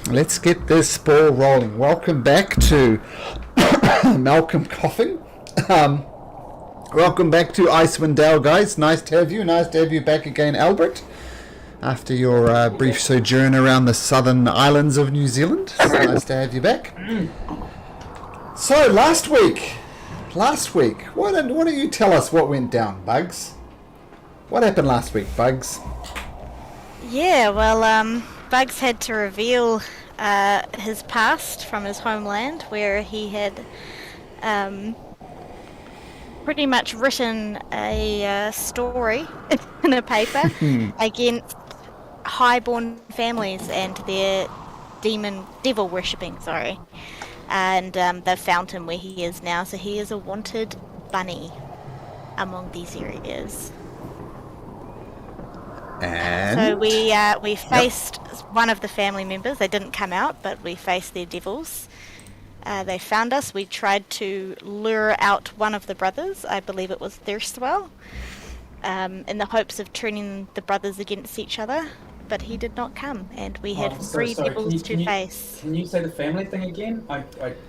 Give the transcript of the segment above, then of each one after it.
Let's get this ball rolling. Welcome back to Malcolm coughing. Welcome back to Icewind Dale, guys. Nice to have you. Nice to have you back again, Albert. After your brief sojourn around the southern islands of New Zealand. It's nice to have you back. So, last week, why don't you tell us what went down, Bugs? What happened last week, Bugs? Yeah, well, Bugs had to reveal his past from his homeland, where he had pretty much written a story in a paper against highborn families and their devil worshipping, and they've found him where he is now, so he is a wanted bunny among these areas. And so we faced one of the family members. They didn't come out, but we faced their devils. They found us. We tried to lure out one of the brothers. I believe it was Thirstwell, in the hopes of turning the brothers against each other, but he did not come, and we had three devils to face. Can you say the family thing again? I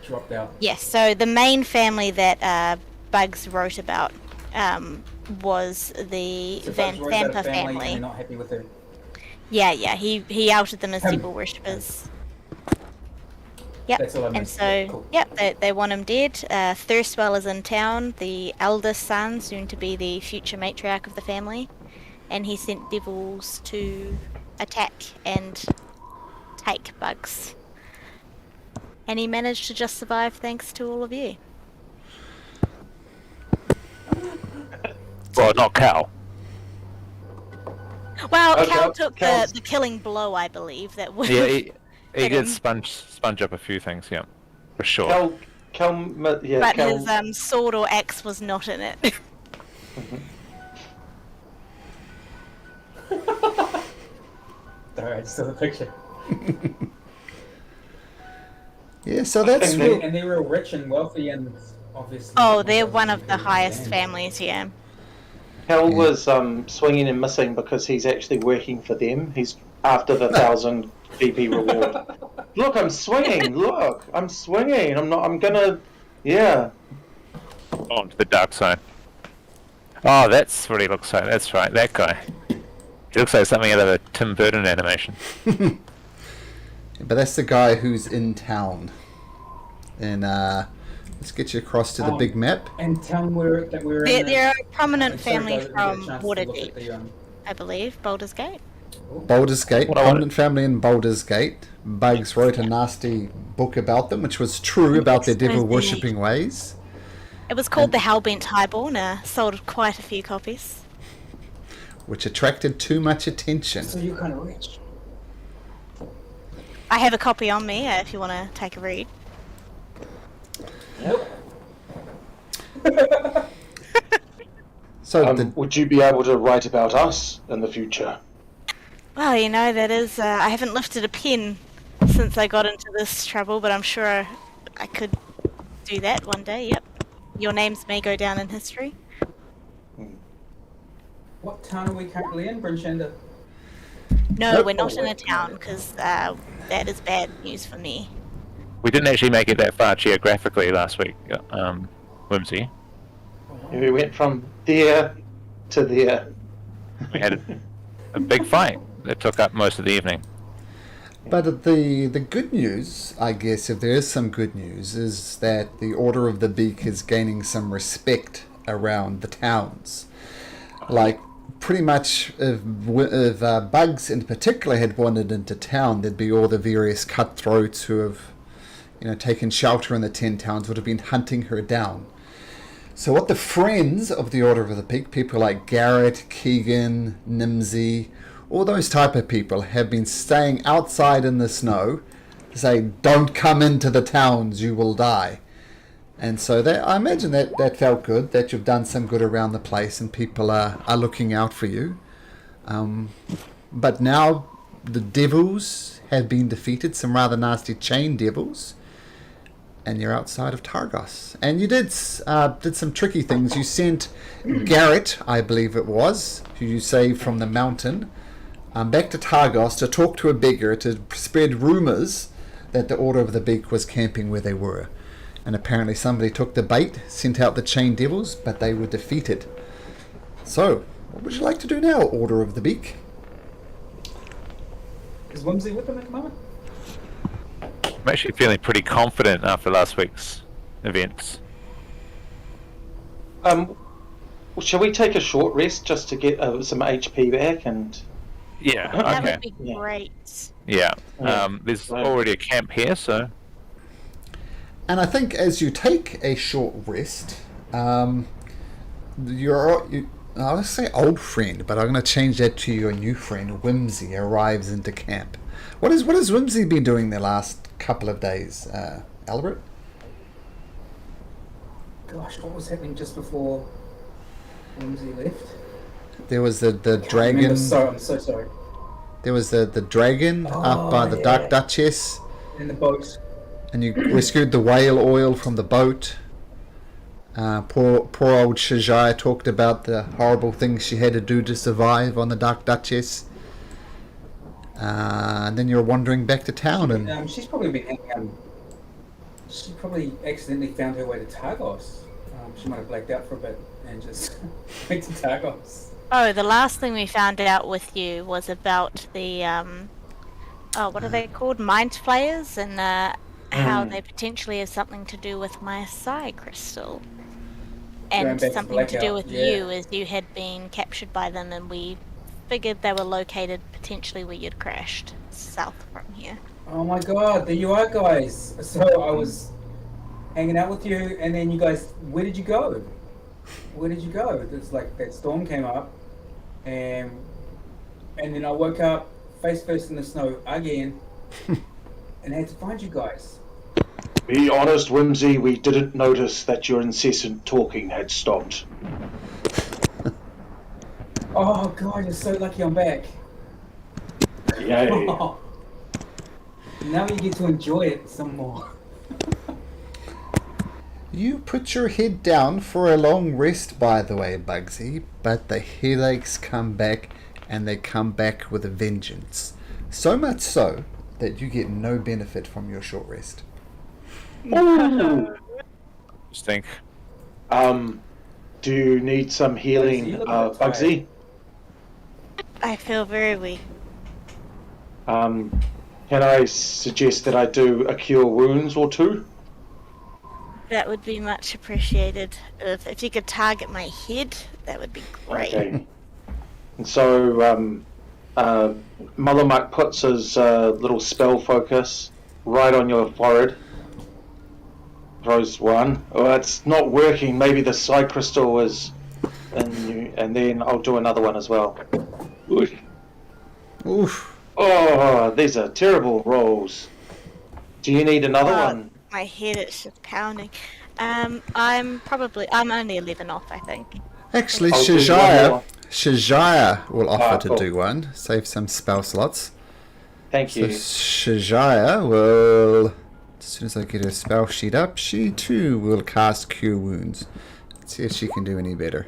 dropped out. Yes, so the main family that Bugs wrote about was the Vampa family. And you're not happy with her. Yeah, he outed them as devil worshippers. Yep, That's all I and missed. so, Cool. yep, they want him dead. Thirstwell is in town, the eldest son, soon to be the future matriarch of the family, and he sent devils to attack and take Bugs. And he managed to just survive thanks to all of you. Well, not Cal. Well, Okay, Cal took Cal's- the killing blow, I believe, that would Yeah, he hit did him. sponge up a few things, yeah, for sure. Cal, But his sword or axe was not in it. Alright, still the picture. yeah, so that's And they were rich and wealthy and obviously... Oh, they're one of the highest families here. Cal was swinging and missing because he's actually working for them. He's after the 1,000 VP reward. Look, I'm swinging. Look, I'm swinging. I'm gonna. Yeah. On to the dark side. Oh, that's what he looks like. That's right, that guy. He looks like something out of a Tim Burton animation. But that's the guy who's in town. And let's get you across to the big map. And tell them we're in... They're a prominent Sorry, family guys, I didn't get a from chance to look at Waterdeep, the, I believe, Baldur's Gate. Baldur's Gate, What I prominent family in Baldur's Gate. Bugs wrote a nasty book about them, which was true about their devil worshipping ways. It was called The Hellbent Highborn, sold quite a few copies. Which attracted too much attention. So you're kind of rich. I have a copy on me if you want to take a read. Nope. So Would you be able to write about us in the future? Well, you know, that is, I haven't lifted a pen since I got into this trouble, but I'm sure I could do that one day, yep. Your names may go down in history. What town are we currently in, Brinchenda? No, Nope. we're not in a town, because that is bad news for me. We didn't actually make it that far geographically last week, Whimsy. We went from there to there. We had a big fight that took up most of the evening. But the good news, I guess, if there is some good news, is that the Order of the Beak is gaining some respect around the towns. Like, pretty much, if Bugs in particular had wandered into town, there'd be all the various cutthroats who have, taken shelter in the 10 towns would have been hunting her down. So what the friends of the Order of the Beak, people like Garrett, Keegan, Nimsy, all those type of people have been staying outside in the snow to say, don't come into the towns, you will die. And so I imagine that felt good, that you've done some good around the place and people are looking out for you. But now the devils have been defeated, some rather nasty chain devils. And you're outside of Targos. And you did some tricky things. You sent Garrett, I believe it was, who you saved from the mountain, back to Targos to talk to a beggar to spread rumours that the Order of the Beak was camping where they were. And apparently somebody took the bait, sent out the chain devils, but they were defeated. So, what would you like to do now, Order of the Beak? Is Whimsy with them at the moment? I'm actually feeling pretty confident after last week's events. Shall we take a short rest just to get some HP back? And Yeah, That okay. would be Yeah. great. Yeah. Yeah. There's Right. already a camp here, so And I think as you take a short rest, I'll say old friend, but I'm going to change that to your new friend, Whimsy, arrives into camp. What has Whimsy been doing the last couple of days, Albert? Gosh, what was happening just before Whimsy left? There was the Can't dragon. remember, so I'm so sorry. There was the dragon up by the yeah. Dark Duchess, In the boat. and you rescued the whale oil from the boat. Poor old Shajaya talked about the horrible things she had to do to survive on the Dark Duchess. And then you're wandering back to town, and She's probably been hanging. She probably accidentally found her way to Targos. She might have blacked out for a bit and just went to Targos. Oh, the last thing we found out with you was about the what are they called? Mind flayers, and how they potentially have something to do with my psi crystal. Going And back to something to do Blackout, with yeah. you, as you had been captured by them, and we figured they were located potentially where you'd crashed, south from here. Oh my god, there you are, guys. So I was hanging out with you, and then you guys, where did you go? Where did you go? It's like that storm came up, and then I woke up face first in the snow again, and I had to find you guys. be honest, Whimsy, we didn't notice that your incessant talking had stopped. Oh god, you're so lucky I'm back. Yay. Now you get to enjoy it some more. you put your head down for a long rest, by the way, Bugsy, but the headaches come back, and they come back with a vengeance. So much so that you get no benefit from your short rest. just think. Do you need some healing, Bugsy, you look a bit tired. Bugsy? I feel very weak. Can I suggest that I do a cure wounds or two? That would be much appreciated. If you could target my head, that would be great. Okay. And so, Mother Muck puts his little spell focus right on your forehead. Throws one. Oh, it's not working. Maybe the psi crystal is in you. And then I'll do another one as well. Oof. Oof. Oh, these are terrible rolls. Do you need another one? My head is just pounding. I'm only 11 off, I think. Actually, I'll do one more. Shajaya will offer cool. to do one. Save some spell slots. Thank So you. Shajaya will, as soon as I get her spell sheet up, she too will cast Cure Wounds. Let's see if she can do any better.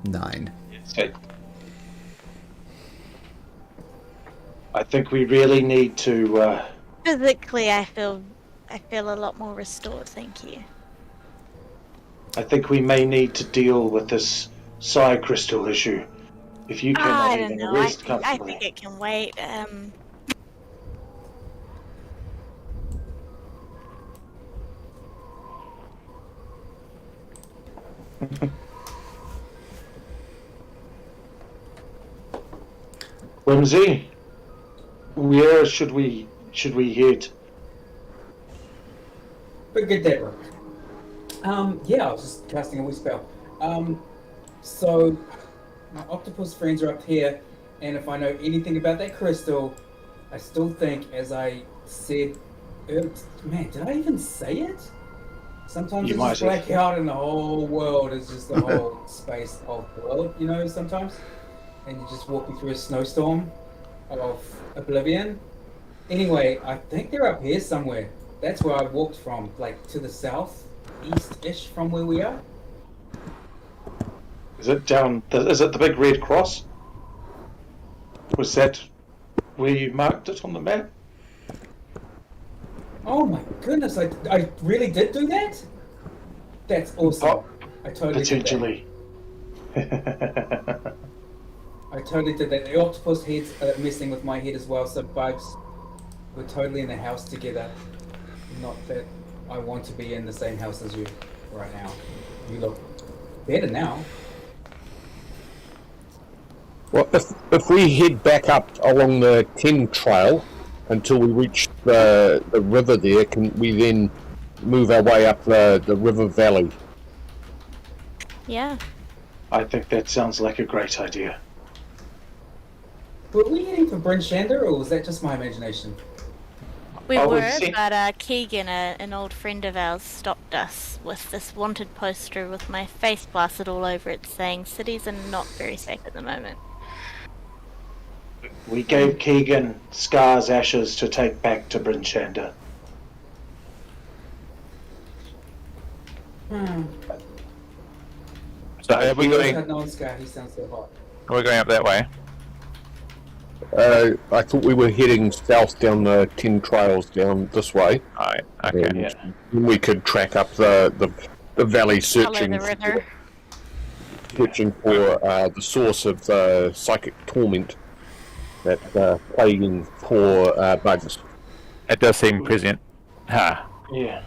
9. Okay. I think we really need to. Physically, I feel a lot more restored. Thank you. I think we may need to deal with this psi crystal issue. If you I cannot don't even know. I rest think, I comfortably. think it can wait. Whimsy, where should we head? But get that right. Yeah, I was just casting a wee spell. So my octopus friends are up here, and if I know anything about that crystal, I still think, as I said, man, did I even say it? Sometimes You it's might just have. black out, and the whole world is just the whole space of the world, you know. Sometimes, and you're just walking through a snowstorm of oblivion. Anyway, I think they're up here somewhere. That's where I walked from, like to the south, east-ish from where we are. Is it down? Is it the big red cross? Was that where you marked it on the map? Oh my goodness, I really did do that? That's awesome. Oh, I totally potentially. did that. I totally did that. The octopus heads are messing with my head as well, so Bugs, we're totally in the house together. Not that I want to be in the same house as you right now. You look better now. Well, if we head back up along the 10 trail until we reach the river there, can we then move our way up the river valley? Yeah. I think that sounds like a great idea. Were we heading for Bryn Shander, or was that just my imagination? We Oh, we've were, seen- but Keegan, an old friend of ours, stopped us with this wanted poster with my face plastered all over it saying cities are not very safe at the moment. We gave Keegan Scar's ashes to take back to Bryn Shander. So are we going? Had no Scar, he sounds so hot. Are we going up that way? I thought we were heading south down the 10 trails down this way. Alright, okay. And Yeah. then we could track up the valley Follow searching the river. for the source of the psychic torment that plaguing poor bugs. It does seem prescient. Ha. Yeah.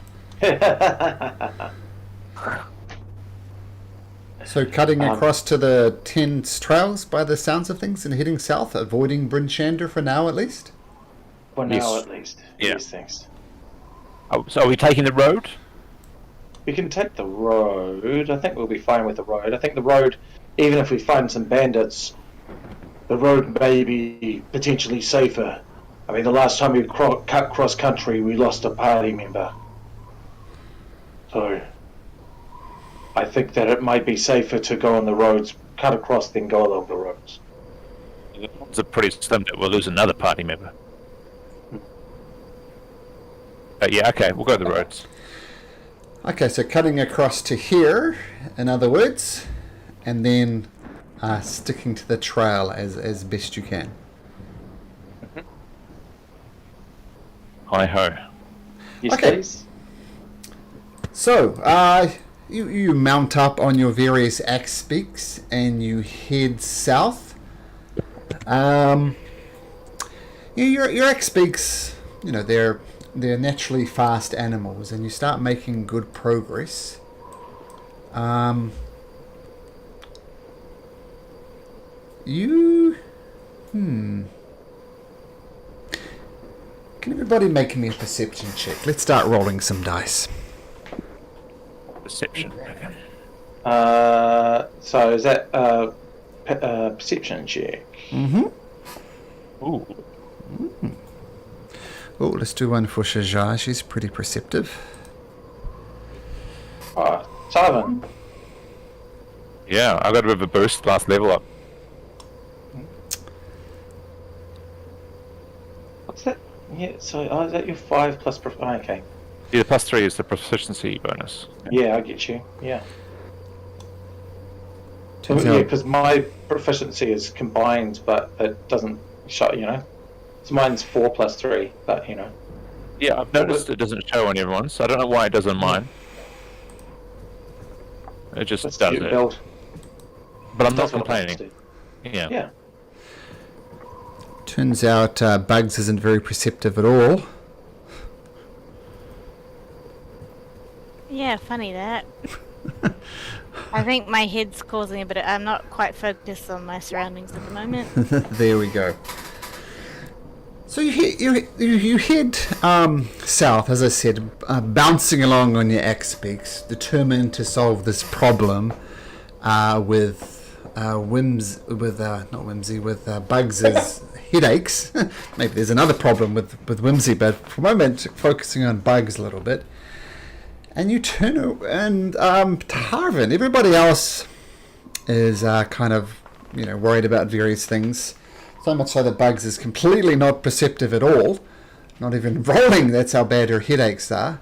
So cutting across to the 10 trails by the sounds of things and heading south, avoiding Bryn Shander for now at least? For now, Yes. at least. Yeah. Yes, thanks. Oh, so are we taking the road? We can take the road. I think we'll be fine with the road. I think the road, even if we find some bandits, the road may be potentially safer. I mean, the last time we cut cross country, we lost a party member. So, I think that it might be safer to go on the roads, cut across, then go along the roads. It's a pretty slim that we'll lose another party member. But yeah, okay, we'll go the roads. Okay, so cutting across to here, in other words, and then sticking to the trail as best you can. Hi ho. Yes, Okay. please. So, you mount up on your various axe beaks and you head south. Your axe beaks, they're naturally fast animals, and you start making good progress. Can everybody make me a perception check? Let's start rolling some dice. Perception. So is that perception check? Mm-hmm. Ooh. Oh, let's do one for Shajar. She's pretty perceptive. 7. Yeah, I got a bit of a boost last level up. What's that? Yeah, so is that your 5 plus... okay. Yeah, the plus 3 is the proficiency bonus. Yeah, I get you. Yeah. Turns Yeah, out, because my proficiency is combined, but it doesn't show, So mine's 4 plus 3, but, Yeah, I've noticed it doesn't show on everyone's, so I don't know why it does on mine. It just Let's does do it. build. But I'm not That's what it wants complaining. to do. Yeah. Yeah. turns out Bugs isn't very perceptive at all. Yeah, funny that. I think my head's causing a bit of... I'm not quite focused on my surroundings at the moment. There we go. So you head south, as I said, bouncing along on your axe beaks, determined to solve this problem with Bugs' headaches. Maybe there's another problem with Whimsy, but for the moment, focusing on Bugs a little bit. And you turn and Tarvin, everybody else is kind of worried about various things. So much so that Bugs is completely not perceptive at all. Not even rolling, that's how bad her headaches are.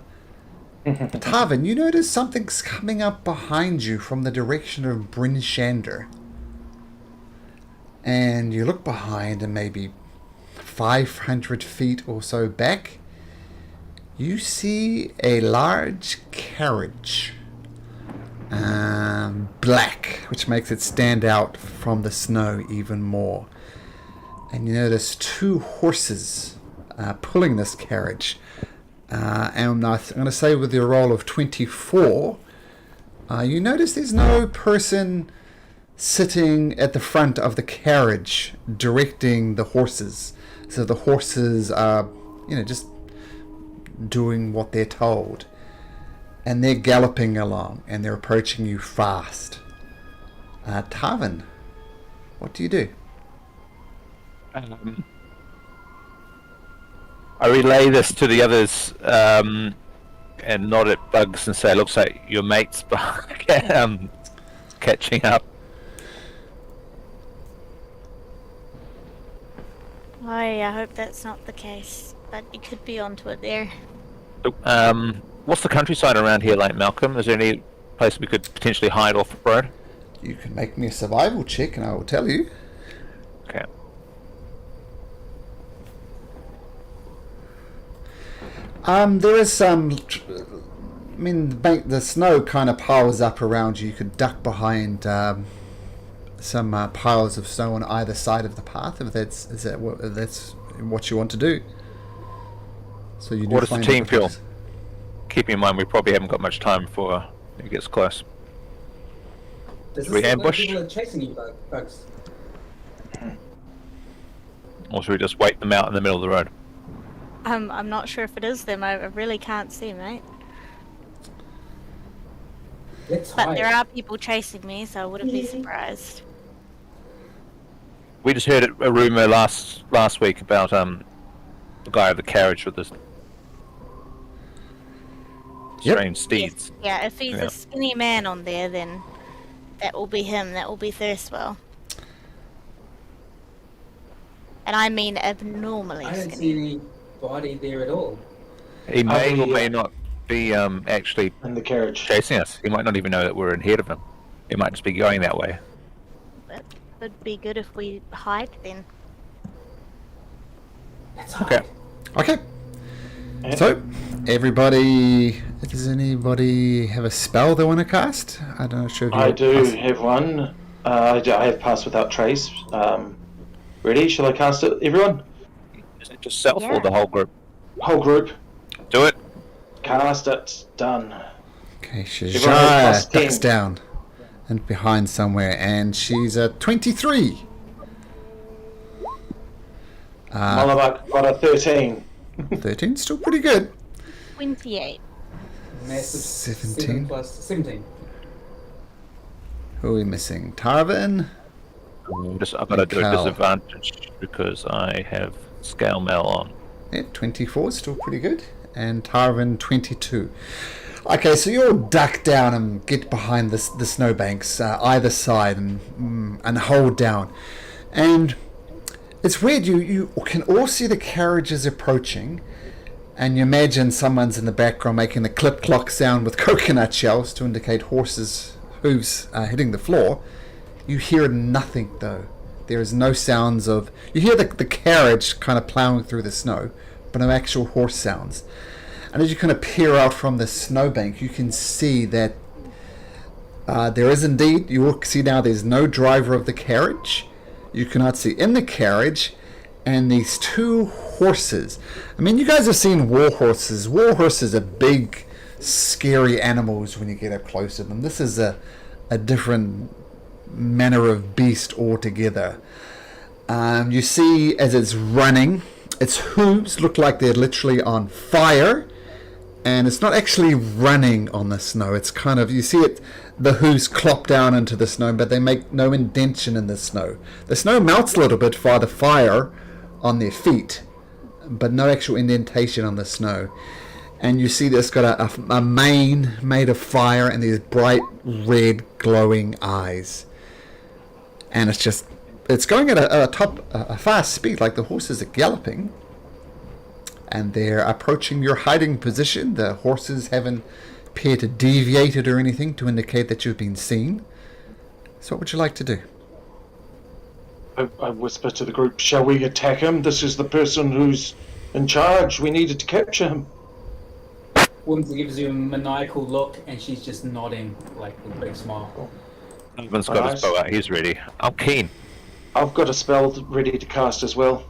Tarvin, you notice something's coming up behind you from the direction of Bryn Shander. And you look behind, and maybe 500 feet or so back, you see a large carriage. Black, which makes it stand out from the snow even more. And you notice 2 horses pulling this carriage. And I'm going to say with your roll of 24, you notice there's no person sitting at the front of the carriage directing the horses. So the horses are, just doing what they're told. And they're galloping along, and they're approaching you fast. Tarvin, what do you do? I relay this to the others and nod at Bugs and say, looks like your mate's catching up. I hope that's not the case, but you could be onto it there. What's the countryside around here like, Malcolm? Is there any place we could potentially hide off-road? You can make me a survival check, and I will tell you. Okay. There is some. The snow kind of piles up around you. You could duck behind some piles of snow on either side of the path, if that's what you want to do. So you do. What does the find team feel? opportunities. Keep in mind, we probably haven't got much time before it gets close. Does Are we this look like ambushed? people are chasing you, Bugs? Or should we just wait them out in the middle of the road? I'm not sure if it is them. I really can't see, mate. Let's But hide. there are people chasing me, so I wouldn't be surprised. We just heard a rumor last week about the guy with the carriage with this strange steeds. Yeah, if he's Yeah. a skinny man on there, then that will be him. That will be Thirstwell. And I mean abnormally I don't skinny. see any body there at all. He may Oh, or may yeah. not be actually In the carriage. chasing us. He might not even know that we're ahead of him. He might just be going that way. That would be good if we hide then. Let's hide. Okay. Okay. So, everybody. Does anybody have a spell they want to cast? I don't know. Sure if you I do have one. I have Pass Without Trace. Ready? Shall I cast it, everyone? Is it just self Yeah. or the whole group? Whole group. Do it. Cast it. Done. Okay, Everyone has Shazar plus ducks 10. down and behind somewhere, and she's a 23. Mullabuk got a 13. 13, still pretty good. 28. Massive 17. 7 plus 17. Who are we missing? Tarvin? I've got to do a Cal. disadvantage because I have scale mail on. Yeah, 24, still pretty good. And Tarvin, 22. Okay, so you'll duck down and get behind the snowbanks, either side, and hold down. And it's weird, you can all see the carriages approaching, and you imagine someone's in the background making the clip-clock sound with coconut shells to indicate horses' hooves hitting the floor. You hear nothing, though. There is no sounds of... You hear the carriage kind of plowing through the snow, but no actual horse sounds. And as you kind of peer out from the snowbank, you can see that there is indeed... You will see now there's no driver of the carriage. You cannot see in the carriage. And these 2 horses. I mean, you guys have seen war horses. War horses are big, scary animals when you get up close to them. This is a different manner of beast altogether. You see as it's running, its hooves look like they're literally on fire, and it's not actually running on the snow. It's kind of, you see it, the hooves clop down into the snow, but they make no indentation in the snow. The snow melts a little bit by the fire on their feet, but no actual indentation on the snow. And you see this got a mane made of fire and these bright red glowing eyes. And it's going at a fast speed, like the horses are galloping. and they're approaching your hiding position. The horses haven't appeared to deviated or anything to indicate that you've been seen. So what would you like to do? I whisper to the group, shall we attack him? This is the person who's in charge. We needed to capture him. Whimsy gives you a maniacal look, and she's just nodding, like, with a big smile. Evan's got his bow out. He's ready. I'm keen. I've got a spell ready to cast as well.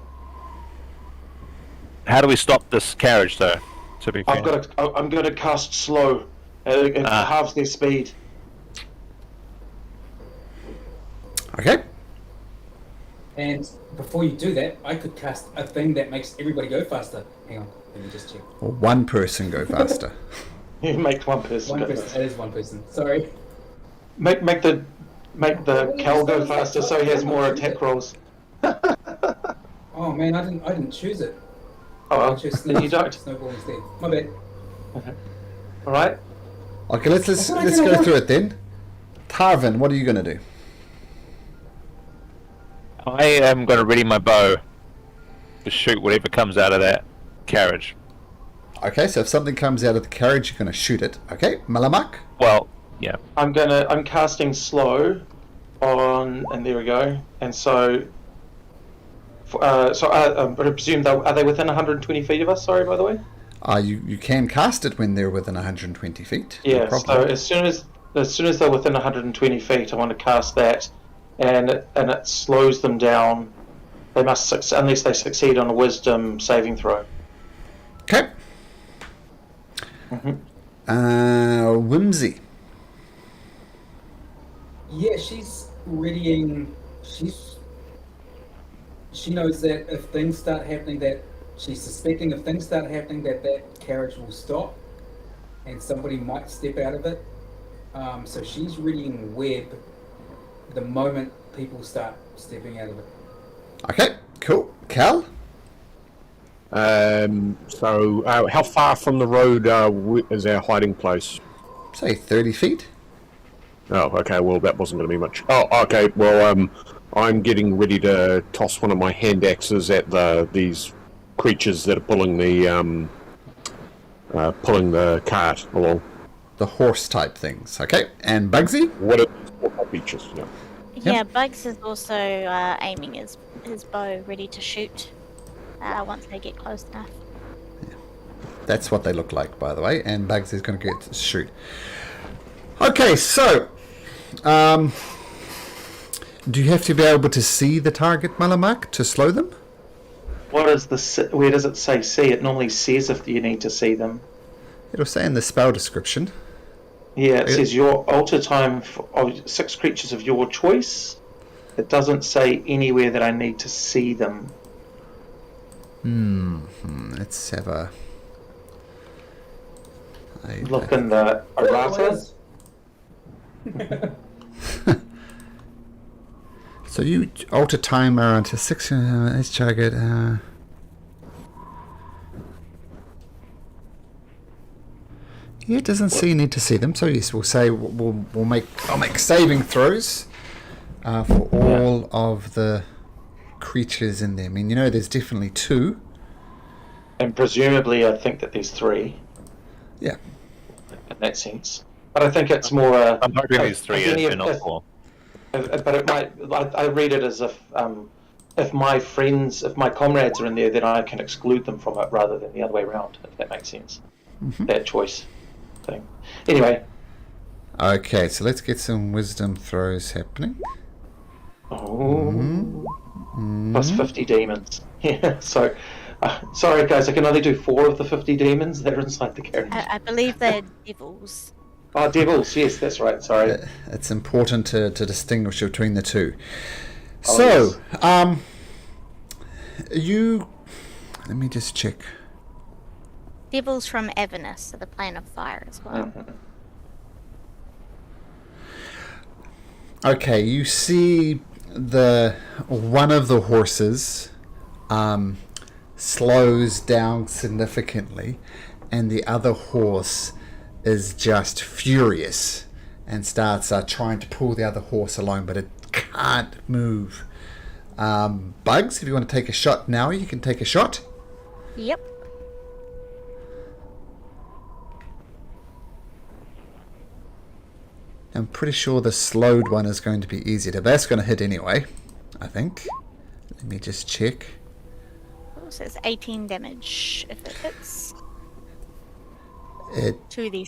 How do we stop this carriage, though? To be fair. I'm going to cast slow. It halves their speed. Okay. And before you do that, I could cast a thing that makes everybody go faster. Hang on, let me just check. Or one person go faster. You make one person One go person. faster. That is one person. Sorry. Make the Cal go faster so he has more attack rolls. Oh man, I didn't choose it. Oh, I well, chose then you don't. Snowball instead. My bad. All right. Okay, let's go through it then. Tarvin, what are you going to do? I am going to ready my bow to shoot whatever comes out of that carriage. Okay, so if something comes out of the carriage, you're going to shoot it. Okay, Malamak? Well, yeah. I'm casting slow on, and there we go. And so I presume are they within 120 feet of us? Sorry, by the way. You can cast it when they're within 120 feet. No Yeah. problem. So as soon as they're within 120 feet, I want to cast that, and it slows them down. They must unless they succeed on a Wisdom saving throw. Okay. Whimsy. Yeah, she's readying. She knows that if things start happening, that she's suspecting if things start happening, that carriage will stop, and somebody might step out of it. So she's readying web the moment people start stepping out of it. Okay, cool. Cal? So how far from the road is our hiding place? Say 30 feet. Oh, okay. Well, that wasn't going to be much. Oh, okay. Well, I'm getting ready to toss one of my hand axes at these creatures that are pulling the cart along. The horse type things. Okay, and Bugsy? What are creatures? Yeah. Yeah, Bugs is also aiming his bow, ready to shoot once they get close enough. That's what they look like, by the way. And Bugs is going to get to shoot. Okay, so do you have to be able to see the target, Malamak, to slow them? Where does it say see? It normally says if you need to see them. It'll say in the spell description. Yeah, it says your alter time of 6 creatures of your choice. It doesn't say anywhere that I need to see them. Let's have a Look in the errata. So you alter timer onto 6. Let's check it. Yeah, it doesn't say you need to see them. So yes, we'll say I'll make saving throws for all of the creatures in there. I mean, there's definitely 2. And presumably, I think that there's 3. Yeah. In that sense, but I think it's more. I'm hoping there's 3 and not 4. But it might. I read it as if my comrades are in there, then I can exclude them from it rather than the other way around. If that makes sense. Mm-hmm. That choice thing. Anyway. Okay, so let's get some wisdom throws happening. Oh. Plus 50 demons. Yeah. So. Sorry, guys. I can only do 4 of the 50 demons that are inside the carriage. I believe they're devils. Oh, devils. Yes, that's right. Sorry. It's important to distinguish between the 2. Oh, So, yes. Let me just check. Devils from Avernus, so the plane of fire as well. Mm-hmm. Okay, you see one of the horses slows down significantly, and the other horse is just furious and starts trying to pull the other horse along, but it can't move. Bugs, if you want to take a shot now, you can take a shot. Yep. I'm pretty sure the slowed one is going to be easier. That's going to hit anyway, I think. Let me just check. Oh, so it's 18 damage if it hits. It To the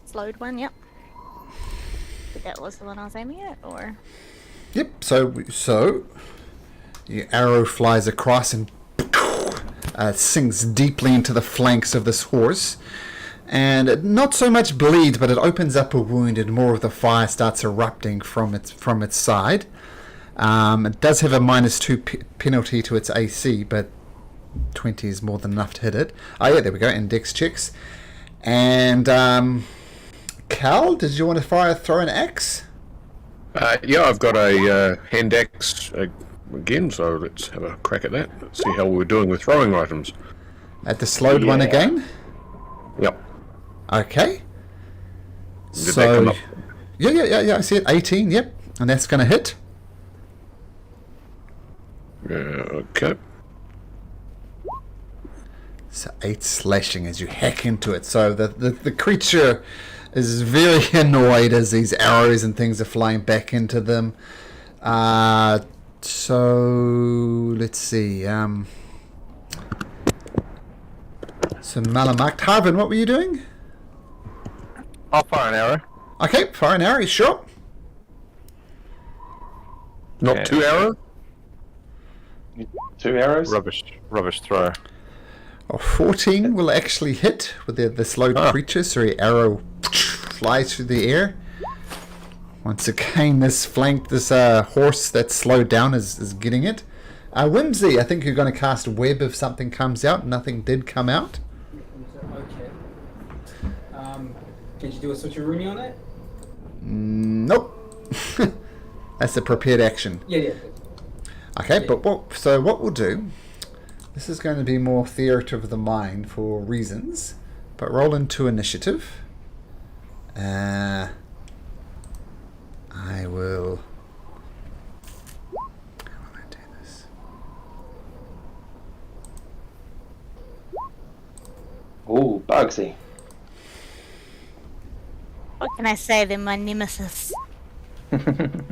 slowed one, yep. But that was the one I was aiming at, or? Yep. So your arrow flies across and sinks deeply into the flanks of this horse. And it not so much bleeds, but it opens up a wound, and more of the fire starts erupting from its side. It does have a -2 penalty to its AC, but 20 is more than enough to hit it. Oh yeah, there we go. Index checks. And Cal, did you want to throw an axe? Yeah, I've got a hand axe again, so let's have a crack at that. Let's see how we're doing with throwing items. At the slowed one Yeah. again? Yep. Okay. Did that come up? Yeah, I see it. 18, yep. And that's going to hit. Okay. So 8 slashing as you hack into it. So the creature is very annoyed as these arrows and things are flying back into them. So let's see. So Malamak. Tarvin, what were you doing? I'll fire an arrow. Okay, fire an arrow, sure. Not Yeah. 2 arrows? 2 arrows. Rubbish throw. 14 will actually hit with the slowed creature, so your arrow flies through the air. Once again, this horse that's slowed down is getting it. Whimsy, I think you're going to cast web if something comes out. Nothing did come out. Okay. Did you do a switcheroo on it? Nope. That's a prepared action. Yeah. Okay, Yeah. but what we'll do, this is going to be more theatre of the mind for reasons, but roll into initiative. I will... How will I do this? Ooh, Bugsy. What can I say? They're my nemesis. Doing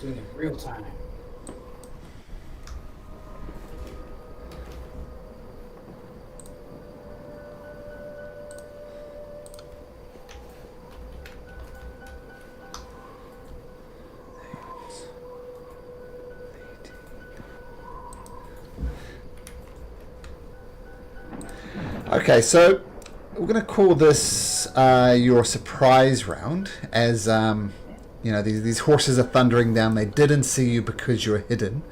it real time. Okay, so we're going to call this your surprise round, as these horses are thundering down. They didn't see you because you're hidden,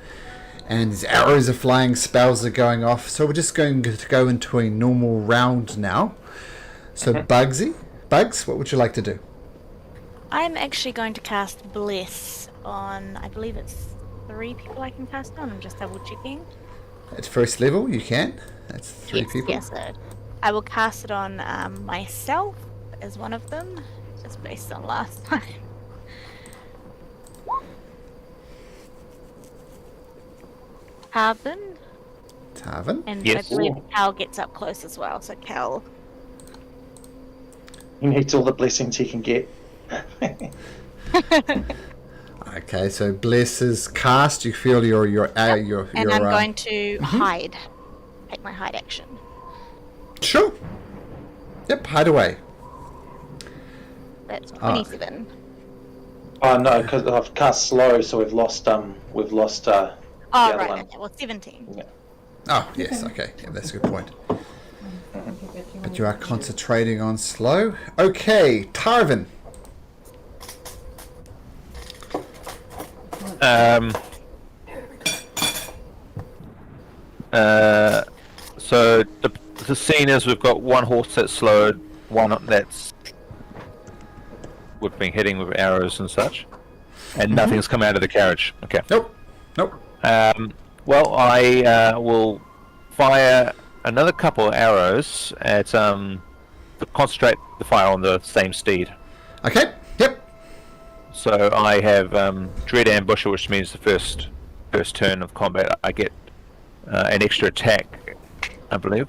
and these arrows are flying, spells are going off. So we're just going to go into a normal round now. So Bugs, what would you like to do? I'm actually going to cast Bless on, I believe it's 3 people I can cast on. I'm just double checking. At first level, you can. That's 3 people. Yes, I will cast it on myself as one of them, just based on last time. Tarvin, and Yes. I believe Cal gets up close as well, so Cal. He needs all the blessings he can get. Okay, so Bless is cast. You feel your And I'm going to hide. Take my hide action. Sure. Yep, hide away. That's 27. Oh no, because I've cast slow, so we've lost the Oh, other right, one. okay, well, 17. Yeah. Oh, yes, okay. Yeah, that's a good point. But you are concentrating on slow. Okay, Tarvin. So the scene is we've got one horse that's slowed, one that's we've been hitting with arrows and such, and nothing's come out of the carriage. Okay. Nope. Well, I will fire another couple of arrows at to concentrate the fire on the same steed. Okay, yep. So I have Dread Ambusher, which means the first turn of combat I get an extra attack, I believe.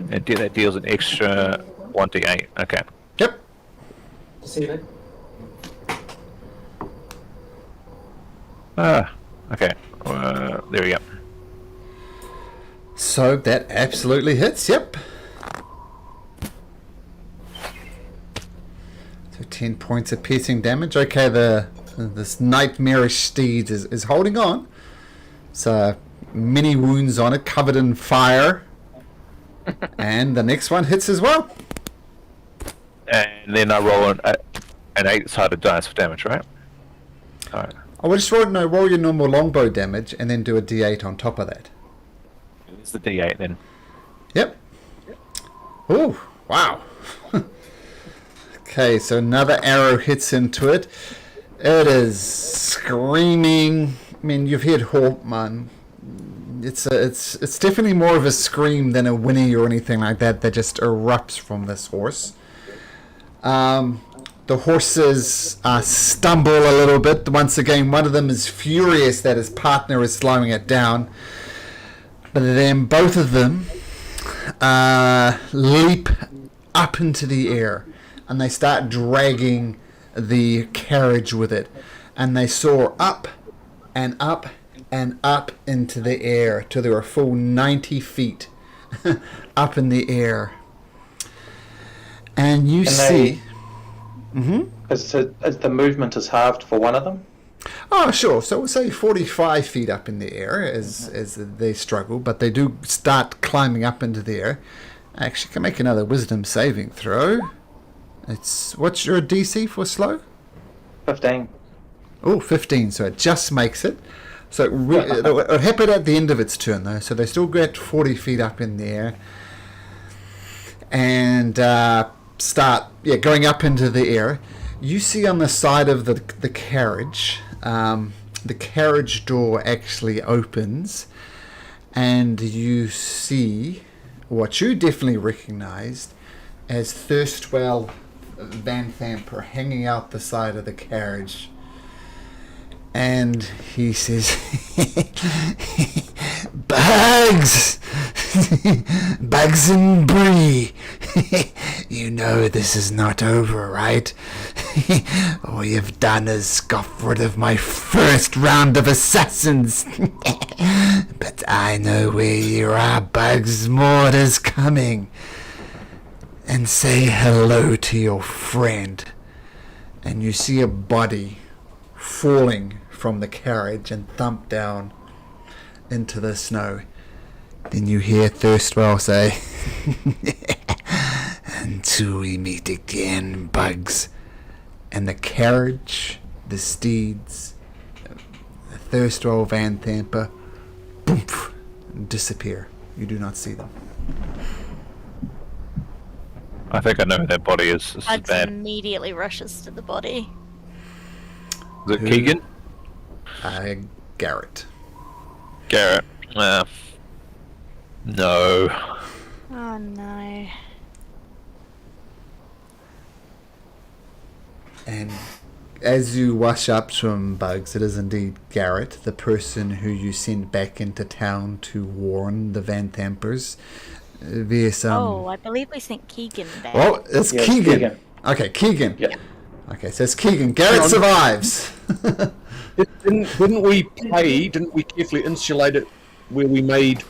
That deals an extra 1d8. Okay. Yep. See that? Okay. There we go. So that absolutely hits. Yep. So 10 points of piercing damage. Okay, this nightmarish steed is holding on. So many wounds on it, covered in fire. And the next one hits as well. And then I roll an 8-sided dice for damage, right? Alright. I would just roll your normal longbow damage and then do a d8 on top of that. It's the d8 then. Yep. Oh, wow. Okay, so another arrow hits into it. It is screaming. I mean, you've heard Hortman. It's definitely more of a scream than a whinny or anything like that just erupts from this horse. The horses stumble a little bit. Once again, one of them is furious that his partner is slowing it down. But then both of them leap up into the air. And they start dragging the carriage with it. And they soar up and up and up into the air till they were a full 90 feet up in the air. And you see... As the movement is halved for one of them? Oh, sure. So we'll say 45 feet up in the air as they struggle, but they do start climbing up into the air. Actually, can make another wisdom saving throw. What's your DC for slow? 15. Oh, 15. So it just makes it. So it'll happen at the end of its turn, though. So they still get 40 feet up in the air. And start going up into the air. You see on the side of the carriage, the carriage door actually opens, and you see what you definitely recognized as Thirstwell Van Thamper hanging out the side of the carriage. And he says, Bugs! Bugs and Bree! You know this is not over, right? All you've done is scoff rid of my first round of assassins. But I know where you are, Bugs. More is coming. And say hello to your friend. And you see a body falling from the carriage and thump down into the snow. Then you hear Thirstwell say, Until we meet again, Bugs. And the carriage, the steeds, Thirstwell Van Thamper, boom, disappear. You do not see them. I think I know who that body is. This is Bugs bad. immediately rushes to the body. Is it Keegan? Garrett. Garrett. No. Oh no. And as you wash up to him, Bugs, it is indeed Garrett, the person who you sent back into town to warn the Van Thampers. Via some... I believe we sent Keegan back. Oh, it's Yeah, it's Keegan. Keegan. Okay, Keegan. Yeah. Okay, so it's Keegan. Garrett survives. Didn't we carefully insulate it where we made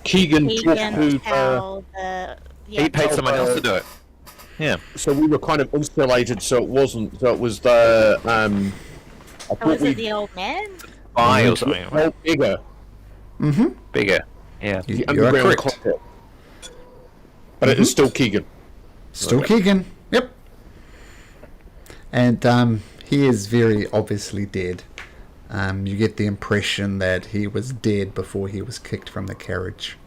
Keegan talk to... tell the... Yeah, He paid someone else to do it. Yeah. So we were kind of insulated, so it wasn't. So it was the. I thought was we it the old man? Spy or something. well, bigger. Bigger. Yeah. The You are underground correct. contact. But it is still Keegan. Still Keegan. Yep. And he is very obviously dead. You get the impression that he was dead before he was kicked from the carriage.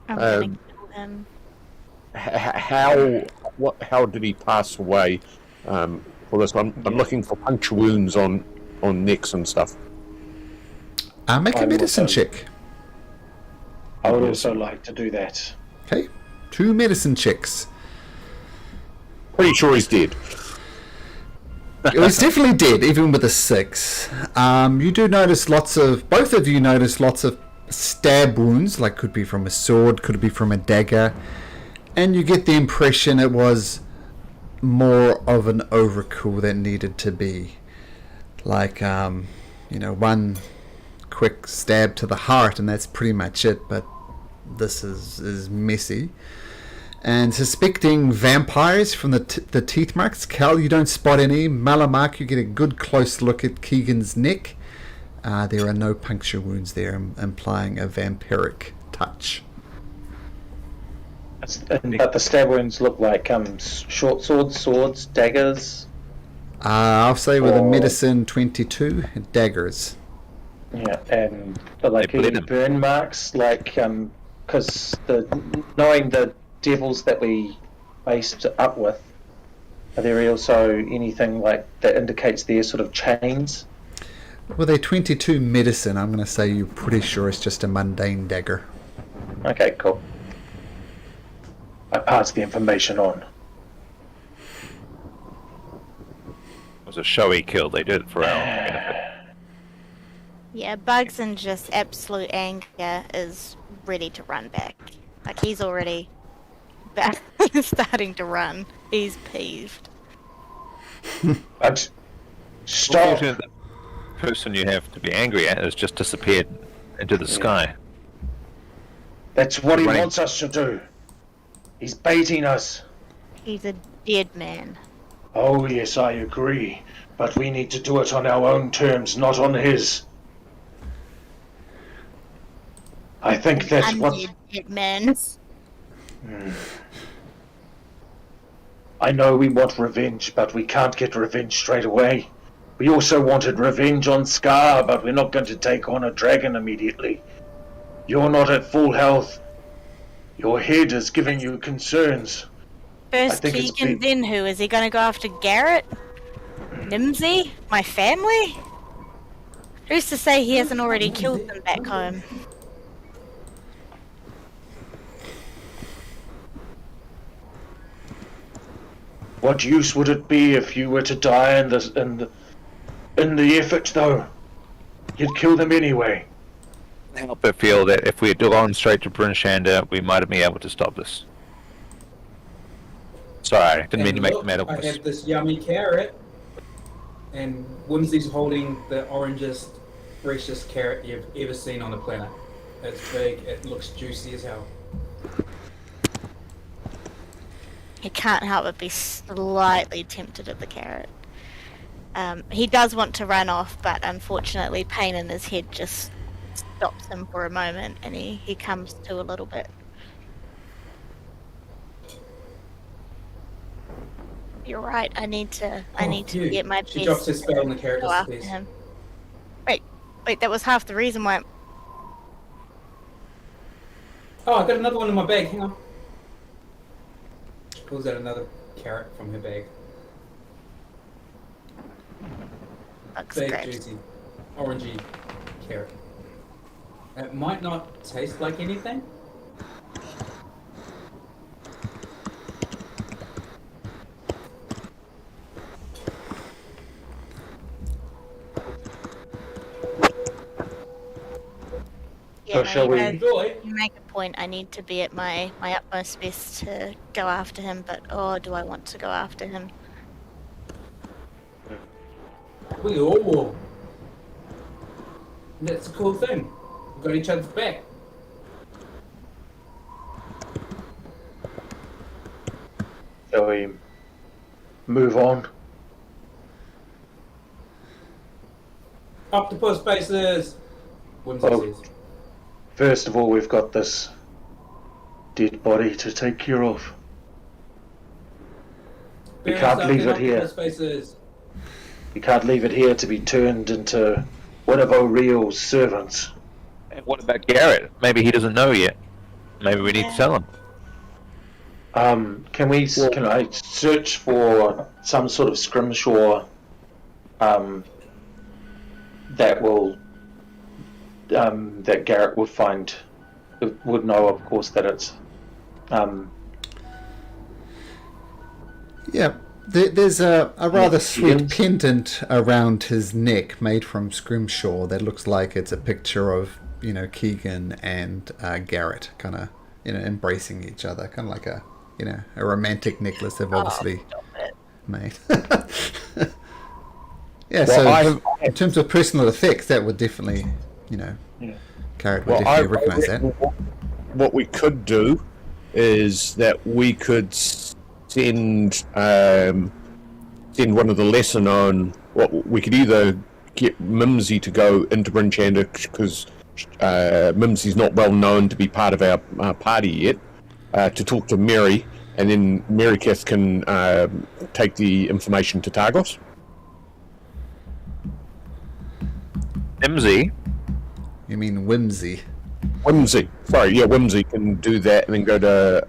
I'm gonna kill him. How did he pass away? For this one, I'm looking for puncture wounds on necks and stuff. Make a medicine check. I would also like to do that. Okay. 2 medicine checks. Pretty sure he's dead. He's definitely dead, even with a 6. You do notice both of you notice lots of stab wounds, like could be from a sword, could be from a dagger, and you get the impression it was more of an overkill than needed to be. Like, one quick stab to the heart and that's pretty much it, but this is messy. And suspecting vampires from the teeth marks. Cal, you don't spot any. Malamark, you get a good close look at Keegan's neck. There are no puncture wounds there, implying a vampiric touch. But the stab wounds look like short swords, daggers. I'll say with a medicine 22, daggers. Yeah, and like any burn marks, like because knowing the devils that we faced up with, are there also anything like that indicates their sort of chains? With a 22 medicine, I'm going to say you're pretty sure it's just a mundane dagger. Okay, cool. I pass the information on. It was a showy kill. They did it for our benefit. Yeah, Bugs in just absolute anger is ready to run back. Like, he's already back, starting to run. He's peeved. But stop! The person you have to be angry at has just disappeared into the sky. That's what he wants us to do. He's baiting us. He's a dead man. Oh yes, I agree. But we need to do it on our own terms, not on his. I think that's what... Dead man. I know we want revenge, but we can't get revenge straight away. We also wanted revenge on Scar, but we're not going to take on a dragon immediately. You're not at full health. Your head is giving you concerns. First Keegan, then who? Is he going to go after Garrett? Nimsy? My family? Who's to say he hasn't already killed them back home? What use would it be if you were to die in the effort, though? You'd kill them anyway. Help it feel that if we had gone straight to Bryn Shander, we might have been able to stop this. Sorry, didn't mean to make the matter worse. I have this yummy carrot, and Whimsy's holding the orangest, freshest carrot you've ever seen on the planet. It's big, it looks juicy as hell. He can't help but be slightly tempted at the carrot. He does want to run off, but unfortunately pain in his head just stops him for a moment, and he comes to a little bit. You're right, I need to get my best. She drops his spell and the carrot go after disappears. him. Wait, that was half the reason why. Oh, I got another one in my bag, hang on. She pulls out another carrot from her bag. Bugs Big, scratch. juicy, orangey carrot. It might not taste like anything. Yeah, no, shall we enjoy? You make a point. I need to be at my utmost best to go after him, but do I want to go after him? We all will. That's a cool thing. We've got each other's back. Shall we move on? Octopus faces! Whimsy says. First of all, we've got this dead body to take care of. We Bury can't yourself leave in it here. octopus faces. We can't leave it here to be turned into one of O'Reilly's servants. And what about Garrett? Maybe he doesn't know yet. Maybe we need to tell him. Can I search for some sort of scrimshaw that will that Garrett would find, would know, of course, that it's Yeah, there's a rather sweet Higgins? pendant around his neck made from scrimshaw that looks like it's a picture of Keegan and Garrett kind of, embracing each other, kind of like a romantic necklace they've obviously made. Yeah, Well, so in terms of personal effects, that would definitely, Garrett would definitely recognise that. What we could do is that we could send one of the lesser known. We could either get Mimsy to go into Bryn Shander because Mimsy's not well known to be part of our party yet, to talk to Mary, and then Meriketh can take the information to Targos. Mimsy? You mean Whimsy? Whimsy. Sorry, yeah, Whimsy can do that and then go to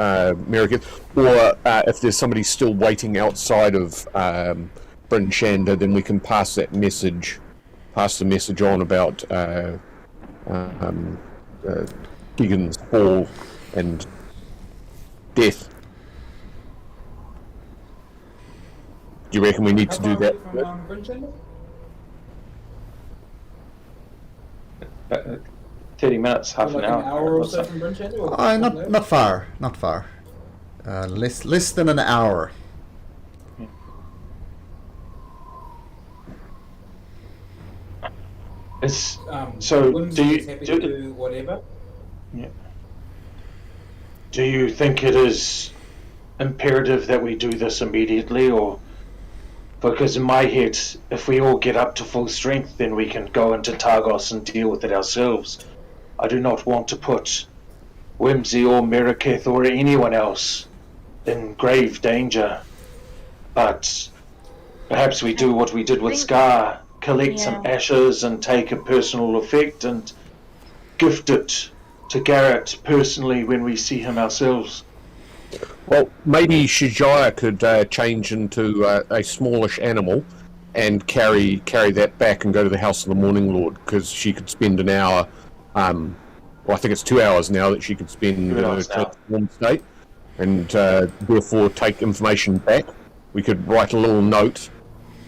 Meriketh. Or if there's somebody still waiting outside of Bryn Shander, then we can pass the message on about Keegan's fall and death. Do you reckon we need to do that? From Bridgend? 30 minutes, half Like an hour. an hour or so from Bridgend? Not far. Less than an hour. So, Whimsy do you is happy to do whatever? do you think it is imperative that we do this immediately, or because in my head, if we all get up to full strength, then we can go into Targos and deal with it ourselves. I do not want to put Whimsy or Meriketh or anyone else in grave danger, but perhaps we do what we did with Scar, collect some ashes and take a personal effect and gift it to Garrett personally when we see him ourselves. Well, maybe Shijaya could change into a smallish animal and carry that back and go to the House of the Morning Lord, because she could spend an hour. Well, I think it's 2 hours now that she could spend in her transformed state, and therefore take information back. We could write a little note,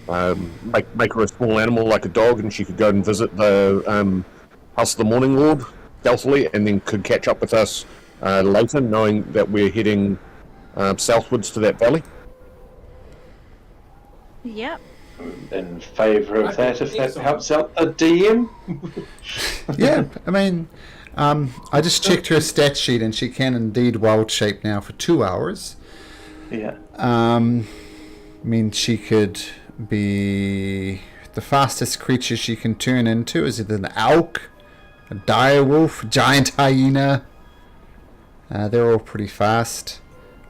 make her a small animal like a dog, and she could go and visit the House of the Morning Lord stealthily, and then could catch up with us later, knowing that we're heading southwards to that valley. Yep. In favour of that, if that helps out the DM. Yeah, I mean, I just checked her stat sheet, and she can indeed wild shape now for 2 hours. Yeah. I mean, she could be the fastest creature she can turn into is either an elk, a direwolf, a giant hyena. They're all pretty fast,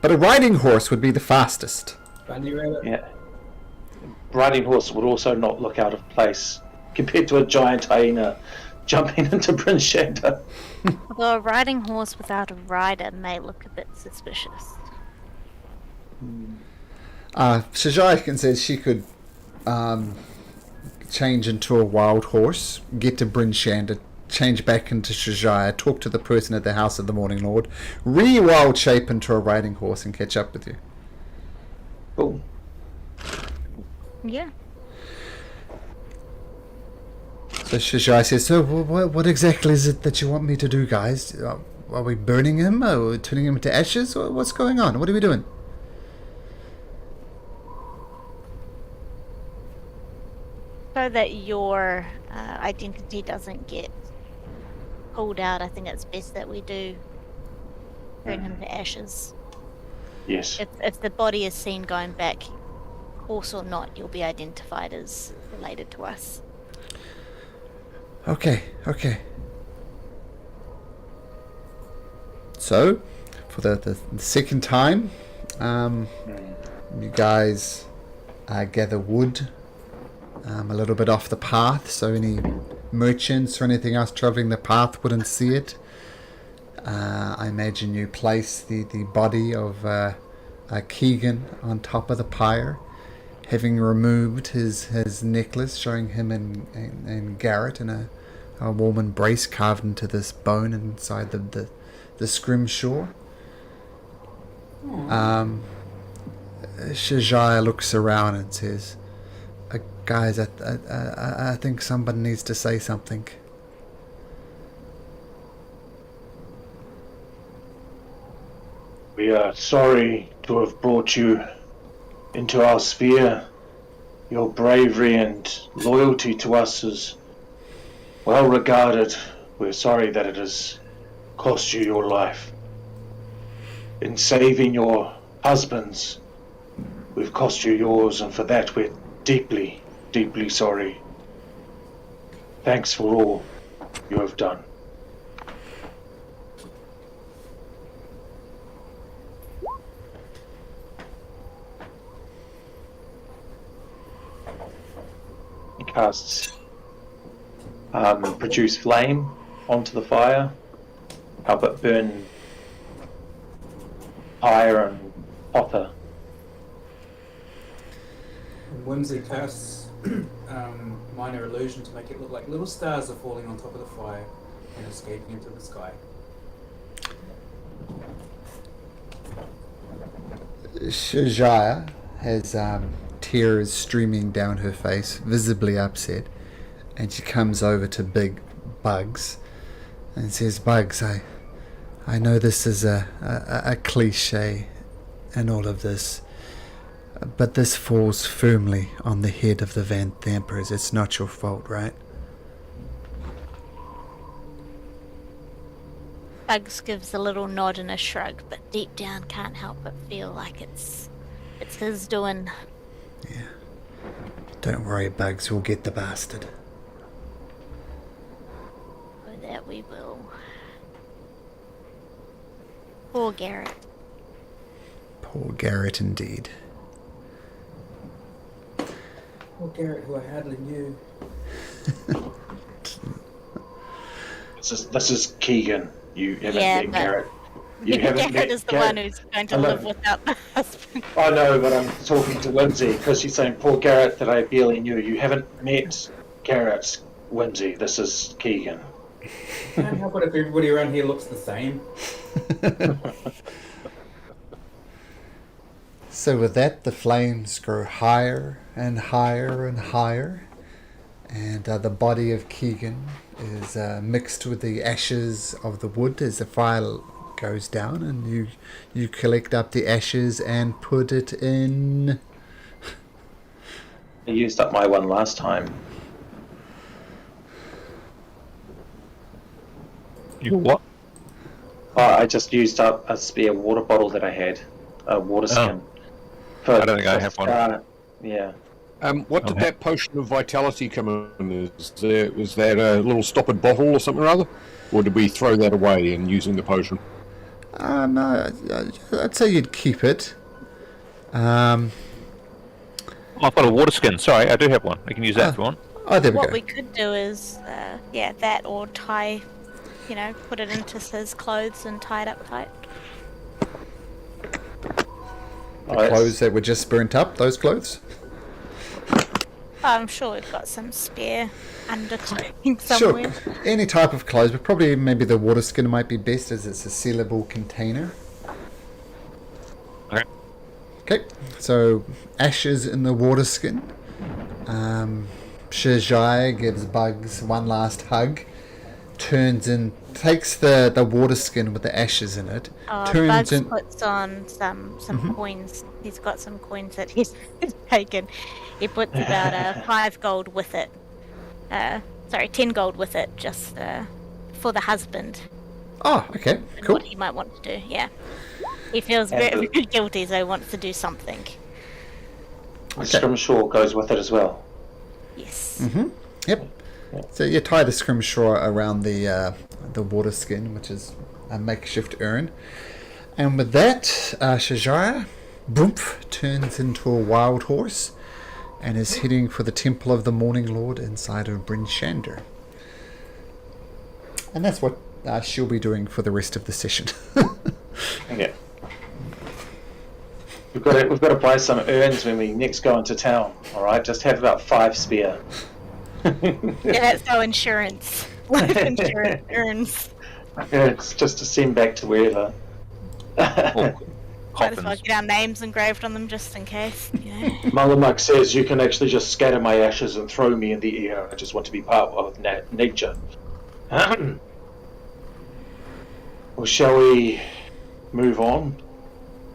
but a riding horse would be the fastest. Bunny rabbit? Yeah. Riding horse would also not look out of place compared to a giant hyena jumping into Bryn Shander. Although a riding horse without a rider may look a bit suspicious. Shijaikan says she could change into a wild horse, get to Bryn Shander, change back into Shijaya, talk to the person at the House of the Morning Lord, re-wild shape into a riding horse, and catch up with you. Cool. Yeah. So Shijai says, so what exactly is it that you want me to do, guys? Are we burning him? Are we turning him into ashes? What's going on? What are we doing? So that your identity doesn't get pulled out, I think it's best that we do turn him to ashes. Yes. If the body is seen going back, horse or not, you'll be identified as related to us. Okay. So, for the second time, you guys gather wood a little bit off the path, so any merchants or anything else travelling the path wouldn't see it. I imagine you place the body of Keegan on top of the pyre, having removed his necklace, showing him and Garrett in a warm embrace carved into this bone inside the scrimshaw. Shijaya looks around and says, guys, I think somebody needs to say something. We are sorry to have brought you into our sphere. Your bravery and loyalty to us is well regarded. We're sorry that it has cost you your life. In saving your husbands, we've cost you yours, and for that we're deeply, deeply sorry. Thanks for all you have done. He casts produce flame onto the fire, help it burn higher and hotter. And Whimsy casts minor illusion to make it look like little stars are falling on top of the fire and escaping into the sky. Shajaya has tears streaming down her face, visibly upset, and she comes over to Big Bugs and says, Bugs, I know this is a cliche and all of this, but this falls firmly on the head of the vampires. It's not your fault, right? Bugs gives a little nod and a shrug, but deep down can't help but feel like it's his doing. Yeah. Don't worry, Bugs, we'll get the bastard. Oh, that we will. Poor Garrett. Poor Garrett indeed. Poor Garrett, who I hardly knew. This is Keegan. You haven't met but Garrett. You haven't Garrett met is the Garrett. one who's going to live without the husband. I know, but I'm talking to Whimsy because she's saying, poor Garrett that I barely knew. You haven't met Garrett, Whimsy. This is Keegan. Can't help it if everybody around here looks the same. So with that, the flames grow higher and higher and higher, and the body of Keegan is mixed with the ashes of the wood as the fire goes down, and you collect up the ashes and put it in. I used up my one last time. You what? Oh, I just used up a spare water bottle that I had, a water skin. I don't think I have one. Yeah. What did that potion of vitality come in? Was that a little stoppered bottle or something or other? Or did we throw that away in using the potion? No, I'd say you'd keep it. I've got a water skin. Sorry, I do have one. I can use that if you want. Oh, there we What go. we could do is, that or tie, put it into his clothes and tie it up tight. The clothes that were just burnt up, those clothes? I'm sure we've got some spare underclothing somewhere. Sure, any type of clothes, but probably maybe the water skin might be best as it's a sealable container. Okay. Okay, so ashes in the water skin. Shajai gives Bugs one last hug, takes the water skin with the ashes in it, Bugs puts on some coins. He's got some coins that he's taken. He puts about 5 gold with it. 10 gold with it, just for the husband. Oh, okay, And cool. what he might want to do, yeah. He feels very, very guilty, so he wants to do something. Scrimshaw goes with it as well. Yes. Mm-hmm. Yep. So you tie the scrimshaw around the water skin, which is a makeshift urn. And with that, Shajaya, boomf, turns into a wild horse and is heading for the Temple of the Morning Lord inside of Bryn Shander. And that's what she'll be doing for the rest of the session. Yeah. We've got to buy some urns when we next go into town. All right, just have about 5 spare. Yeah, that's our insurance. Life insurance earns. It's just to send back to wherever. Might as well get our names engraved on them just in case, Mullamuck says you can actually just scatter my ashes and throw me in the air. I just want to be part of nature. Well, shall we move on?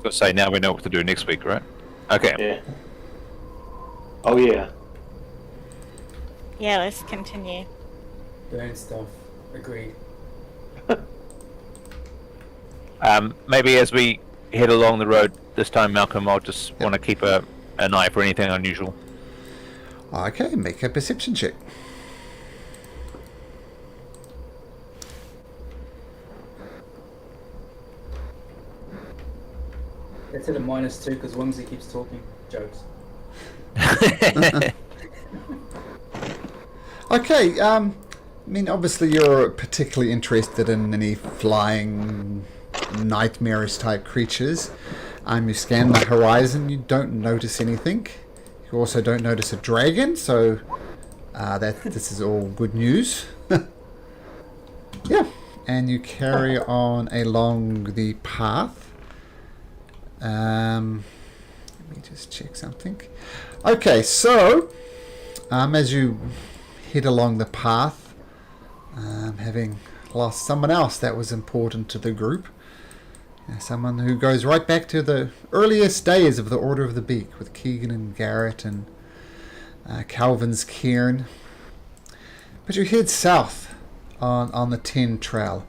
Let's say now we know what to do next week, right? Okay. Yeah. Oh yeah. Yeah, let's continue. Burn stuff. Agreed. Maybe as we head along the road this time, Malcolm, I'll just want to keep an eye for anything unusual. Okay, make a perception check. That's at a -2 because Whimsy keeps talking. Jokes. Okay, I mean, obviously you're particularly interested in any flying, nightmarish type creatures. You scan the horizon, you don't notice anything. You also don't notice a dragon, so this is all good news. Yeah, and you carry on along the path. Let me just check something. Okay, so as you head along the path, having lost someone else that was important to the group, someone who goes right back to the earliest days of the Order of the Beak with Keegan and Garrett and Calvin's cairn. But you head south on the 10 trail,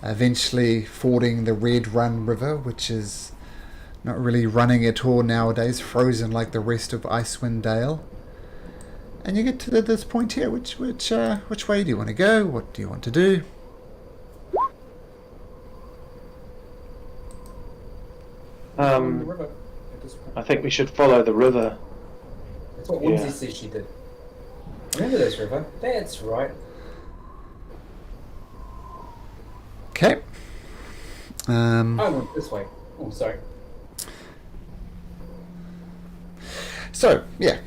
eventually fording the Red Run River, which is not really running at all nowadays, frozen like the rest of Icewind Dale. And you get to this point here. Which way do you want to go? What do you want to do? The river at this point. I think we should follow the river. That's what Whimsy Yeah. says she did. Remember this river? That's right. Okay. I went this way. Oh, sorry. So, yeah.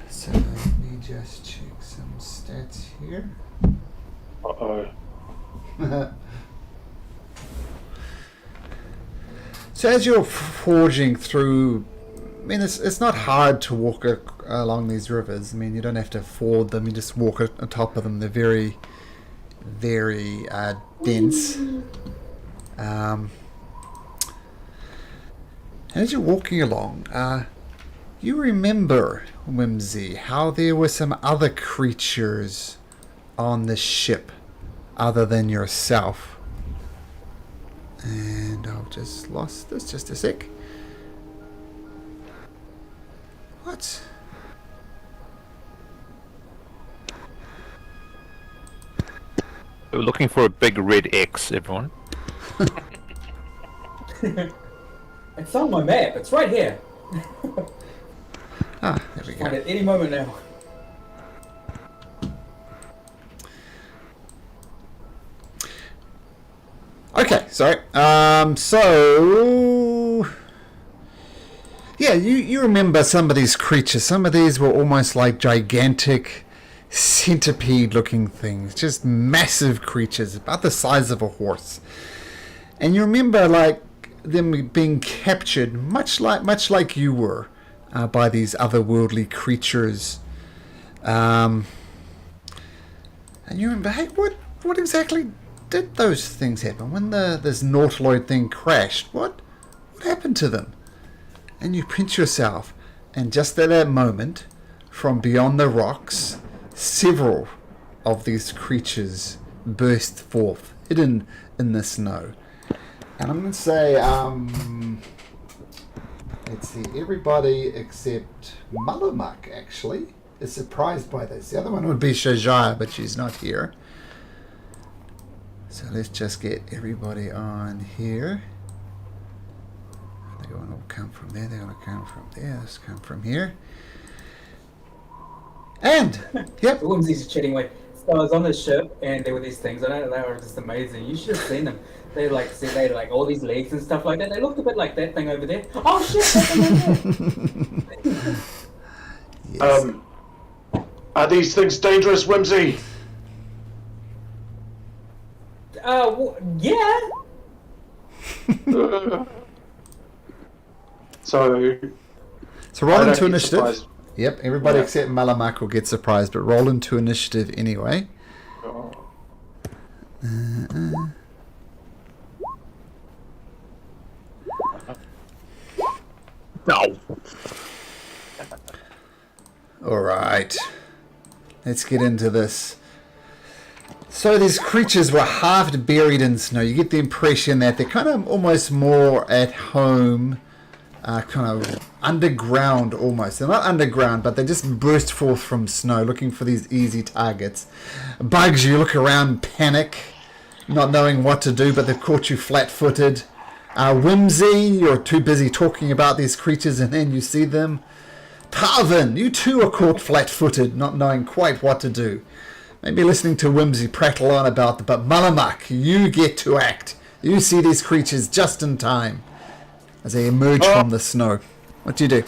So, let me just check some stats here. Uh-oh. So, as you're forging through, I mean, it's not hard to walk along these rivers. I mean, you don't have to ford them, you just walk on top of them. They're very, very dense. And as you're walking along, you remember, Whimsy, how there were some other creatures on this ship other than yourself. And I've just lost this, just a sec. What? We're looking for a big red X, everyone. It's on my map. It's right here. Ah, there we Find go. it any moment now. Okay, sorry. So yeah, you remember some of these creatures. Some of these were almost like gigantic centipede-looking things, just massive creatures, about the size of a horse. And you remember, like, them being captured, much like you were, by these otherworldly creatures. And you remember, hey, what exactly did those things happen when this Nautiloid thing crashed? What happened to them? And you pinch yourself, and just at that moment, from beyond the rocks, several of these creatures burst forth, hidden in the snow. And I'm going to say, let's see, everybody except Malamuk, actually, is surprised by this. The other one would be Shajaya, but she's not here. So let's just get everybody on here. They're going to come from there, they're going to come from there, let's come from here. And, yep. The Whimsy's chatting away. So I was on the ship and there were these things. I know they were just amazing. You should have seen them. They like said they had like all these legs and stuff like that. They looked a bit like that thing over there. Oh shit! That thing over there. Yes. Are these things dangerous, Whimsy? Yeah. So So roll I don't into get initiative. surprised. Yep, everybody Yeah. except Malamak will get surprised, but roll into initiative anyway. Oh. No. All right. Let's get into this. So these creatures were half buried in snow. You get the impression that they're kind of almost more at home, kind of underground almost. They're not underground, but they just burst forth from snow looking for these easy targets. Bugs, you look around, panic, not knowing what to do, but they've caught you flat-footed. Whimsy, you're too busy talking about these creatures and then you see them. Tarvin, you too are caught flat-footed, not knowing quite what to do. Maybe listening to Whimsy prattle on about them, but Malamak, you get to act. You see these creatures just in time as they emerge from the snow. What do you do?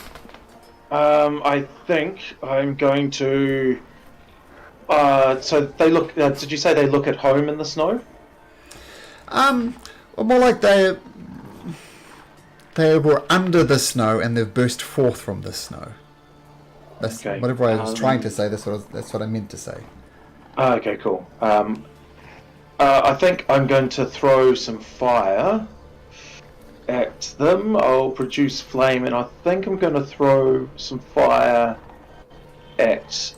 I think I'm going to. So they look. Did you say they look at home in the snow? Well, more like they were under the snow and they've burst forth from the snow. That's Okay. whatever I was trying to say. That's what I meant to say. Okay, cool. I think I'm going to throw some fire at them. I'll produce flame, and I think I'm going to throw some fire at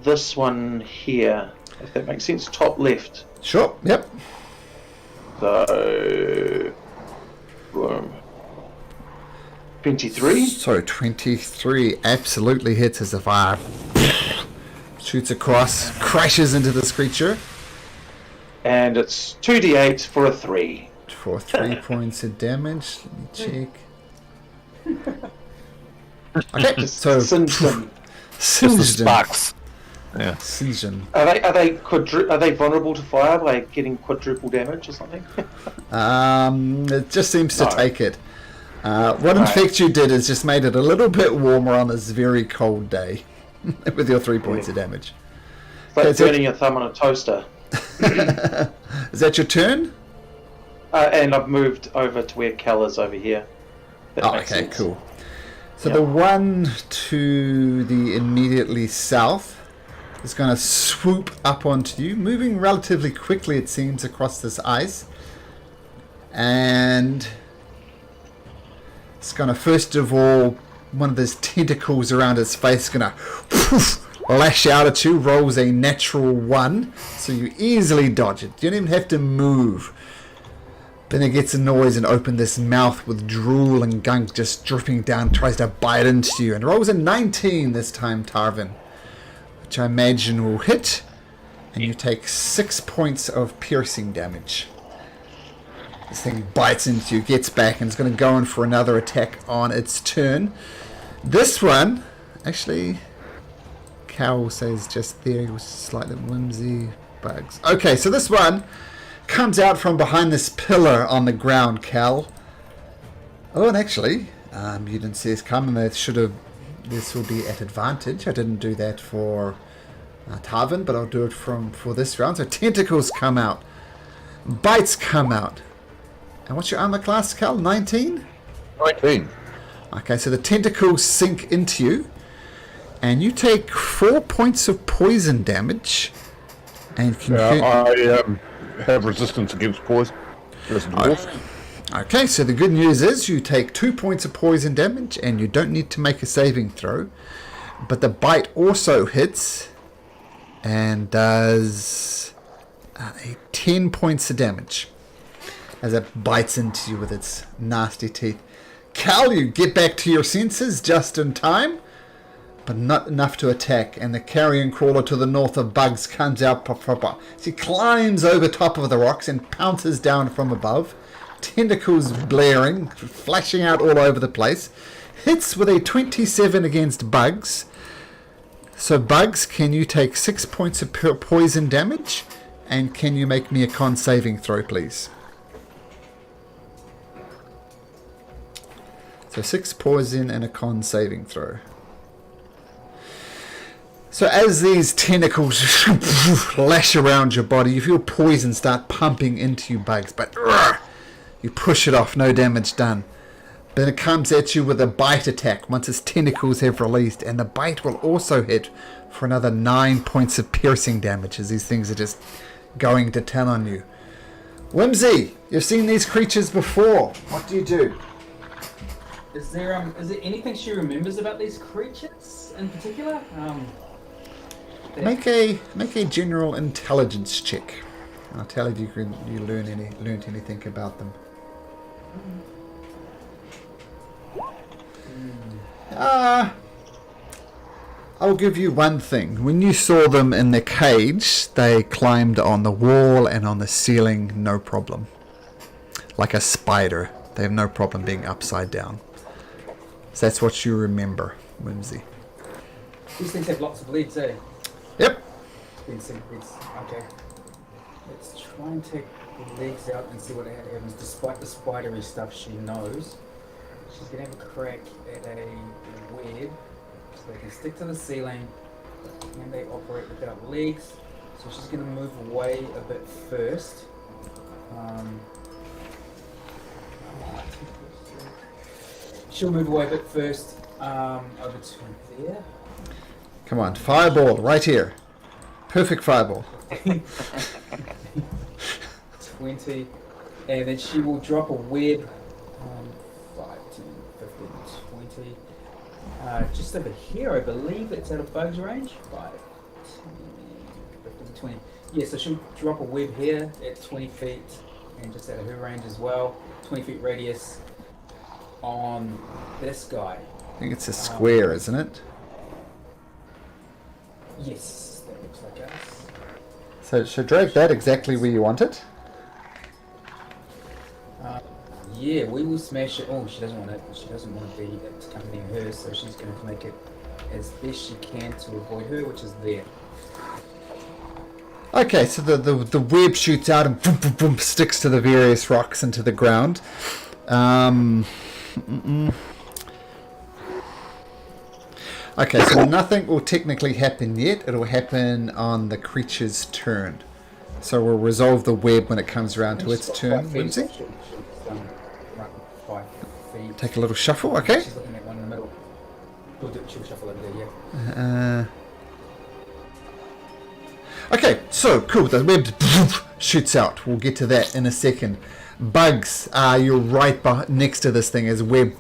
this one here, if that makes sense. Top left. Sure. Yep. So, 23. So 23 absolutely hits as the fire shoots across, crashes into this creature And it's 2d8 for a 3. for 3 points of damage. Let me check. Okay, Just so singed them. Just the singed him. sparks. Yeah. Singed him. Are they vulnerable to fire by getting quadruple damage or something? It just seems to No. take it. What Infect You did is just made it a little bit warmer on this very cold day with your 3 points of damage. It's like Okay, so- burning your thumb on a toaster. Is that your turn? And I've moved over to where Cal is over here. That Oh, makes okay, sense. cool. So Yep. the one to the immediately south is going to swoop up onto you, moving relatively quickly, it seems, across this ice. And it's going to, first of all, one of those tentacles around its face is going to lash out at you, rolls a natural 1, so you easily dodge it. You don't even have to move. Then it gets a noise and opens this mouth with drool and gunk just dripping down, tries to bite into you, and rolls a 19 this time, Tarvin, which I imagine will hit, and you take 6 points of piercing damage. This thing bites into you, gets back, and it's going to go in for another attack on its turn. This one, actually, Cow says just there, it was slightly Whimsy, Bugs. Okay, so this one comes out from behind this pillar on the ground, Cal. Oh, and actually, you didn't see us coming. This will be at advantage. I didn't do that for Tarvin, but I'll do it for this round. So tentacles come out, bites come out. And what's your armor class, Cal? 19? 19. Okay, so the tentacles sink into you, and you take 4 points of poison damage. And can I have resistance against poison. As a dwarf. Okay, so the good news is you take 2 points of poison damage and you don't need to make a saving throw. But the bite also hits and does 10 points of damage as it bites into you with its nasty teeth. Cal, you get back to your senses just in time, but not enough to attack, and the carrion crawler to the north of Bugs comes out. She climbs over top of the rocks and pounces down from above, tentacles blaring, flashing out all over the place. Hits with a 27 against Bugs. So Bugs, can you take 6 points of poison damage, and can you make me a con saving throw, please? So 6 poison and a con saving throw. So as these tentacles lash around your body, you feel poison start pumping into you, Bugs, but you push it off, no damage done. Then it comes at you with a bite attack once its tentacles have released, and the bite will also hit for another 9 points of piercing damage as these things are just going to town on you. Whimsy, you've seen these creatures before. What do you do? Is there anything she remembers about these creatures in particular? Make a general intelligence check. I'll tell you if you learned anything about them. I'll give you one thing. When you saw them in the cage, they climbed on the wall and on the ceiling, no problem. Like a spider. They have no problem being upside down. So that's what you remember, Whimsy. These things have lots of legs, eh? Yep. Okay. Let's try and take the legs out and see what happens. Despite the spidery stuff she knows, she's going to have a crack at a web so they can stick to the ceiling. Can they operate without legs? So she's going to move away a bit first. She'll move away a bit first over to there. Come on, fireball right here. Perfect fireball. 20, and then she will drop a web 5, 10, 15, 20. Just over here, I believe it's out of bug's range. 5, 10, 15, 20. Yeah, so she'll drop a web here at 20 feet and just out of her range as well. 20 feet radius on this guy. I think it's a square, isn't it? Yes, that looks like us. So drag that exactly where you want it. Yeah, we will smash it. Oh, she doesn't want it. She doesn't want to come near her, so she's going to make it as best she can to avoid her, which is there. Okay, so the web shoots out and boom, boom, boom, sticks to the various rocks and to the ground. Okay, so nothing will technically happen yet. It'll happen on the creature's turn. So we'll resolve the web when it comes around to its turn, Whimsy. Take a little shuffle, okay? She's looking at one in the middle. She'll shuffle over there, yeah. Okay, so cool. The web shoots out. We'll get to that in a second. Bugs, you're right next to this thing as web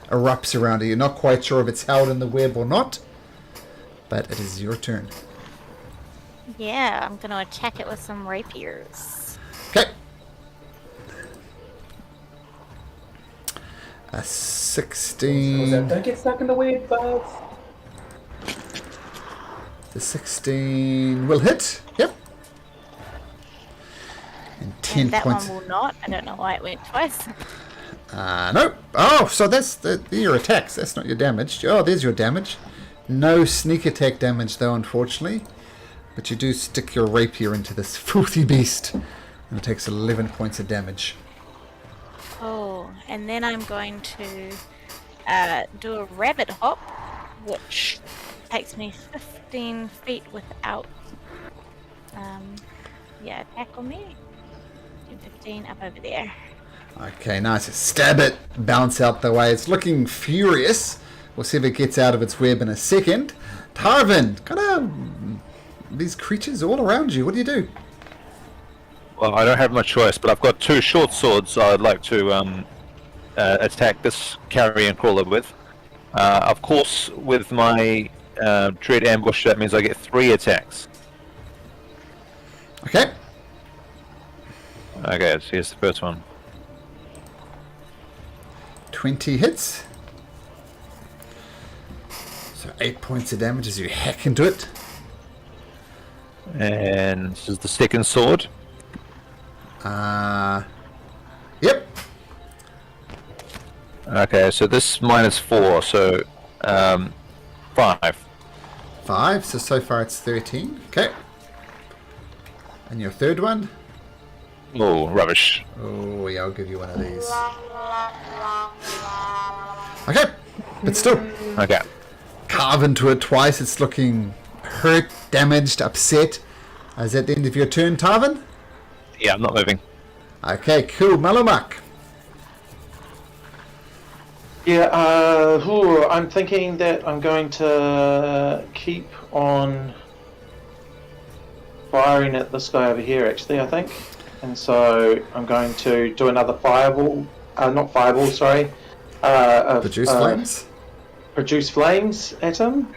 erupts around it. You're not quite sure if it's held in the web or not, but it is your turn. Yeah, I'm going to attack it with some rapiers. Okay. A 16. Don't get stuck in the web, bugs. The 16 will hit. Yep. And 10 And that points. one will not. I don't know why it went twice. No. Oh, so that's your attacks. That's not your damage. Oh, there's your damage. No sneak attack damage, though, unfortunately. But you do stick your rapier into this filthy beast. And it takes 11 points of damage. Oh, and then I'm going to do a rabbit hop, which takes me 15 feet without, attack on me. 15 up over there. Okay, nice. Stab it. Bounce out the way. It's looking furious. We'll see if it gets out of its web in a second. Tarvin, kind of these creatures all around you. What do you do? Well, I don't have much choice, but I've got 2 short swords I'd like to attack this carrion crawler with. Of course, with my dread ambush, that means I get 3 attacks. Okay. Okay, so here's the first one. 20 hits. So 8 points of damage as you hack into it. And this is the second sword. Yep. Okay, so this -4, so 5. 5, so far it's 13. Okay. And your third one? Oh, rubbish. Oh, yeah, I'll give you one of these. Okay, but still. Okay. Carve into it twice. It's looking hurt, damaged, upset. Is that the end of your turn, Tarvin? Yeah, I'm not moving. Okay, cool. Malamak. Yeah, I'm thinking that I'm going to keep on firing at this guy over here, actually, I think. And so I'm going to do another fireball, not fireball, sorry, Produce flames? Produce flames at him.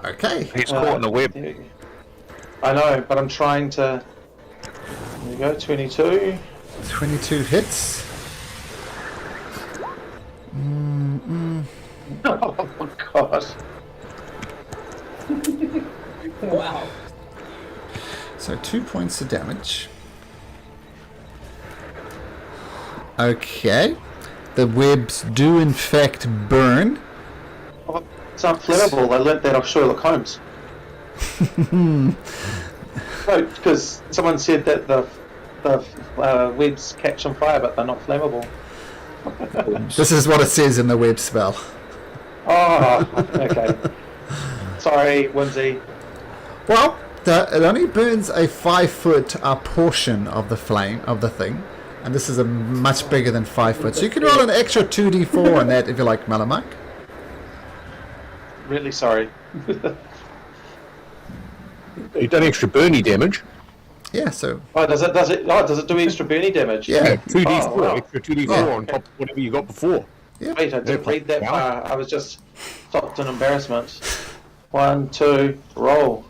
Okay. He's caught in the web. I know, but I'm trying to. There you go, 22. 22 hits. Oh my god. Wow. So 2 points of damage. Okay. The webs do in fact burn. Oh, it's not flammable. I learnt that off Sherlock Holmes. No, because someone said that the webs catch on fire, but they're not flammable. This is what it says in the web spell. Oh, okay. Sorry, Whimsy. Well, it only burns a 5-foot portion of the flame of the thing, and this is a much bigger than 5 foot. So you can roll an extra 2d4 on that if you like, Malamak. Really sorry. You've done extra burny damage. Yeah. So Oh, does it do extra burny damage? Yeah. 2d4, Oh, wow. extra 2d4 Yeah. on top of whatever you got before. yeah. Wait, I didn't read that far. I was just stopped in embarrassment. 1, 2, roll.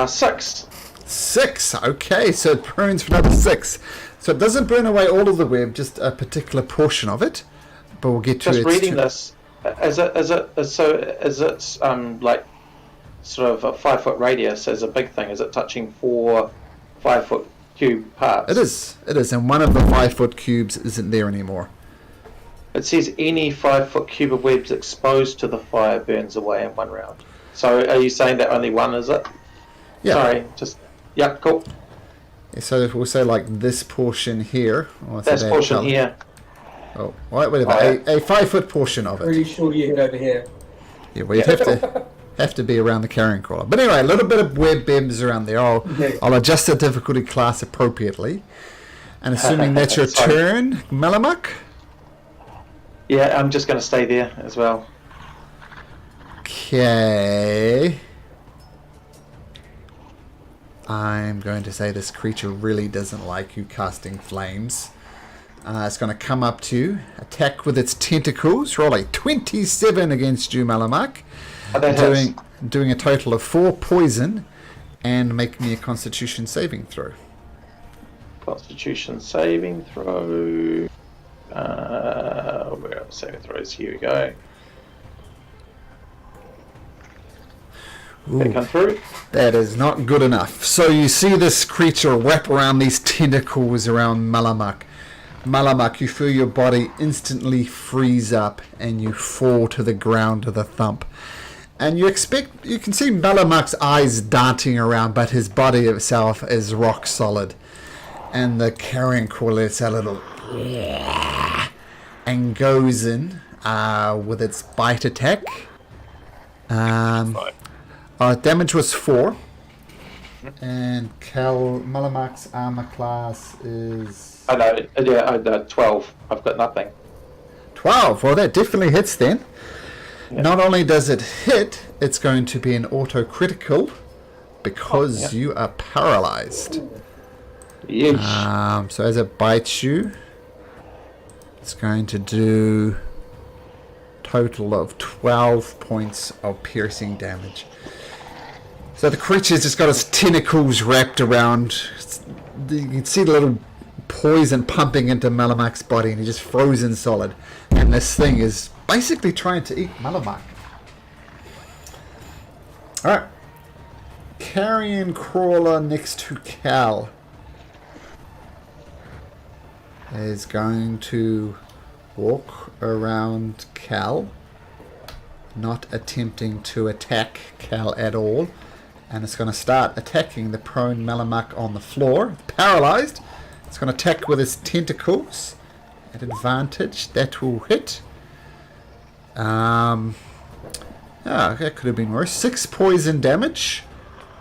6. 6. Okay, so it burns for another 6. So it doesn't burn away all of the web, just a particular portion of it. But we'll get to Just it. reading this, is it like sort of a 5-foot radius as a big thing? Is it touching 4 5-foot cube parts? It is, and one of the 5-foot cubes isn't there anymore. It says any 5-foot cube of webs exposed to the fire burns away in 1 round. So are you saying that only one is it? Yeah. Sorry, just yeah, cool. So if we'll say like this portion here. Oh, it's a This bad portion colour. here. Oh, right, whatever. Oh, yeah. A 5-foot portion of it. Pretty sure you hit over here. Yeah, well, you'd have to be around the carrying crawler. But anyway, a little bit of web bends around there. I'll adjust the difficulty class appropriately. And assuming that's your Sorry. turn, Malamak. Yeah, I'm just going to stay there as well. Okay. I'm going to say this creature really doesn't like you casting flames. It's going to come up to you, attack with its tentacles, roll a 27 against you, Malamak. Oh, that hits. Doing a total of 4 poison, and make me a Constitution saving throw. Constitution saving throw. Where are the saving throws? Here we go. Did it come through? That is not good enough. So you see this creature wrap around these tentacles around Malamak. Malamak, you feel your body instantly freeze up and you fall to the ground with a thump. And you can see Malamak's eyes darting around, but his body itself is rock solid. And the carrion crawler lets out a little and goes in with its bite attack. Damage was 4. And Malamak's armor class is... I know, yeah, 12. I've got nothing. 12. Well, that definitely hits then. Yeah. Not only does it hit, it's going to be an auto-critical because you are paralyzed. Yeesh. So as it bites you, it's going to do total of 12 points of piercing damage. So the creature's just got its tentacles wrapped around. You can see the little poison pumping into Malamak's body, and he's just frozen solid. And this thing is basically trying to eat Malamak. Alright. Carrion crawler next to Cal is going to walk around Cal, not attempting to attack Cal at all. And it's going to start attacking the prone Malamak on the floor, paralyzed. It's going to attack with its tentacles at advantage. That will hit. That could have been worse. 6 poison damage.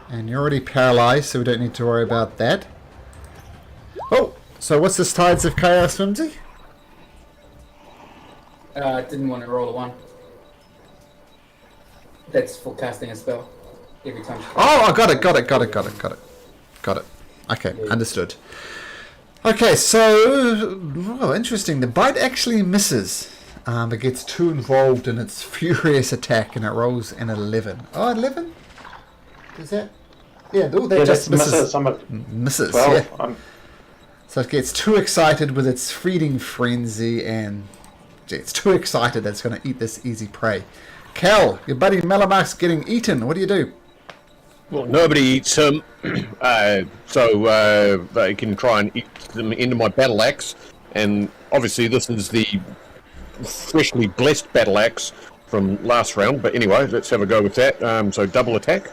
And you're already paralyzed, so we don't need to worry about that. Oh, so what's this Tides of Chaos, Whimsy? I didn't want to roll a 1. That's for casting a spell. Every time. Oh, I got it. Okay, understood. Okay, so interesting. The bite actually misses. It gets too involved in its furious attack, and it rolls an 11. Oh, 11? Is that? Yeah, oh, that Yeah, just that's misses. I'm a Misses, 12. yeah. So it gets too excited with its feeding frenzy, and it's too excited that it's going to eat this easy prey. Cal, your buddy Malamark's getting eaten. What do you do? Well, nobody eats him, so they can try and eat them into my battle axe. And obviously, this is the freshly blessed battle axe from last round. But anyway, let's have a go with that. So double attack.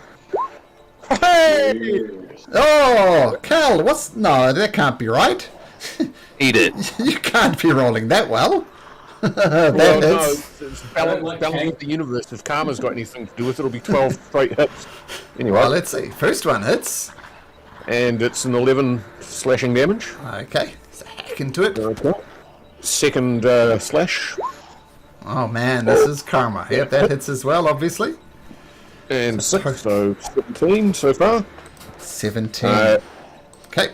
Hey! Oh, Cal, no, that can't be right. Eat it. You can't be rolling that well. That Well, no, hits. it's balance of the universe. If karma's got anything to do with it, it'll be 12 straight hits. Anyway, Well, let's see. First one hits. and it's an 11 slashing damage. Okay, so hack into it. Okay. Second slash, Oh man, this is karma. Yep, that hits as well, obviously. and 6, so 17 so far. 17. Okay.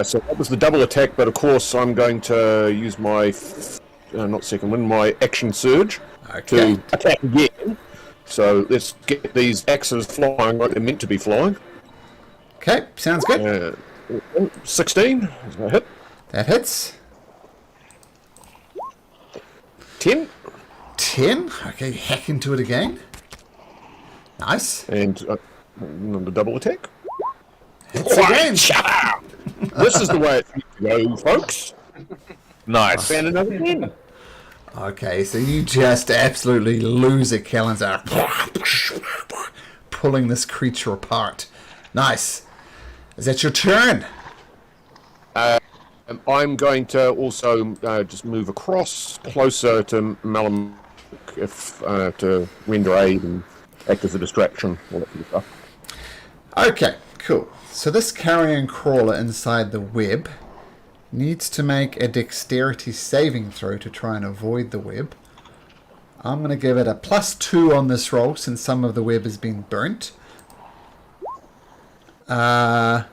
So that was the double attack, but of course I'm going to use my, not second one, my action surge Okay. to attack again. So let's get these axes flying like they're meant to be flying. Okay, sounds good. 16, is that a hit. That hits. 10, 10. Okay, hack into it again. Nice. and the double attack. Hits again. This is the way it's meant to go, folks. Nice. And another 10. Okay, so you just absolutely lose it, Callan's pulling this creature apart. Nice. Is that your turn? I'm going to also just move across closer to Malam if to render aid and act as a distraction, all that sort of stuff. Okay, cool. So this carrion crawler inside the web needs to make a dexterity saving throw to try and avoid the web. I'm going to give it a +2 on this roll since some of the web has been burnt. But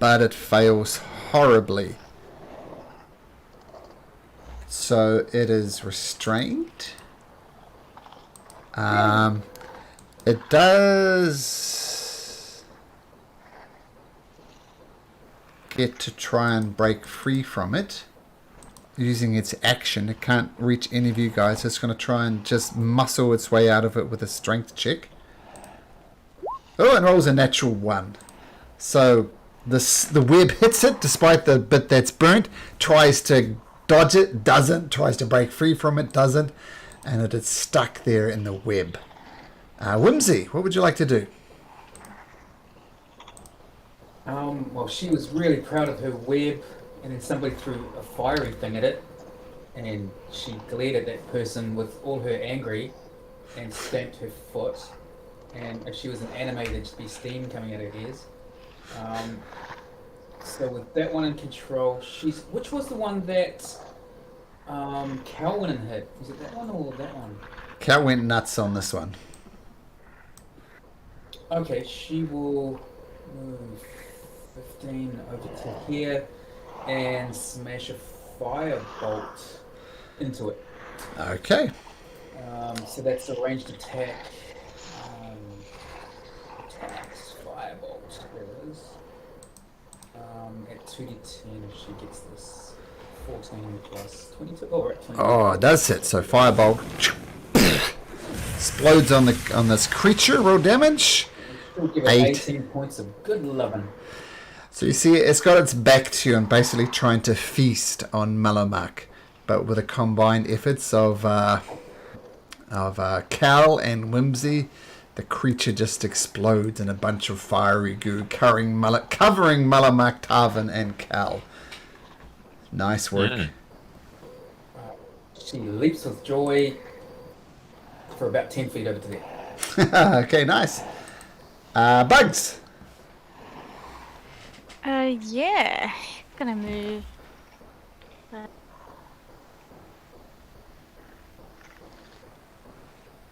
it fails horribly. So it is restrained. It does get to try and break free from it using its action. It can't reach any of you guys. It's going to try and just muscle its way out of it with a strength check. Oh, and rolls a natural 1. So the web hits it despite the bit that's burnt, tries to dodge it, doesn't, tries to break free from it, doesn't, and it is stuck there in the web. Whimsy, what would you like to do? Well, she was really proud of her web, and then somebody threw a fiery thing at it, and she glared at that person with all her angry, and stamped her foot. And if she was an anime, there'd just be steam coming out of her ears. So with that one in control, which was the one that Calvin hit? Was it that one or that one? Cat went nuts on this one. Okay, she will move 15 over to here and smash a firebolt into it. Okay. So that's a ranged attack. Attacks, firebolt, there it is. At 2d10 if she gets this. 14 plus 22. Oh, we're at 20. Oh, it does hit. So firebolt explodes on this creature. Roll damage. We'll give it 18 points of good loving. So you see, it's got its back to you and basically trying to feast on Malamak, but with the combined efforts of Cal and Whimsy, the creature just explodes in a bunch of fiery goo, covering Malamak, Tarvin, and Cal. Nice work. She leaps with joy for about 10 feet over to there. Okay, nice. Bugs. Yeah. Gonna move.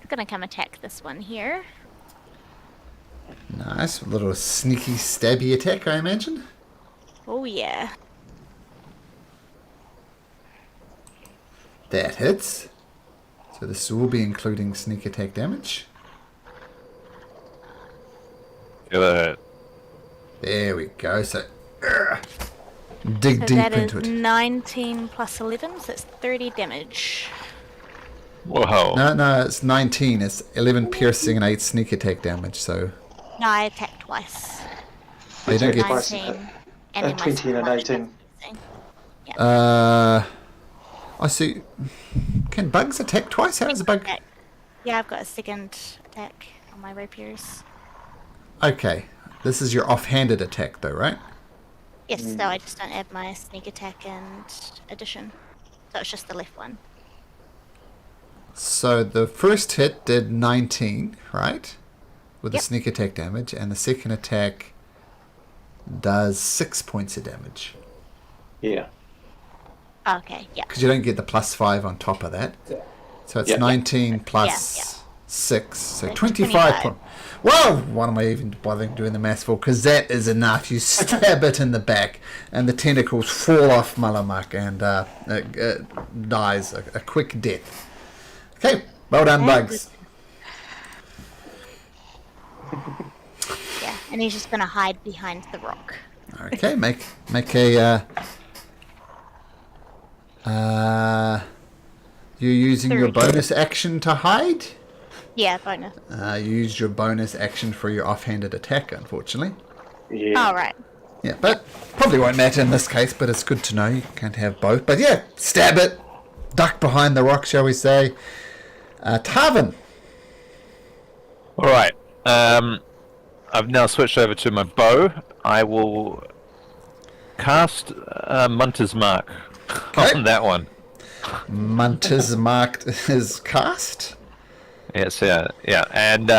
Gonna come attack this one here. Nice. A little sneaky stabby attack, I imagine. Oh yeah. That hits. So this will be including sneak attack damage. The other hit. There we go. So dig So deep that into is it. 19 plus 11, so that's 30 damage. Whoa. No, it's 19. It's 11 piercing and 8 sneak attack damage. So No, I attacked twice. you don't get. 19. And then my 20 and an second 18. I see. Can bugs attack twice? How does a bug? attack. Yeah, I've got a second attack on my rapiers. Okay, this is your offhanded attack, though, right? Yes, so I just don't add my sneak attack and addition. So it's just the left one. So the first hit did 19, right? With the Yep. sneak attack damage, and the second attack does 6 points of damage. Yeah. Okay, yeah. Because you don't get the +5 on top of that. So it's Yeah. 19 plus Yeah. 6, so So 25 25. points. Well, why am I even bothering doing the maths for? Because that is enough. You stab it in the back, and the tentacles fall off Malamak, and it dies a quick death. Okay, well done, Very Bugs. Yeah, and he's just gonna hide behind the rock. Okay, make a. You're using your 30. bonus action to hide. Yeah, bonus. You used your bonus action for your offhanded attack, unfortunately. Yeah. Alright. Yeah, but probably won't matter in this case, but it's good to know you can't have both. But yeah, stab it. Duck behind the rock, shall we say. Tarvin. Alright. I've now switched over to my bow. I will cast Munter's Mark Okay. on that one. Munter's marked is cast. Yes, yeah. And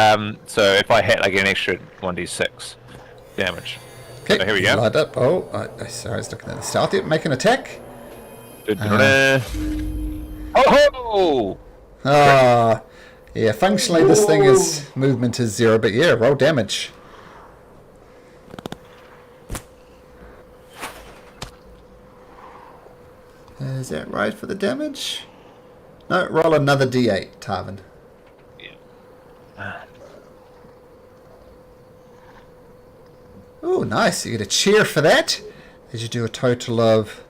so if I hit, I get an extra 1d6 damage. Okay, So here we go. Light up. Oh, sorry, I was looking at the stealth. Yep, make an attack. Oh! Ah, yeah, functionally this thing is, movement is 0, but yeah, roll damage. Is that right for the damage? No, roll another d8, Tarvin. Oh, nice. You get a cheer for that. As you do a total of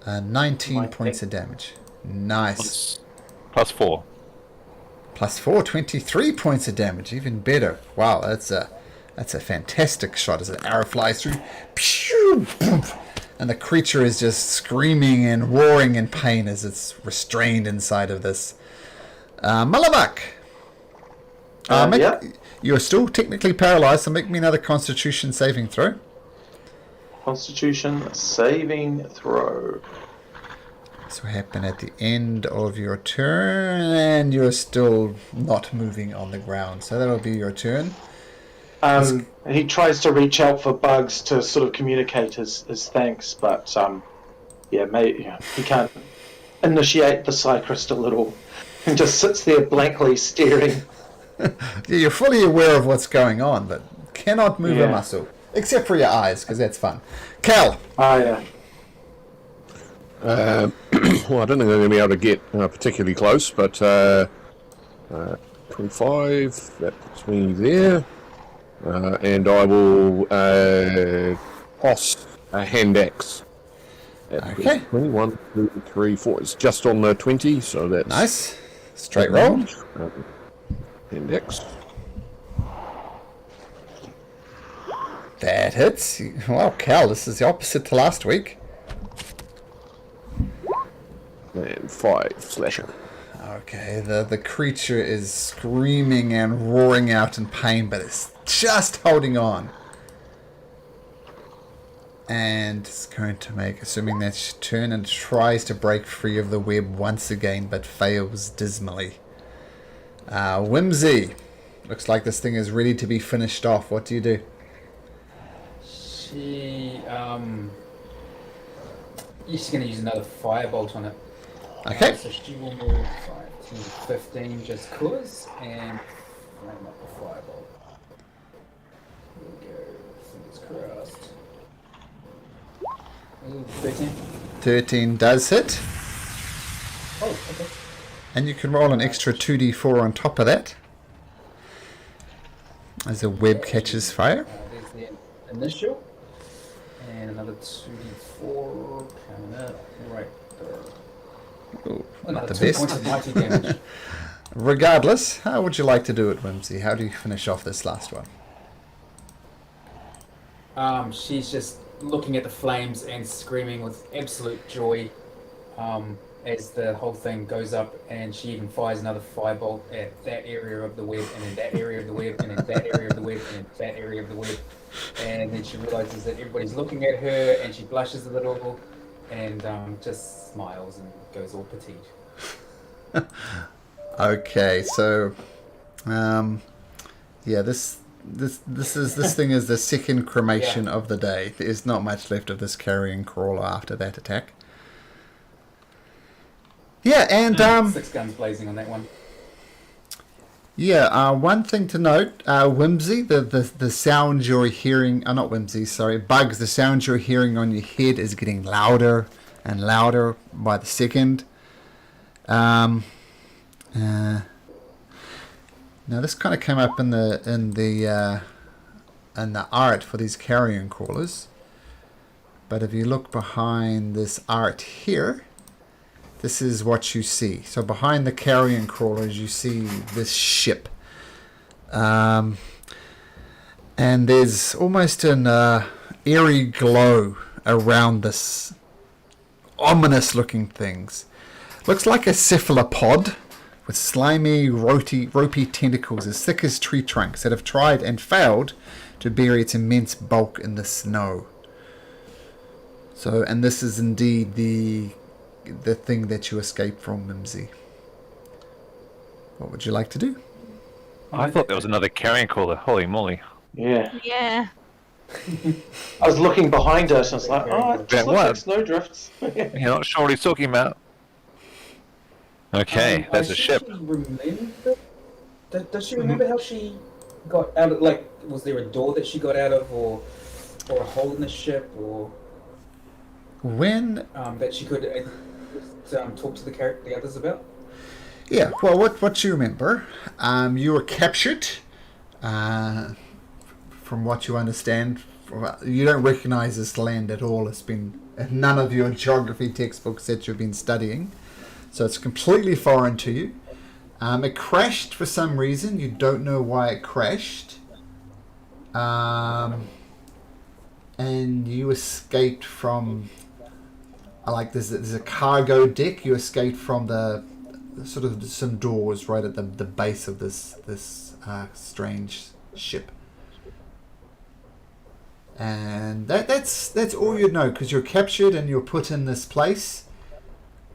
19 points of damage. Nice. Plus 4. Plus 4, 23 points of damage. Even better. Wow, that's a fantastic shot as an arrow flies through. Pew, boom, and the creature is just screaming and roaring in pain as it's restrained inside of this. Malamak. Yeah. You're still technically paralyzed, so make me another Constitution saving throw. Constitution saving throw. This will happen at the end of your turn, and you're still not moving on the ground. So that'll be your turn. He tries to reach out for Bugs to sort of communicate his thanks, but he can't initiate the Psycrystal at all. He just sits there blankly staring. Yeah, you're fully aware of what's going on, but cannot move a Yeah. muscle. Except for your eyes, because that's fun. Cal. Oh, yeah. Well, I don't think I'm going to be able to get particularly close, but 25, that puts me there. And I will toss a hand axe. Okay. 21, 2, 3, 4. It's just on the 20, so that's... Nice. Straight roll. Hand axe. That hits. Well, Cal, this is the opposite to last week. And 5 slashing. Okay, the creature is screaming and roaring out in pain, but it's just holding on. And it's going to make, assuming that's your turn, and tries to break free of the web once again, but fails dismally. Whimsy. Looks like this thing is ready to be finished off. What do you do? She's going to use another firebolt on it. Okay. So she will move 5, 10, 15 just cause and flame up the firebolt. Here we go. Fingers crossed. Ooh, 13. 13 does hit. Oh, And you can roll an extra 2d4 on top of that as a web catches fire. There's the initial. And another 2d4 coming up right there. Ooh, not Another the 2 best. points of mighty damage. Regardless, how would you like to do it, Whimsy? How do you finish off this last one? She's just looking at the flames and screaming with absolute joy as the whole thing goes up, and she even fires another firebolt at that area of the web, and in that area of the web, and in that area of the web, and in that area of the web. And then she realizes that everybody's looking at her, and she blushes a little, and just smiles and goes all petite. Okay, so yeah, this thing is the second cremation of the day. There's not much left of this carrion crawler after that attack. Yeah, and 6 guns blazing on that one. yeah, one thing to note, Whimsy, the sound you're hearing, not Whimsy, sorry, Bugs, the sound you're hearing on your head is getting louder and louder by the second. Now this kind of came up in the art for these carrion crawlers, but if you look behind this art here, this is what you see. So behind the carrion crawlers, you see this ship, and there's almost an eerie glow around this ominous-looking things. Looks like a cephalopod with slimy, ropey tentacles as thick as tree trunks that have tried and failed to bury its immense bulk in the snow. So, and this is indeed the thing that you escaped from, Mimsy. What would you like to do? I thought there was another carrion crawler. Holy moly. Yeah. Yeah. I was looking behind us and I was like, oh, it just That looks like what? snowdrifts. You're not sure what he's talking about. Okay, that's a ship. Does she remember how she got out of, like, was there a door that she got out of, or a hole in the ship, or When that she could talk to the others about? Yeah, well, what you remember, you were captured. From what you understand, you don't recognize this land at all. It's been in none of your geography textbooks that you've been studying, so it's completely foreign to you. It crashed for some reason. You don't know why it crashed. And you escaped from, like, there's a cargo deck. You escaped from the sort of some doors right at the base of this strange ship. And that's all you know, because you're captured and you're put in this place.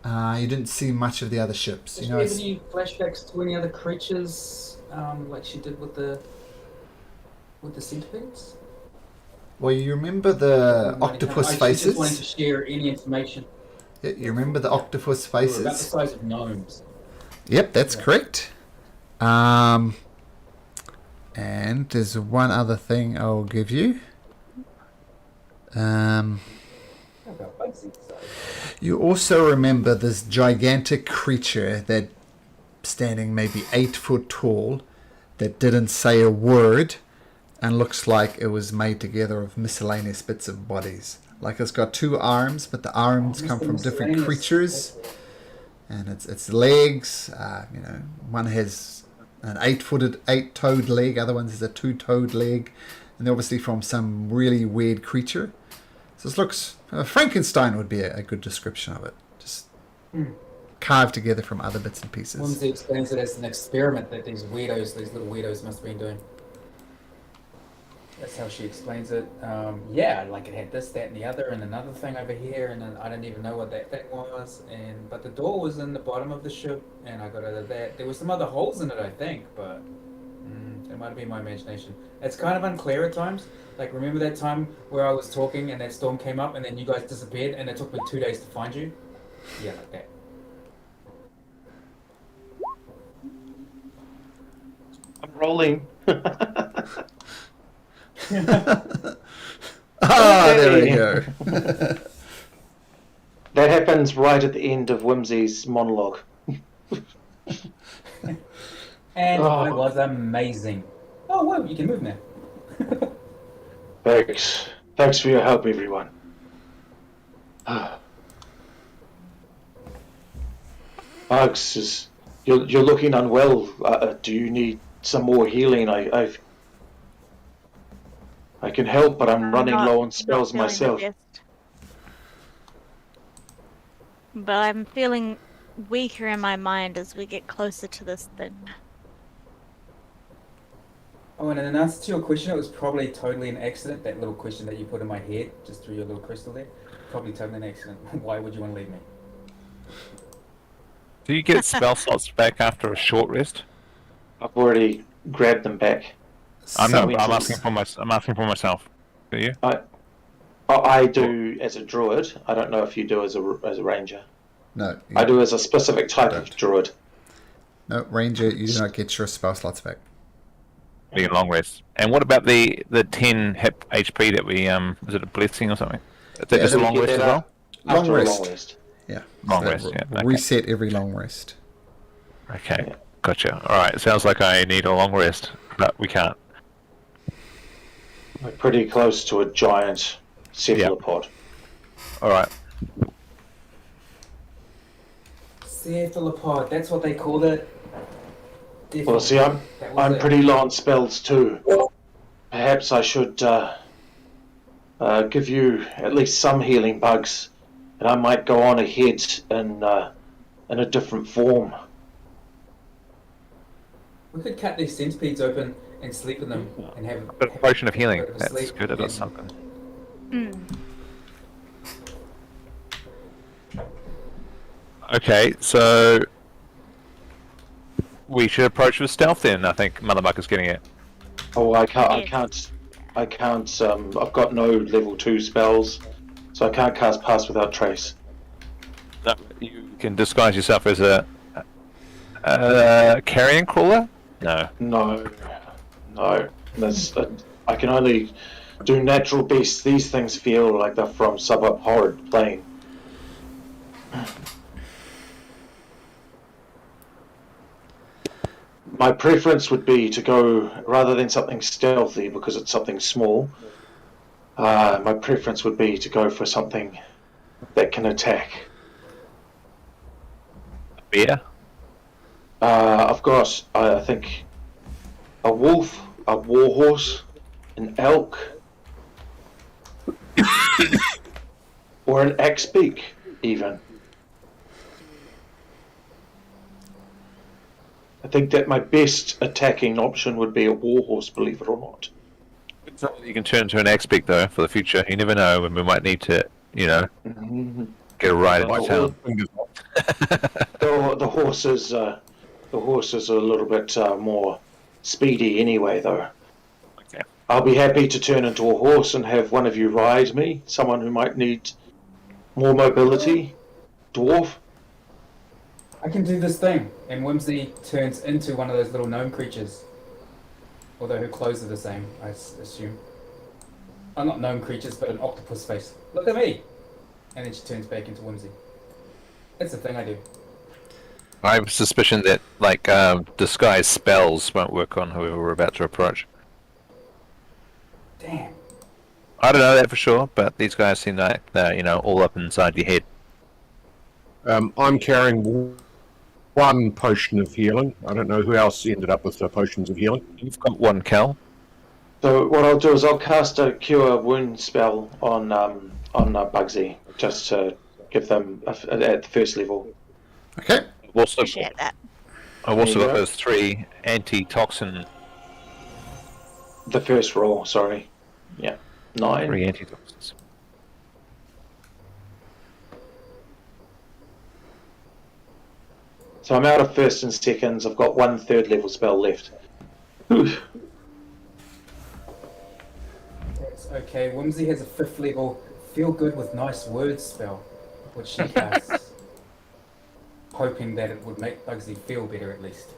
You didn't see much of the other ships. Did you have any flashbacks to any other creatures, like she did with the centipedes? Well, you remember the octopus She faces? just wanted to share any information. Yeah, you remember the octopus They were about the faces? size of gnomes. Yep, that's correct. And there's one other thing I'll give you. How about Bugsy size? You also remember this gigantic creature that standing maybe 8 foot tall that didn't say a word and looks like it was made together of miscellaneous bits of bodies. Like it's got 2 arms, but the arms come from different creatures. And its legs, one has an 8-toed leg, other one has a 2-toed leg, and they're obviously from some really weird creature. So this looks, Frankenstein would be a good description of it. Just carved together from other bits and pieces. Whimsy explains it as an experiment that these little weirdos must have been doing. That's how she explains it. Like it had this, that, and the other, and another thing over here, and then I didn't even know what that thing was. But the door was in the bottom of the ship, and I got out of that. There were some other holes in it, I think, but it might have been my imagination. It's kind of unclear at times. Like, remember that time where I was talking and that storm came up, and then you guys disappeared, and it took me 2 days to find you? Yeah, like that. I'm rolling. There we go. That happens right at the end of Whimsy's monologue. And Oh. I was amazing. Oh, whoa, you can move now. Thanks. Thanks for your help, everyone. Bugs, you're looking unwell. Do you need some more healing? I can help, but I'm running low on spells feeling the myself. best. But I'm feeling weaker in my mind as we get closer to this thing. Oh, and in answer to your question, it was probably totally an accident. That little question that you put in my head, just through your little crystal there, probably totally an accident. Why would you want to leave me? Do you get spell slots back after a short rest? I've already grabbed them back. I'm Some- asking for myself. Do you? I do as a druid. I don't know if you do as a ranger. No, I do as a specific type of don't. druid. No, Ranger, you do not get your spell slots back. Being a long rest. And what about the 10 HP that we is it a blessing or something? Is that Yeah, just a we long get rest as that well? Long After a rest. long rest. Yeah. Long So rest, yeah, okay. Reset every long rest. Okay, gotcha. All right, sounds like I need a long rest, but we can't. We're pretty close to a giant cephalopod. All right. Cephalopod, that's what they called it. Definitely. Well, see, I'm pretty low on spells too. Perhaps I should give you at least some healing, Bugs, and I might go on ahead in a different form. We could cut these centipedes open and sleep in them and have But a potion of healing. a That's sleep good. It does and- something. Okay, so we should approach with stealth then. I think Motherbuck is getting it. Oh, I can't. Yes. I can't. I've got no level 2 spells, so I can't cast Pass Without Trace. No, you can disguise yourself as a carrion crawler. No. No. That's. I can only do natural beasts. These things feel like they're from sub-horrid plane. My preference would be to go, rather than something stealthy because it's something small, my preference would be to go for something that can attack. Bear. I've got, I think, a wolf, a warhorse, an elk, or an axe-beak, even. I think that my best attacking option would be a warhorse, believe it or not. You can turn into an X-Beak though for the future. You never know when we might need to, get a ride into town. The horses are a little bit more speedy anyway, though. Okay. I'll be happy to turn into a horse and have one of you ride me, someone who might need more mobility. Dwarf? I can do this thing, and Whimsy turns into one of those little gnome creatures. Although her clothes are the same, I assume. Oh, not gnome creatures, but an octopus face. Look at me! And then she turns back into Whimsy. That's the thing I do. I have a suspicion that disguise spells won't work on whoever we're about to approach. Damn. I don't know that for sure, but these guys seem like they're all up inside your head. I'm carrying one potion of healing. I don't know who else ended up with the potions of healing. You've got one, Cal. So what I'll do is I'll cast a Cure Wound spell on Bugsy, just to give them at the first level. Okay. I've also Appreciate that. got There you go. those 3 antitoxin. The first roll, sorry. Yeah. 9. 3 antitoxins. So I'm out of first and seconds. I've got 1 third level spell left. Oof. That's okay. Whimsy has a 5th level feel good with nice words spell, which she casts. Hoping that it would make Bugsy feel better at least.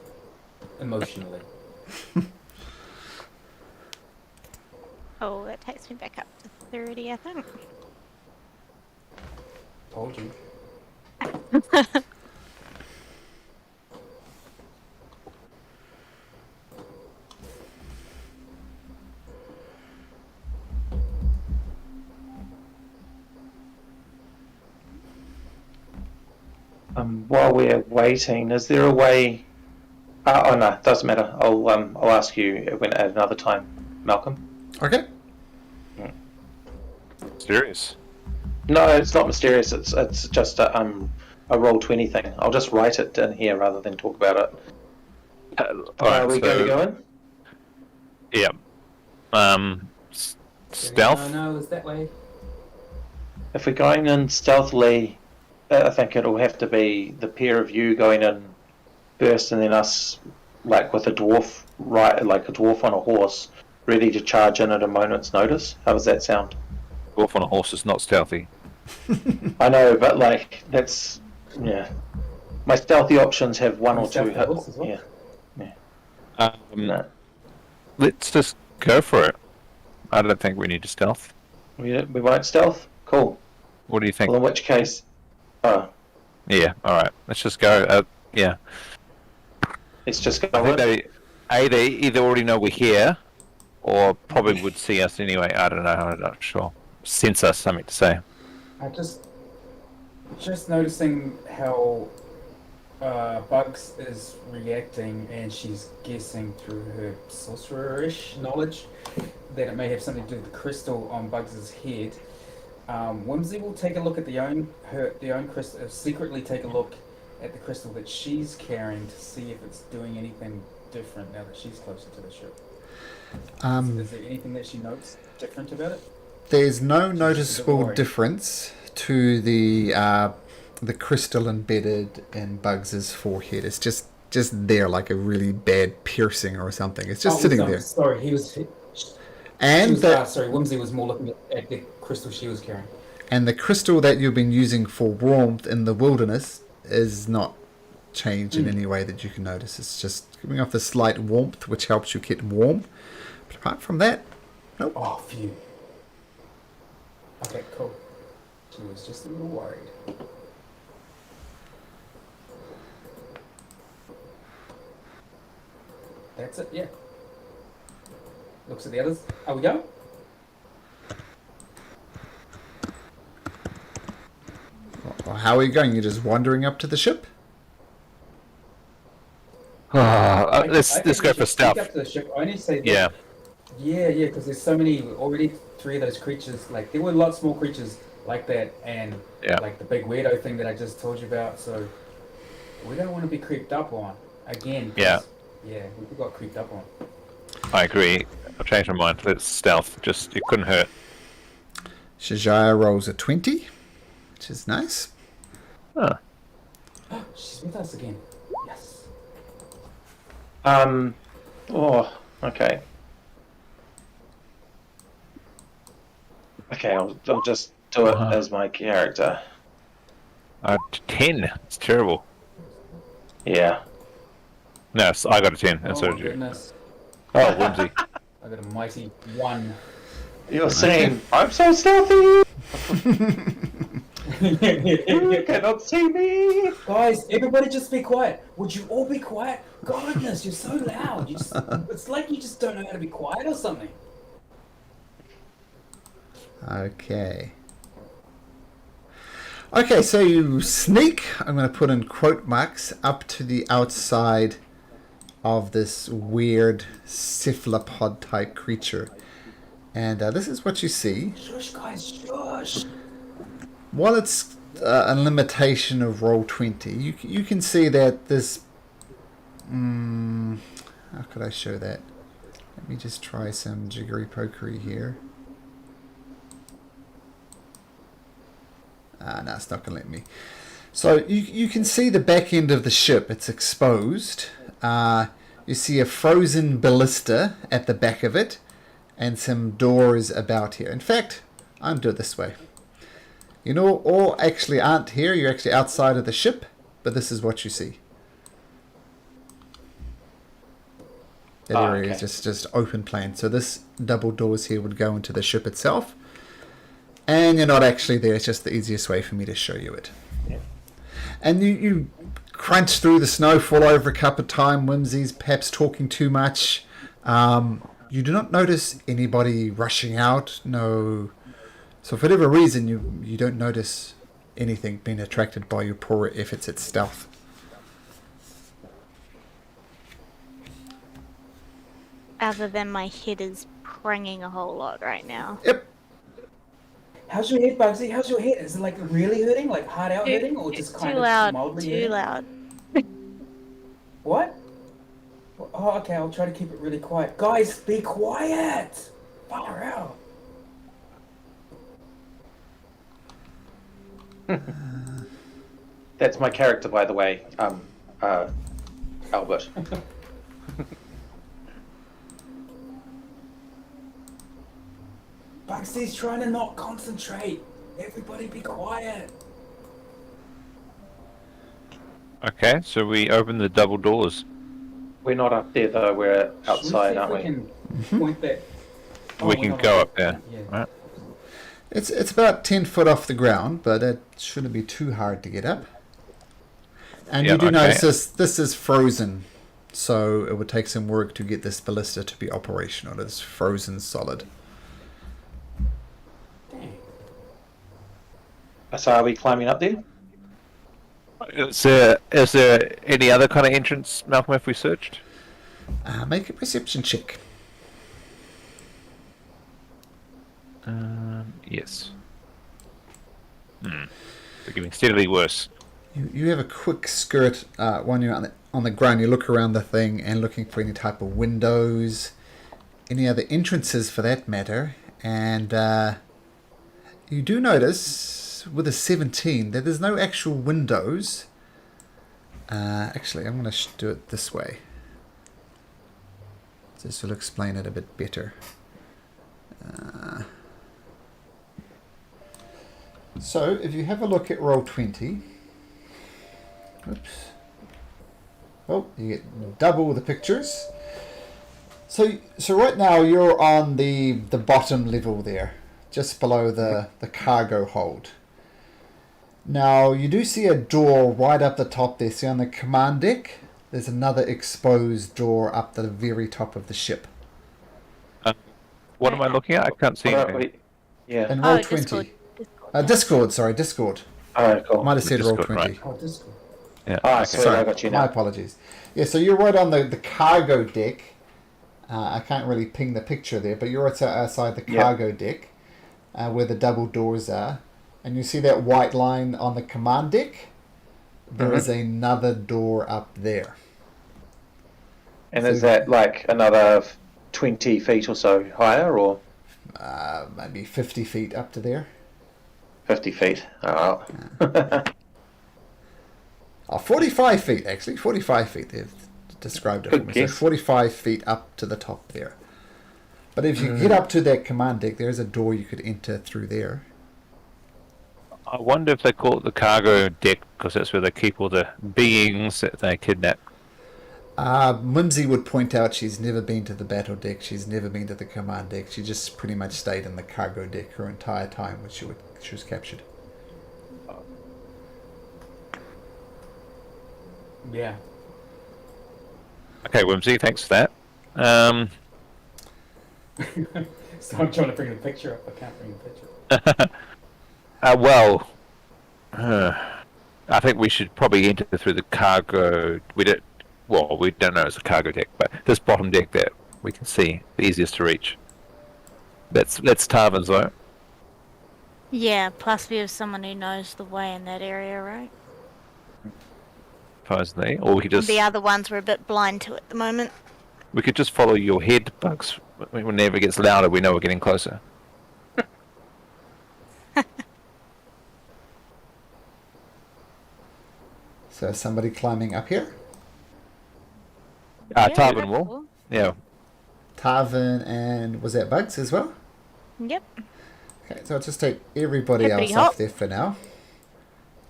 Emotionally. Oh, that takes me back up to 30, I think. Told you. While we're waiting, is there a way? Oh no, doesn't matter. I'll ask you when at another time, Malcolm. Okay. Serious. No, it's not mysterious. It's just a Roll20 thing. I'll just write it in here rather than talk about it. Alright, Are we going? Yeah. Stealth. No, it's that way. If we're going in stealthily, I think it'll have to be the pair of you going in first, and then us, like with a dwarf, right, like a dwarf on a horse, ready to charge in at a moment's notice. How does that sound? Dwarf on a horse is not stealthy. I know, but like that's My stealthy options have one or two Stealthy hit. horse as well? Yeah. No. Let's just go for it. I don't think we need to stealth. We won't stealth. Cool. What do you think? Well, in which case, Yeah. All right. Let's just go. Yeah. let's just go. I think in. they either already know we're here, or probably would see us anyway. I don't know. I'm not sure. Sense us, something to say. I just noticing how Bugs is reacting, and she's guessing through her sorcererish knowledge that it may have something to do with the crystal on Bugs's head. Whimsy will take a look at the own crystal, secretly take a look at the crystal that she's carrying to see if it's doing anything different now that she's closer to the ship. Is there anything that she notes different about it? There's no noticeable difference to the crystal embedded in Bugs's forehead. It's just there, like a really bad piercing or something. It's just sitting there. Sorry, Whimsy was more looking at the crystal she was carrying. And the crystal that you've been using for warmth in the wilderness is not changed in any way that you can notice. It's just giving off the slight warmth, which helps you get warm. But apart from that, nope. Oh, phew. Okay, cool. She was just a little worried. That's it, yeah. Looks at the others. Are we going? Well, how are you going? You're just wandering up to the ship? Let's go for sneak stealth. up to the ship. I only say that. Yeah. Yeah, because there's so many already. 3 of those creatures, like there were lots more creatures like that, and like the big weirdo thing that I just told you about. So we don't want to be creeped up on again. Yeah. Yeah, we got creeped up on. I agree. I've changed my mind. Let's stealth. Just it couldn't hurt. Shajaya rolls a 20, which is nice. Huh. She's with us again. Yes. Oh, okay. Okay, I'll just do it as my character. 10. It's terrible. Yeah. No, I got a 10. Oh And so my did you. goodness. Oh, whimsy. I got a mighty 1. You're saying, I'm so stealthy! You cannot see me! Guys, everybody just be quiet. Would you all be quiet? Goodness, you're so loud. It's like you just don't know how to be quiet or something. Okay. Okay, so you sneak, I'm going to put in quote marks, up to the outside of this weird cephalopod type creature. And this is what you see. Shush, guys, shush. While it's a limitation of Roll20, you can see that this... how could I show that? Let me just try some jiggery pokery here. No, it's not going to let me. So you can see the back end of the ship. It's exposed. You see a frozen ballista at the back of it and some doors about here. In fact, I'm doing it this way. You know, all actually aren't here. You're actually outside of the ship, but this is what you see. That area is just open plan. So this double doors here would go into the ship itself. And you're not actually there. It's just the easiest way for me to show you it. Yeah. And you crunch through the snow, fall over a couple of times, whimsies, perhaps talking too much. You do not notice anybody rushing out. No. So for whatever reason, you don't notice anything being attracted by your poor efforts at stealth. Other than my head is pranging a whole lot right now. Yep. How's your head, Bugsy? How's your head? Is it like really hurting, like hard out hurting, or just kind Too of loud. mildly Too hurting? loud. What? Oh, okay. I'll try to keep it really quiet. Guys, be quiet. Far out. That's my character, by the way. Albert. Bugsy's trying to not concentrate. Everybody be quiet. Okay, so we open the double doors. We're not up there though. We're outside, Should aren't we see we? if can point that. We we're can not go up there. Yeah. Right. It's about 10 foot off the ground, but it shouldn't be too hard to get up. And Yeah, you do okay. notice this is frozen, so it would take some work to get this ballista to be operational. It's frozen solid. Dang. So are we climbing up there? Is there any other kind of entrance, Malcolm, if we searched? Make a perception check. Yes. They're getting steadily worse. You have a quick skirt when you're on the ground. You look around the thing and looking for any type of windows, any other entrances for that matter, and you do notice with a 17 that there's no actual windows. Actually, I'm going to do it this way. This will explain it a bit better. So, if you have a look at roll 20, oops. Oh, you get double the pictures. So right now you're on the bottom level there, just below the cargo hold. Now you do see a door right up the top there. See on the command deck, there's another exposed door up the very top of the ship. What am I looking at? I can't see What are anything. we- Yeah. And roll Oh, 20. Discord. Discord. Oh, cool. Might have said roll Discord, 20. right. Oh, this cool. Yeah. Ah, okay. sorry. Sorry, I got you my now. apologies. Yeah, so you're right on the cargo deck. I can't really ping the picture there, but you're outside the Yeah. cargo deck where the double doors are. And you see that white line on the command deck? There is another door up there. And is that like another 20 feet or so higher, or Maybe 50 feet up to there. 50 feet? Oh, well. Oh, 45 feet, actually. 45 feet. They've described it for Good me. So guess. 45 feet up to the top there. But if you get up to that command deck, there's a door you could enter through there. I wonder if they call it the cargo deck because that's where they keep all the beings that they kidnap. Mimsy would point out she's never been to the battle deck. She's never been to the command deck. She just pretty much stayed in the cargo deck her entire time when she was captured. Yeah. Okay, Whimsy, thanks for that. So I'm trying to bring the picture up. I can't bring the picture. I think we should probably enter through the cargo. We don't know it's a cargo deck, but this bottom deck that we can see, the easiest to reach. That's Tarvin's, though. Yeah, plus we have someone who knows the way in that area, right? Supposedly, or we could just The other ones we're a bit blind to at the moment. follow your head, Bugs. Whenever it gets louder, we know we're getting closer. So somebody climbing up here? Yeah, Tarvin that's will. cool. Yeah. Tarvin and was that Bugs as well? Yep. Okay, so I'll just take everybody Hippity else hop. off there for now.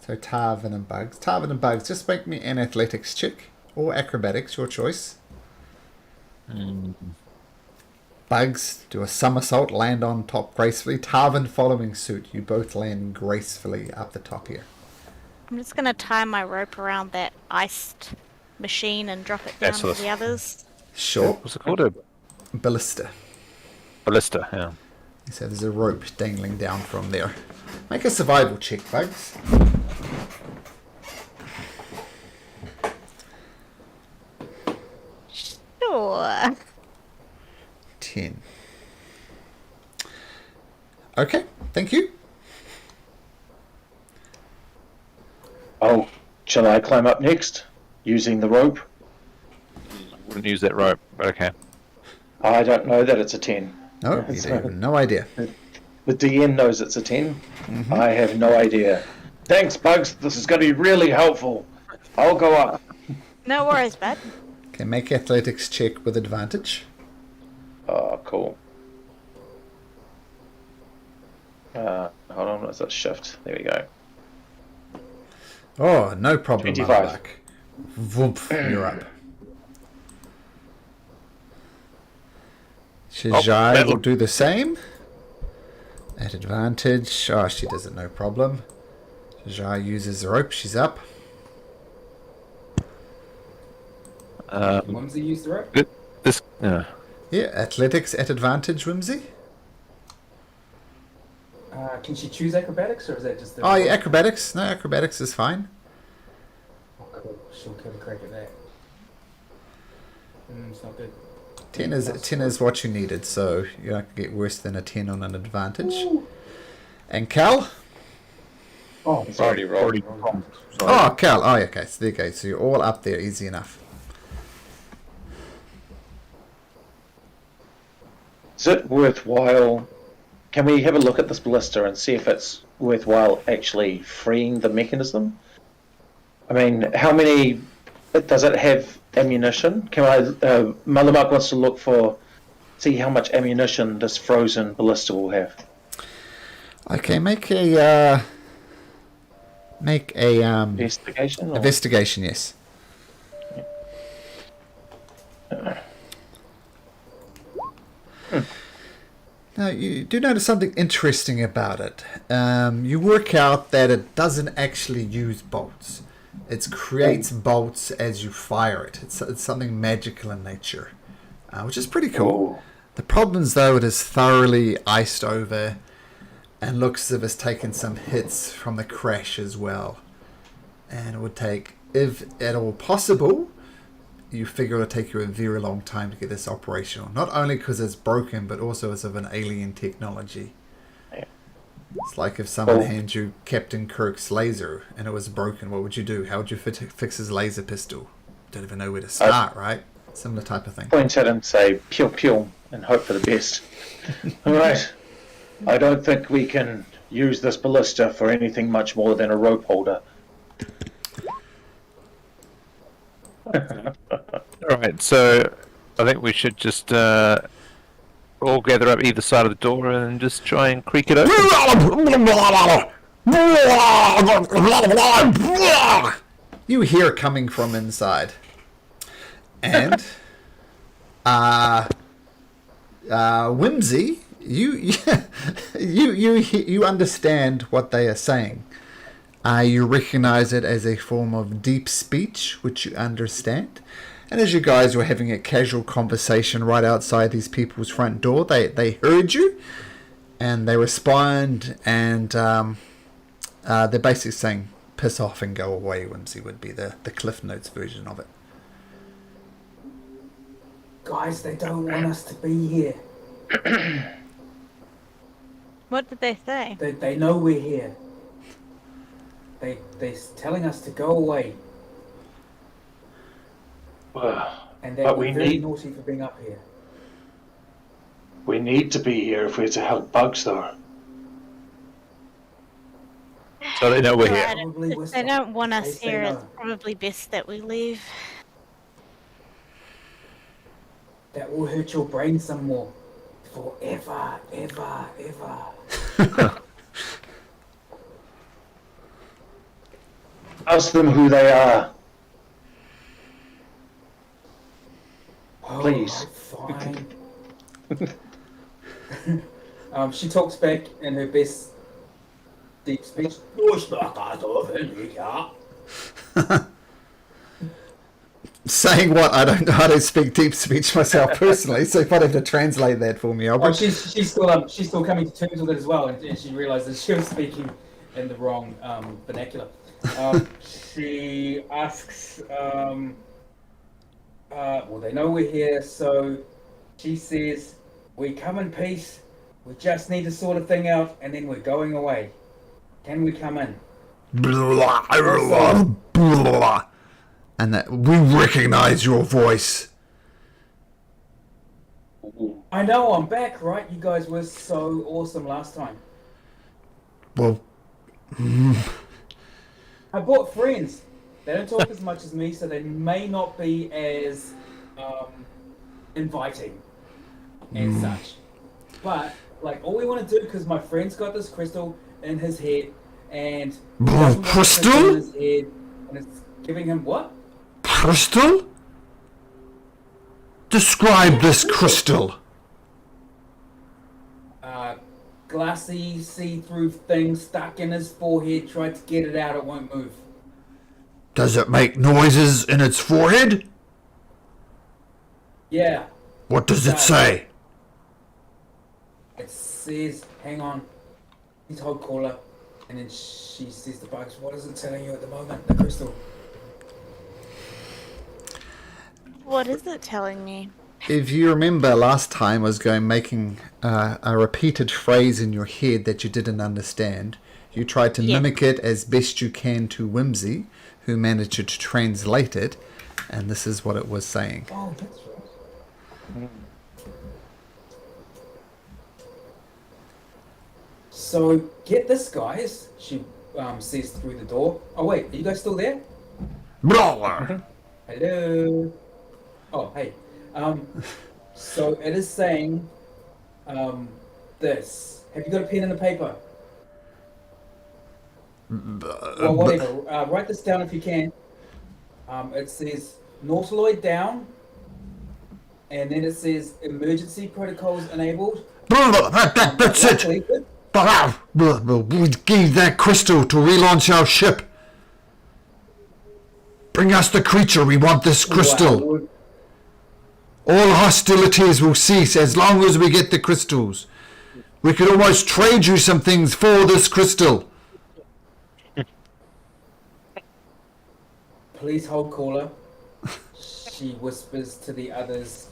So Tarvin and Bugs. Tarvin and Bugs, just make me an athletics check. Or acrobatics, your choice. Bugs, do a somersault, land on top gracefully. Tarvin following suit. You both land gracefully up the top here. I'm just going to tie my rope around that iced machine and drop it down That's to awesome. the others. Sure. What's it called? A Ballista. ballista. Yeah. So there's a rope dangling down from there. Make a survival check, Bugs. 4. 10. Okay, thank you. Oh, shall I climb up next using the rope? Wouldn't use that rope, but okay. I don't know that it's a 10. No, you have no idea. The DM knows it's a 10. I have no idea. Thanks, Bugs. This is going to be really helpful. I'll go up. No worries, bud. Okay, make athletics check with advantage. Oh, cool. Hold on, what's that shift? There we go. Oh, no problem, 25. Buck. Voomp, you're up. Shijai will do the same. At advantage. Oh, she does it, no problem. Shijai uses the rope, she's up. Whimsy used the rope. This. Yeah, athletics at advantage, Whimsy. Can she choose acrobatics, or is that just the... Oh, yeah, acrobatics. No, acrobatics is fine. Oh, cool. She'll have a crack at that. It's not good. 10 is what you needed, so you're not going to get worse than a 10 on an advantage. Ooh. And Cal? Oh, it's already rolled. Oh, Cal. Oh, okay. So there you go. So you're all up there. Easy enough. Is it worthwhile? Can we have a look at this ballista and see if it's worthwhile actually freeing the mechanism? I mean, how many... Does it have ammunition? Can I... Malamak wants to look for... See how much ammunition this frozen ballista will have. Okay, make a Investigation? Or? investigation, yes. Now, you do notice something interesting about it. You work out that it doesn't actually use bolts. It creates bolts as you fire it. It's something magical in nature, which is pretty cool. Oh. The problem is, though, it is thoroughly iced over and looks as if it's taken some hits from the crash as well. And it would take, if at all possible, you figure it'll take you a very long time to get this operational. Not only because it's broken, but also it's of an alien technology. Yeah. It's like if someone hands you Captain Kirk's laser and it was broken, what would you do? How would you fix his laser pistol? Don't even know where to start, right? Similar type of thing. Point at him, say, pew pew, and hope for the best. Alright. I don't think we can use this ballista for anything much more than a rope holder. Alright, so I think we should just all gather up either side of the door and just try and creak it open. You hear coming from inside. And Whimsy, you understand what they are saying. You recognize it as a form of deep speech, which you understand. And as you guys were having a casual conversation right outside these people's front door, they heard you, and they respond, and they're basically saying, piss off and go away, Whimsy would be the Cliff Notes version of it. Guys, they don't want us to be here. What did they say? They know we're here. They're telling us to go away. And they're But we very need naughty for being up here. to be here if we're to help Bugs, though. So they know we're here. Probably If whisper. they don't want They us say here, no. it's probably best that we leave. That will hurt your brain some more. Forever, ever, ever. Ask them who they are. Please. Fine. She talks back in her best deep speech. Saying what? I don't know how to speak deep speech myself personally, so if I'd have to translate that for me, Oh, she's still coming to terms with it as well, and she realizes she was speaking in the wrong vernacular. She asks, Well, they know we're here, so she says, we come in peace, we just need to sort a thing out, and then we're going away. Can we come in? Also, And that we recognize your voice. I know I'm back, right? You guys were so awesome last time. Well, I brought friends. They don't talk as much as me, so they may not be as inviting and such. But like, all we want to do, because my friend's got this crystal in his head, and he doesn't want the crystal in his head, and it's giving him what? crystal? Describe this crystal. Glassy, see-through thing stuck in his forehead. Tried to get it out, it won't move. Does it make noises in its forehead? Yeah. What does it say? It says, hang on, he's hold caller. And then she says to Bugs, what is it telling you at the moment, the crystal? What is it telling me? If you remember last time, I was making a repeated phrase in your head that you didn't understand. You tried to mimic it as best you can to Whimsy, who managed to translate it, and this is what it was saying. Oh, that's right. So, get this, guys, she says through the door. Oh, wait, are you guys still there? Blah. Hello? Oh, hey. So it is saying this. Have you got a pen and a paper? Well, whatever. Write this down if you can. It says Nautiloid down, and then it says emergency protocols enabled. That's it. We gave that crystal to relaunch our ship. Bring us the creature. We want this crystal. Wow. All hostilities will cease as long as we get the crystals. We could almost trade you some things for this crystal. Please hold caller. She whispers to the others.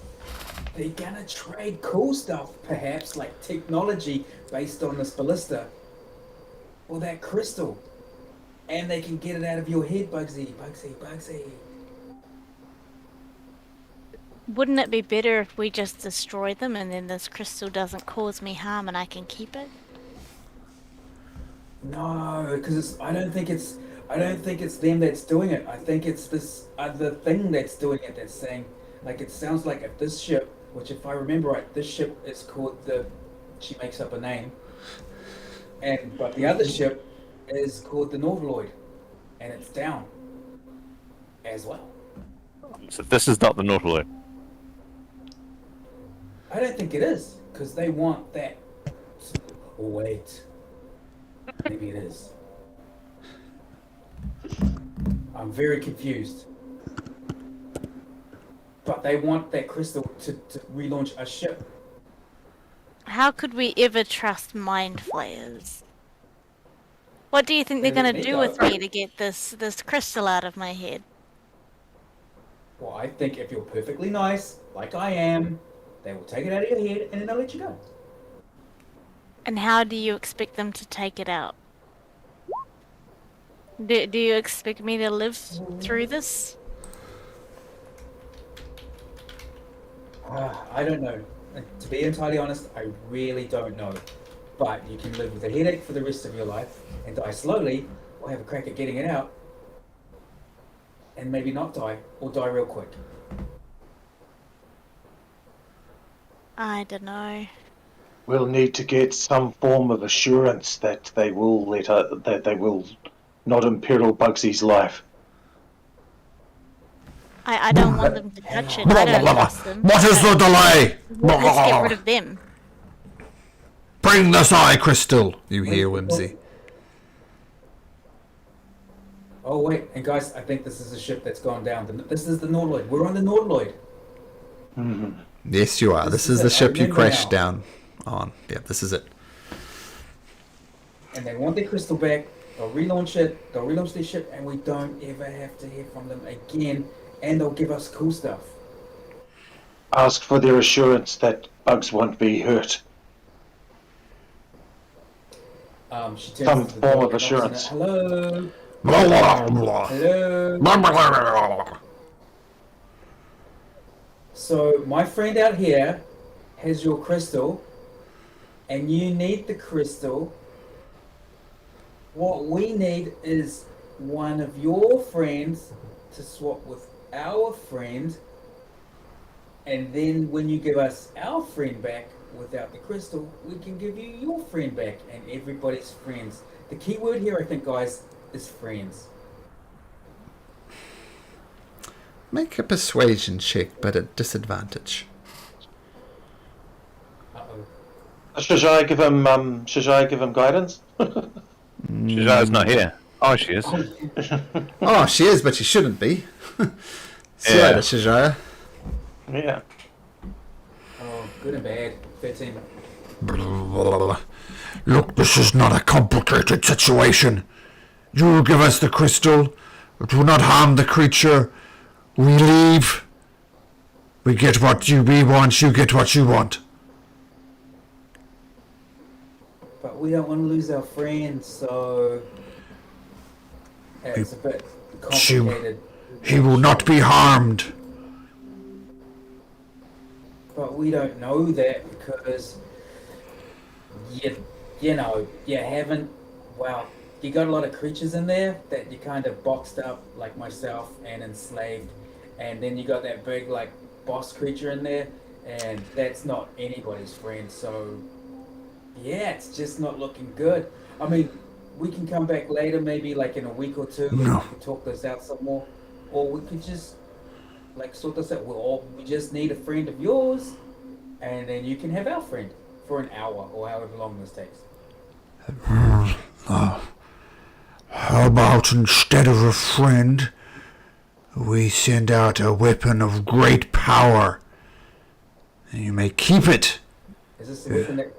They're gonna trade cool stuff, perhaps, like technology based on this ballista. Or that crystal. And they can get it out of your head, Bugsy. Bugsy. Wouldn't it be better if we just destroy them and then this crystal doesn't cause me harm and I can keep it? No, because I don't think it's them that's doing it. I think it's this other thing that's doing it. That's saying, like, it sounds like if this ship, which if I remember right, this ship is called she makes up a name, but the other ship is called the Nautiloid, and it's down as well. So this is not the Nautiloid. I don't think it is, because they want that. Oh, wait. Maybe it is. I'm very confused. But they want that crystal to relaunch a ship. How could we ever trust mind flayers? What do you think they're going to do with me to get this crystal out of my head? Well, I think if you're perfectly nice, like I am, they will take it out of your head and then they'll let you go. And how do you expect them to take it out? Do you expect me to live through this? I don't know. To be entirely honest, I really don't know. But you can live with a headache for the rest of your life and die slowly, or have a crack at getting it out, and maybe not die, or die real quick. I don't know. We'll need to get some form of assurance that they will that they will not imperil Bugsy's life. I don't want them to touch it. I don't trust them. What is the delay? Let's get rid of them. Bring this eye crystal, you hear Whimsy. Oh wait, and guys, I think this is a ship that's gone down. This is the Nautiloid. We're on the Nautiloid. Mm-hmm. Yes, you are. This is the ship you crashed down on. Yeah, this is it. And they want their crystal back. They'll relaunch it. They'll relaunch their ship, and we don't ever have to hear from them again. And they'll give us cool stuff. Ask for their assurance that bugs won't be hurt. She turns Some to the form dog of and knocks on it. assurance. Hello. Blah, Hello. So my friend out here has your crystal, and you need the crystal. What we need is one of your friends to swap with our friend, and then when you give us our friend back without the crystal, we can give you your friend back, and everybody's friends. The key word here, I think, guys, is friends. Make a persuasion check, but at disadvantage. Uh-oh. Should I give him guidance? Shajar's not here. Oh, she is. Oh, she is, but she shouldn't be. See you Yeah. later, Shajaya. Yeah. Oh, good and bad. 13. Look, this is not a complicated situation. You give us the crystal. It will not harm the creature. We leave. We get what we want. You get what you want. But we don't want to lose our friends, so it's a bit complicated. He will not be harmed. But we don't know that because you know, you haven't, well, you got a lot of creatures in there that you kind of boxed up, like myself, and enslaved, and then you got that big, like, boss creature in there, and that's not anybody's friend, so yeah, it's just not looking good. I mean, we can come back later, maybe like in a week or two, and No. we can talk this out some more, or we could just like sort this out. We just need a friend of yours, and then you can have our friend for an hour or however long this takes. How about instead of a friend, we send out a weapon of great power? And you may keep it. Is this the weapon that?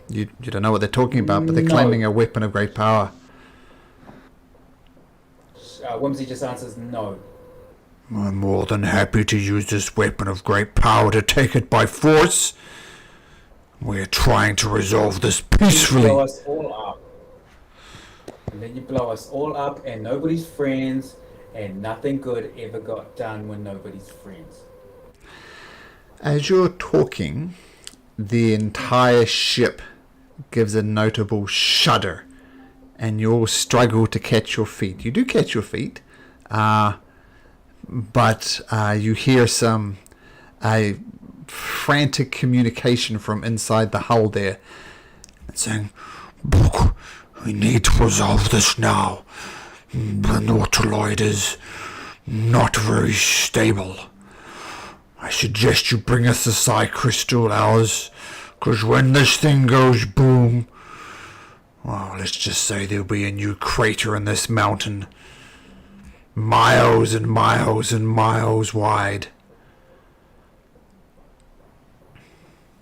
You don't know what they're talking about, but they're No. claiming a weapon of great power. Whimsy just answers no. I'm more than happy to use this weapon of great power to take it by force. We're trying to resolve this You blow peacefully. us all up. And then you blow us all up, and nobody's friends, and nothing good ever got done when nobody's friends. As you're talking, the entire ship gives a notable shudder, and you all struggle to catch your feet. You do catch your feet, but you hear some frantic communication from inside the hull there. It's saying, "Look, we need to resolve this now. The Nautiloid is not very stable. I suggest you bring us the Psi Crystal ours, because when this thing goes boom, well, let's just say there'll be a new crater in this mountain, miles and miles and miles wide."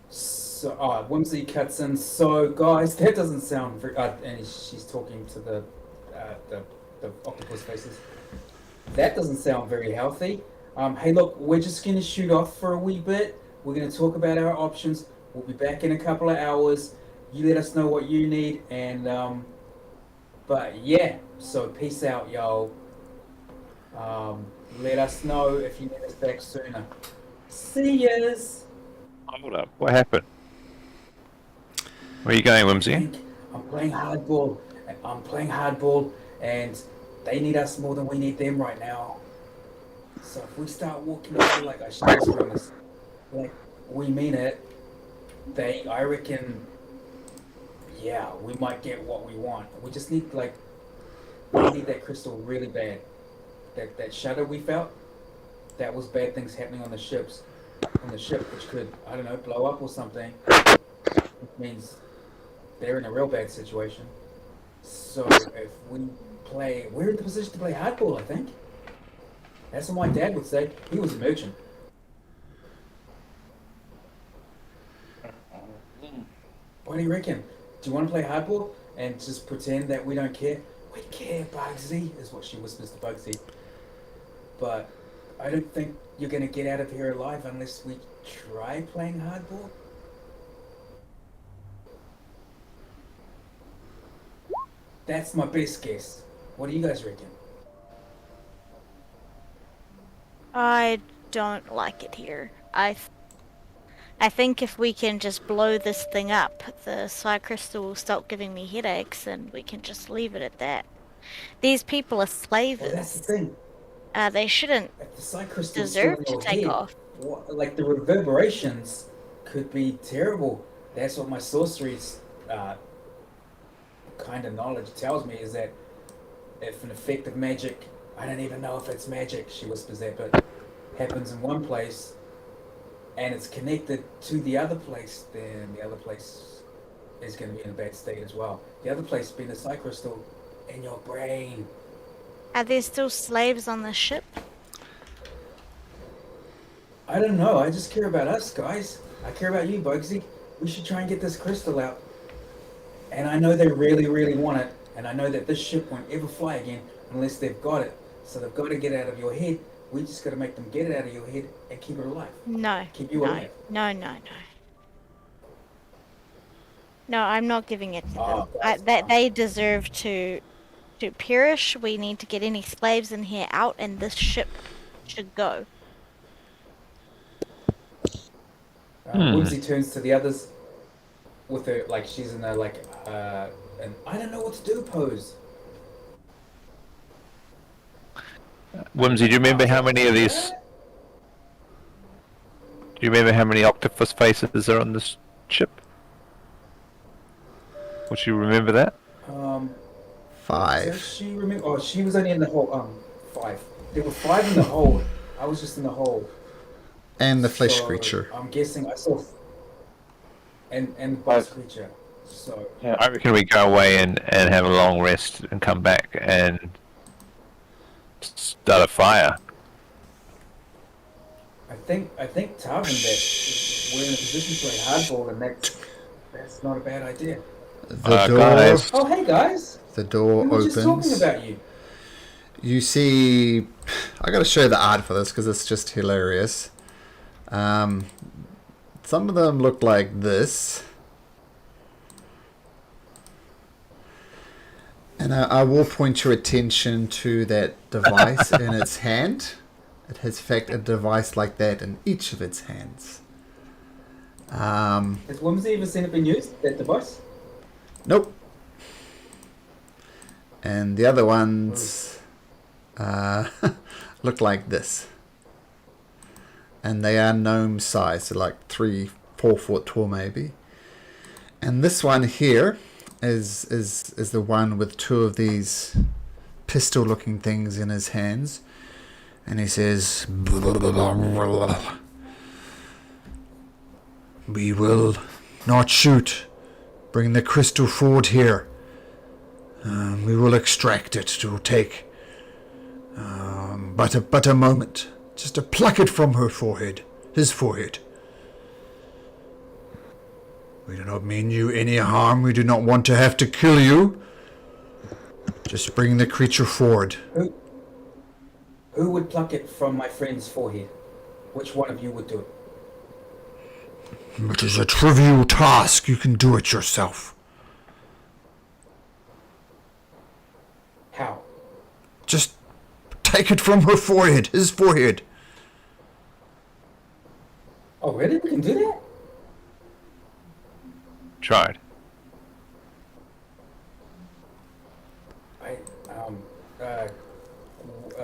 So, Whimsy cuts in. So, guys, that doesn't sound very. And she's talking to the octopus faces. That doesn't sound very healthy. Hey, look, we're just gonna shoot off for a wee bit. We're gonna talk about our options. We'll be back in a couple of hours. You let us know what you need, and but yeah. So peace out, y'all. Let us know if you need us back sooner. See yas. Hold up. What happened? Where are you going, Whimsy? I'm playing hardball. And they need us more than we need them right now. So if we start walking away like I should from us, like we mean it, I reckon, yeah, we might get what we want. We just need we need that crystal really bad. That shudder we felt, that was bad things happening on the ship, which could, I don't know, blow up or something. Which means they're in a real bad situation. So if we we're in the position to play hardball, I think. That's what my dad would say. He was a merchant. What do you reckon? Do you want to play hardball and just pretend that we don't care? We care, Bugsy, is what she whispers to Bugsy. but I don't think you're gonna get out of here alive unless we try playing hardball. That's my best guess. What do you guys reckon? I don't like it here. I think if we can just blow this thing up, the Psy Crystal will stop giving me headaches and we can just leave it at that. These people are Well, slavers. that's the thing. They shouldn't If the Psy Crystal's deserve still in to your take head, off. like the reverberations could be terrible. That's what my sorcery's kind of knowledge tells me, is that if an effect of magic, I don't even know if it's magic, she whispers that, but happens in one place and it's connected to the other place, then the other place is going to be in a bad state as well. The other place being the Psy Crystal in your brain. Are there still slaves on the ship? I don't know. I just care about us, guys. I care about you, Bugsy. We should try and get this crystal out. And I know they really, really want it. And I know that this ship won't ever fly again unless they've got it. So they've got to get it out of your head. We just got to make them get it out of your head and keep it alive. No. Keep you no. alive. No. No, I'm not giving it to them. that's They deserve to perish. We need to get any slaves in here out, and this ship should go. Woodsy turns to the others with her, like she's in a, an I don't know what to do pose. Whimsy, do you remember how many of these? Do you remember how many octopus faces are on this ship? Would you remember that? So 5. she remember. Oh, she was only in the hold. 5. There were 5 in the hold. I was just in the hold. And the flesh So, creature. I'm guessing I saw. And the boss creature. So I reckon we go away and have a long rest and come back and start a fire. I think Tarvin, that we're in a position to play hardball, and that's not a bad idea. The door. Guys. Oh, hey guys! The door We were just talking opens. about you. You see, I gotta show the art for this because it's just hilarious. Some of them look like this. And I will point your attention to that device in its hand. It has, in fact, a device like that in each of its hands. Has Whimsy ever seen it being used, that device? Nope. And the other ones look like this. And they are gnome size, so like 3-4 foot tall maybe. And this one here is the one with 2 of these pistol looking things in his hands. And he says, "We will not shoot. Bring the crystal forward here. We will extract it. It will take but a moment. Just to pluck it from her forehead. His forehead. We do not mean you any harm. We do not want to have to kill you. Just bring the creature forward." Who would pluck it from my friend's forehead? Which one of you would do it? It is a trivial task. You can do it yourself. How? Just take it from her forehead. His forehead. Oh, really? We can do that? Tried.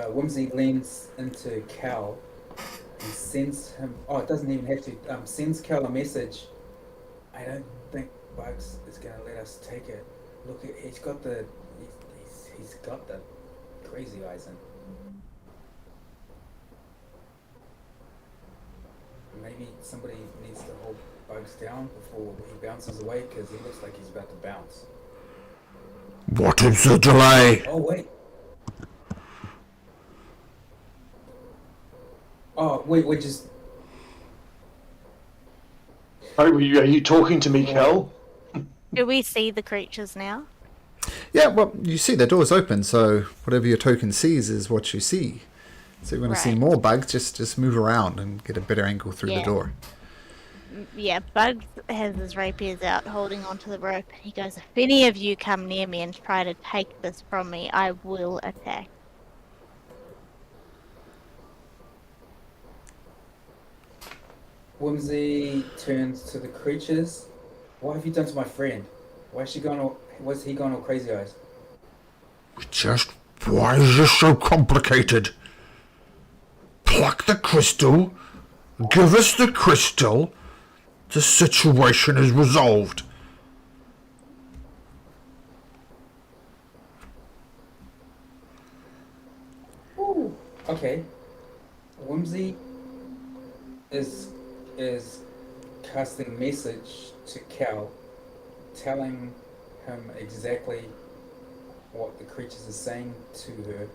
Whimsy leans into Cal and sends him. Oh, it doesn't even have to. Sends Cal a message. I don't think Bugs is gonna let us take it. Look, he's got the crazy eyes in. Maybe somebody needs to hold Bugs down before he bounces away, because he looks like he's about to bounce. What is the delay? Oh, wait. Oh, wait, we're just... Are you talking to me, Kel? Do we see the creatures now? Yeah, well, you see the door's open, so whatever your token sees is what you see. So you want to see Right. more bugs, just move around and get a better angle through the Yeah. door. Yeah, Bugs has his rapiers out, holding onto the rope. He goes, "If any of you come near me and try to take this from me, I will attack." Whimsy turns to the creatures. What have you done to my friend? Why's he gone all crazy eyes? Just why is this so complicated? Pluck the crystal, give us the crystal, the situation is resolved. Ooh, okay. Whimsy is casting a message to Cal, telling him exactly what the creatures are saying to her,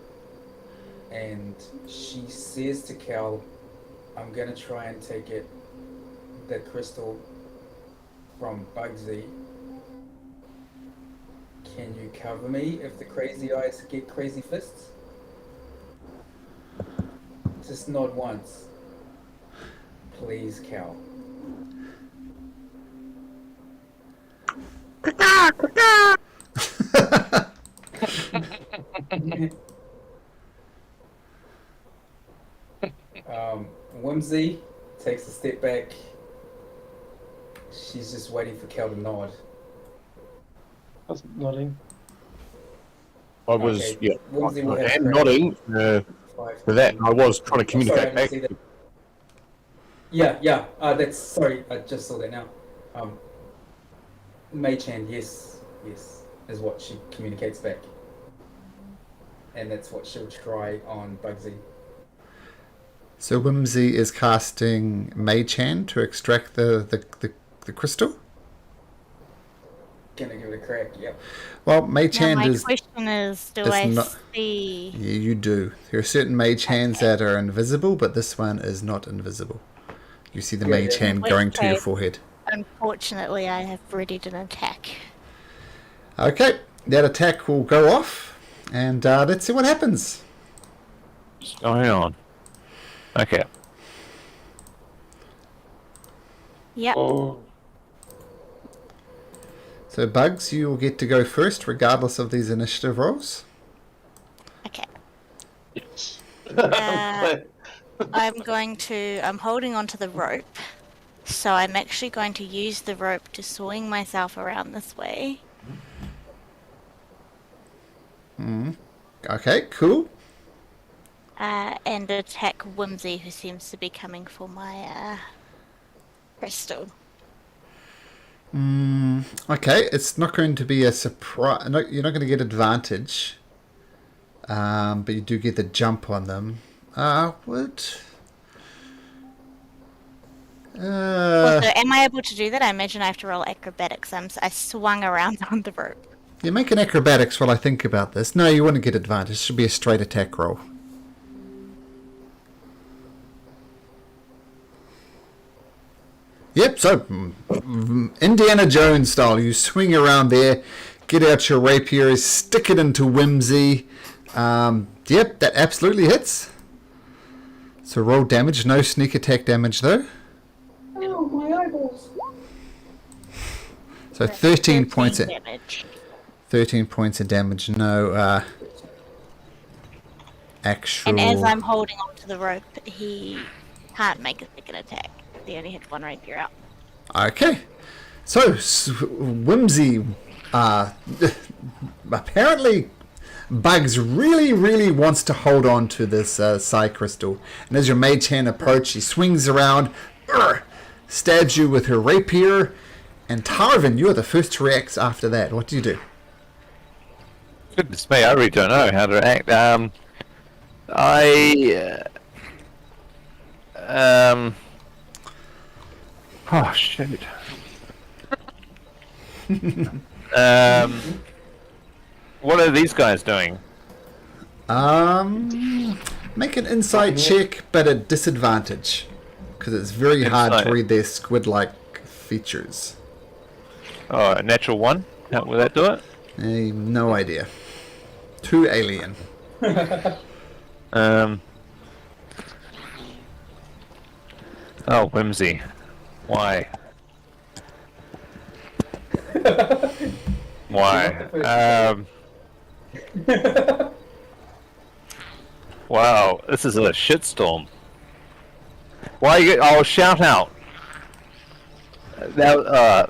and she says to Cal, "I'm gonna try and take the crystal from Bugsy. Can you cover me if the crazy eyes get crazy fists?" Just nod once. Please, Cal. Whimsy takes a step back. She's just waiting for Cal to nod. I was nodding. I was, Okay. yeah, Whimsy will have and crack. nodding Five. for that. And I was trying to Oh, sorry, I communicate didn't see back. that. Yeah. That's sorry. I just saw that now. Mei-chan, yes, is what she communicates back, and that's what she'll try on Bugsy. So Whimsy is casting Mei-chan to extract the crystal? Gonna give it a crack. Yep. Well, Now Mei-chan my is... question is, do is I not- see... Yeah, you do. There are certain Mei-chans that are invisible, but this one is not invisible. You see the Yeah, Mei-chan in which going to your case- forehead. Unfortunately, I have readied an attack. Okay, that attack will go off, and let's see what happens. What's going on? Okay. Yep. Oh, So, Bugs, you will get to go first, regardless of these initiative rolls. Okay. yes. I'm holding onto the rope. So I'm actually going to use the rope to swing myself around this way. Okay, cool. And attack Whimsy, who seems to be coming for my crystal. Okay, it's not going to be a surprise. No, you're not going to get advantage. But you do get the jump on them. What? Also, am I able to do that? I imagine I have to roll acrobatics. I swung around on the rope. You make an acrobatics while I think about this. No, you wouldn't get advantage. It should be a straight attack roll. Yep, so Indiana Jones style. You swing around there, get out your rapier, stick it into Whimsy. Yep, that absolutely hits. So roll damage. No sneak attack damage though. Oh, my eyeballs. So 13 points. 13 damage. 13 points of damage. No actual. And as I'm holding onto the rope, he can't make a second attack. He only had one rapier out. Okay. So, Whimsy, apparently Bugs really wants to hold on to this Psy Crystal. And as your mage hand approaches, she swings around, stabs you with her rapier, and Tarvin, you are the first to react after that. What do you do? Goodness me, I really don't know how to act. Oh shit. What are these guys doing? Make an insight check, but at disadvantage. Because it's very hard to Insight. read their squid-like features. Oh, a natural one. How will that do it? No idea. Too alien. Oh, whimsy. Why? Why? Wow, this is a shitstorm. Why you? Oh, shout out! Now,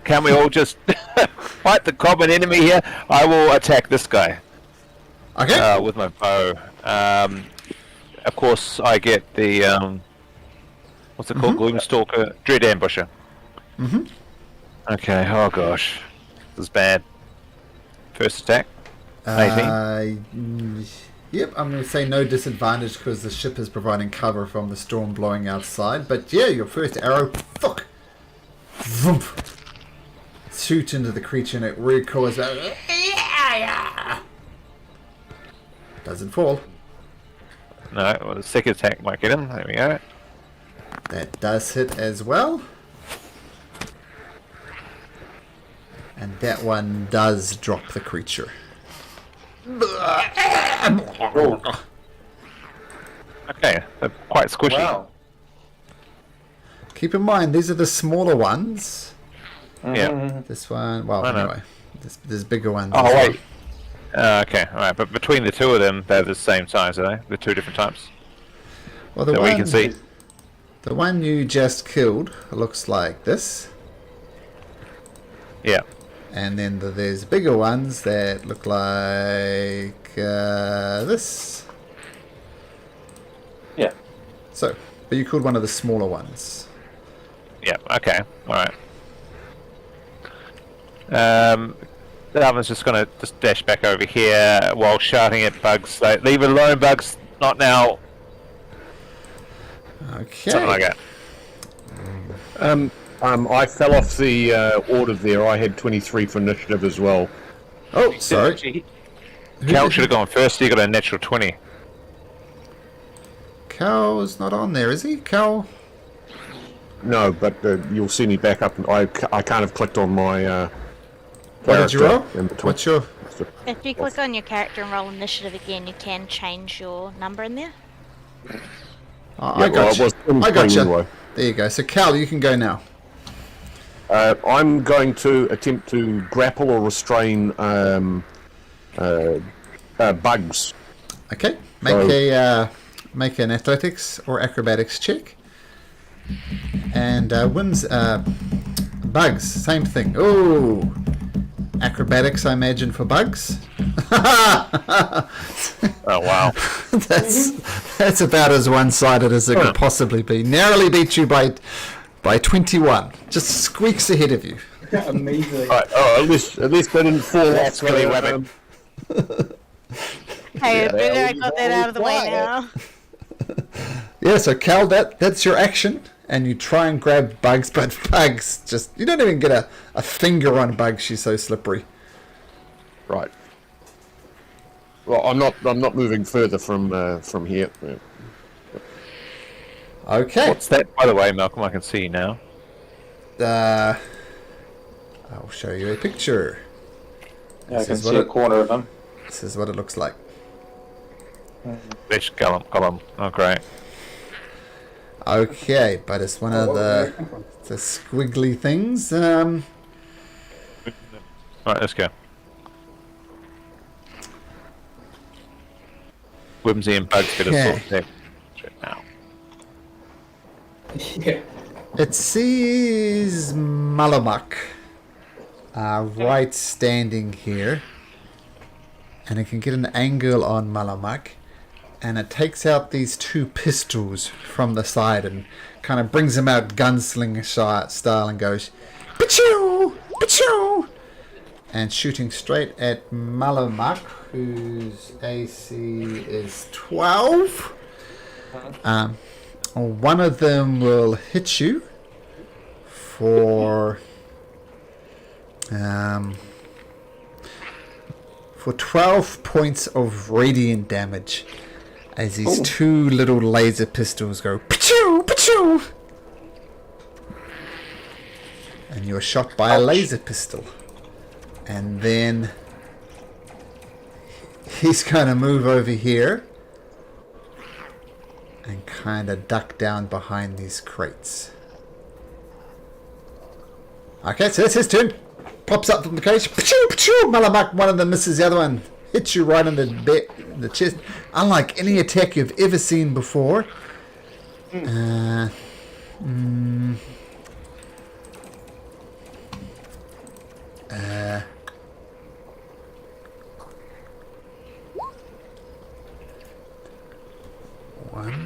can we all just fight the common enemy here? I will attack this guy. Okay. With my bow. Of course, I get the what's it called? Gloomstalker, Dread Ambusher. Mm-hmm. Okay. Oh gosh, this is bad. First attack. 18. Yep, I'm going to say no disadvantage because the ship is providing cover from the storm blowing outside. But yeah, your first arrow, fuck, vroom, shoot into the creature and it recoils out. Doesn't fall. No, well, the second attack might get him. There we go. That does hit as well. And that one does drop the creature. Okay, they're quite squishy. Wow. Keep in mind, these are the smaller ones. Yeah. This one, well, I know. anyway, there's bigger ones. Oh as well. wait. Okay, alright, but between the two of them, they're the same size, are they? They're two different types. Well, the That one, we can see. The one you just killed looks like this. Yeah. And then there's bigger ones that look like this. Yeah. So, but you killed one of the smaller ones. Yeah, okay, alright. The oven's just gonna just dash back over here while shouting at Bugs. Like, leave it alone, Bugs. Not now. Okay. Something like that. I fell off the order there. I had 23 for initiative as well. Oh, sorry. Cal should have gone first. He got a natural 20. Cal's not on there, is he? Cal? No, but you'll see me back up. And I can't have clicked on my. What did you roll? character in between. What's your... If you click on your character and roll initiative again, you can change your number in there. Oh, Yeah, I got you. well, I was I got you. anyway. There you go. So, Cal, you can go now. I'm going to attempt to grapple or restrain bugs. Okay. Make an athletics or acrobatics check. And bugs, same thing. Oh, acrobatics, I imagine, for bugs. Oh, wow. that's about as one-sided as it could possibly be. Narrowly beat you by 21. Just squeaks ahead of you. Amazing. Right, oh, at least I didn't fall off. really webbing. Hey, better I got that out of the way now. Yeah, so Cal, that's your action, and you try and grab Bugs, but Bugs just, you don't even get a finger on Bugs. She's so slippery. Right. Well, I'm not moving further from here. Yeah. Okay. What's that, by the way, Malcolm? I can see now. I'll show you a picture. Yeah, I This can is what see a it- corner of him. This is what it looks like. Fish column. Oh, great. Okay, but it's one of the squiggly things. Alright, let's go. Whimsy and Bugs get a Okay. sort there. Now. Yeah. It sees Malamak right standing here, and it can get an angle on Malamak, and it takes out these two pistols from the side and kind of brings them out gunslinger style and goes, "Pachoo! Pachoo!" and shooting straight at Malamak, whose AC is 12. One of them will hit you for 12 points of radiant damage as these two little laser pistols go pachoo, pachoo, and you're shot by a laser pistol. And then he's going to move over here and kind of duck down behind these crates. Okay, so that's his turn. Pops up from the cage. Pachoo, pachoo, Malamak. One of them misses the other one. Hits you right in the chest. Unlike any attack you've ever seen before. One,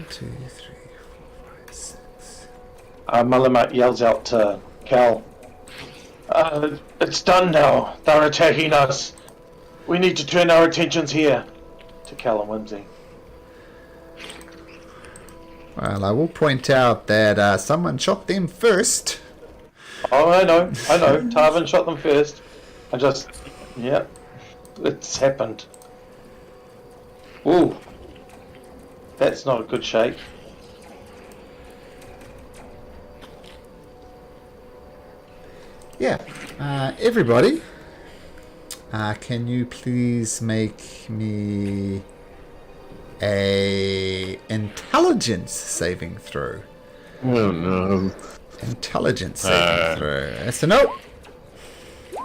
two, three, four, five, six. Malamak yells out to Cal. It's done now. They're attacking us. We need to turn our attentions here. To Cal and Whimsy. Well, I will point out that someone shot them first. Oh, I know. Tarvin shot them first. Yeah, it's happened. Ooh, that's not a good shake. Yeah, everybody, can you please make me a intelligence saving throw? Oh no. Intelligence saving throw. That's a no.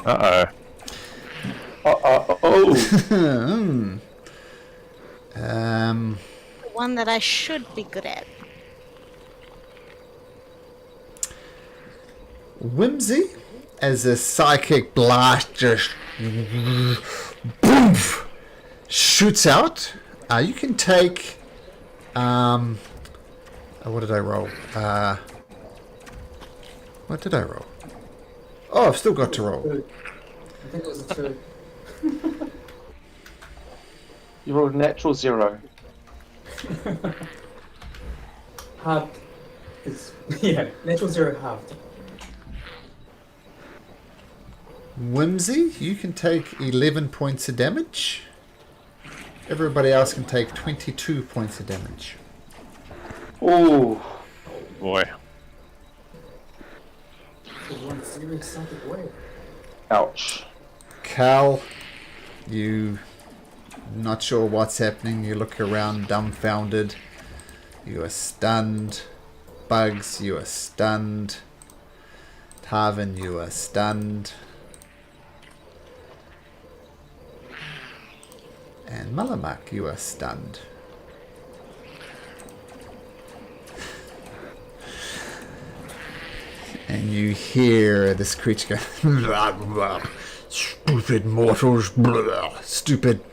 Uh-oh. Oh. One that I should be good at. Whimsy, as a psychic blast just boom, shoots out. You can take. What did I roll? What did I roll? Oh, I've still got to roll. I think it was a 2. You rolled a natural 0. Halved. Yeah, natural 0 halved. Whimsy, you can take 11 points of damage. Everybody else can take 22 points of damage. Ooh. Boy. One serious psychic way. Ouch. Cal, you not sure what's happening. You look around dumbfounded. You are stunned. Bugs, you are stunned. Tarvin, you are stunned. And Malamak, you are stunned. And you hear this creature go, stupid mortals, stupid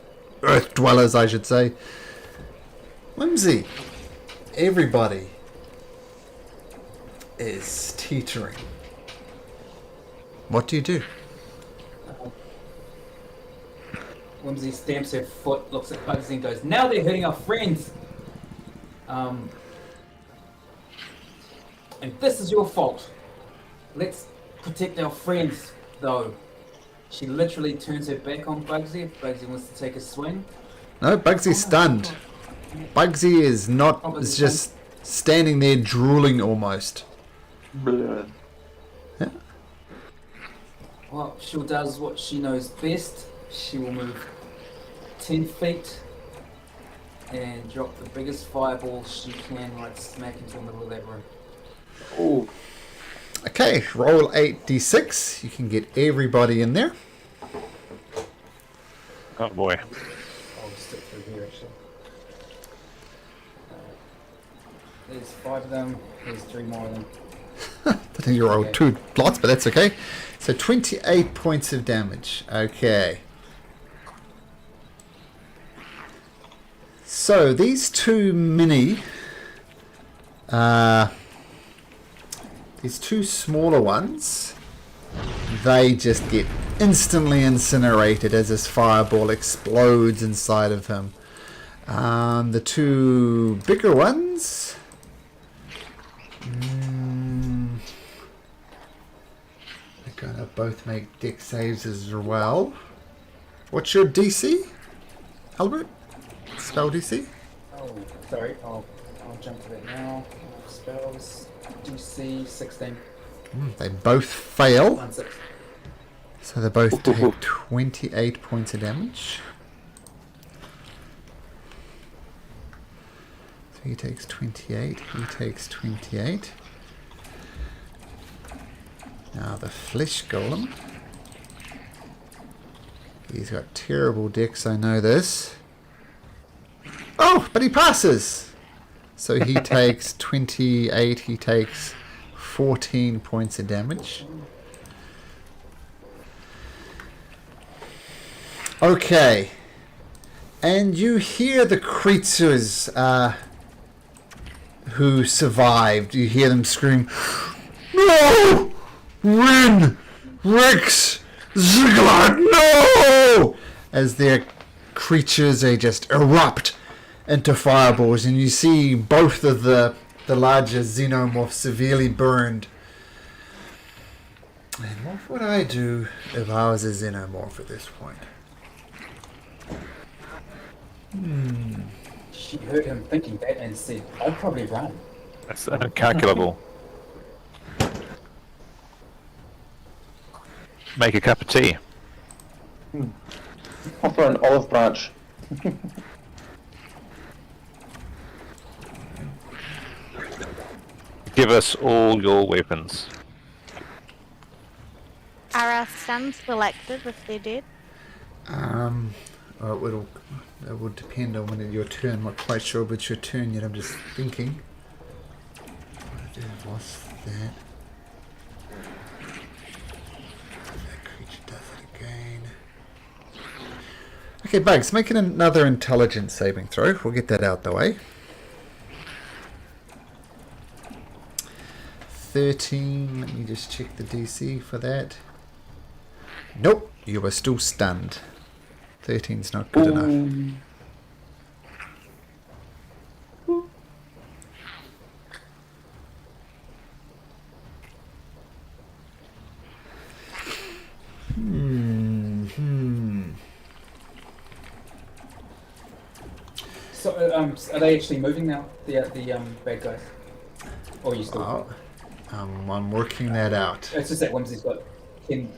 earth dwellers, I should say. Whimsy, everybody is teetering. What do you do? Whimsy stamps her foot, looks at Bugsy and goes, "Now they're hurting our friends! And this is your fault. Let's protect our friends, though." She literally turns her back on Bugsy if Bugsy wants to take a swing. No, Bugsy's stunned. Bugsy is not, is just standing there drooling almost. Brilliant. Yeah. Well, she does what she knows best. She will move 10 feet and drop the biggest fireball she can right smack into the middle of that room. Ooh. Okay, roll 8d6. You can get everybody in there. Oh boy. I'll just stick through here actually. There's 5 of them, there's 3 more of them. I think you rolled 2 lots, but that's okay. So 28 points of damage. Okay. So these two these two smaller ones, they just get instantly incinerated as this fireball explodes inside of him. The two bigger ones, they're gonna both make dex saves as well. What's your DC, Albert? Spell DC? Oh, sorry, I'll jump to that now. Spells, DC 16. They both fail. 1-6. So they both take 28 points of damage. He takes 28. He takes 28. Now the flesh golem. He's got terrible dex, I know this. Oh, but he passes! So he takes 28, he takes 14 points of damage. Okay. And you hear the creatures who survived. You hear them scream, "No! Rin! Rex! Ziggler, no!" As their creatures, they just erupt into fireballs, and you see both of the larger xenomorphs severely burned. And what would I do if I was a xenomorph at this point? She heard him thinking that and said, "I'd probably run." That's incalculable. Make a cup of tea. Offer an olive branch. Give us all your weapons. Are our stuns still active if they're dead? It would depend on when it's your turn. I'm not quite sure if it's your turn yet. I'm just thinking. What's that? That creature does it again. Okay, Bugs, making another intelligence saving throw. We'll get that out the way. 13. Let me just check the DC for that. Nope, you are still stunned. 13's not good enough. So, are they actually moving now? The bad guys, or are you still? Oh, I'm working that out. It's just that Whimsy's got 10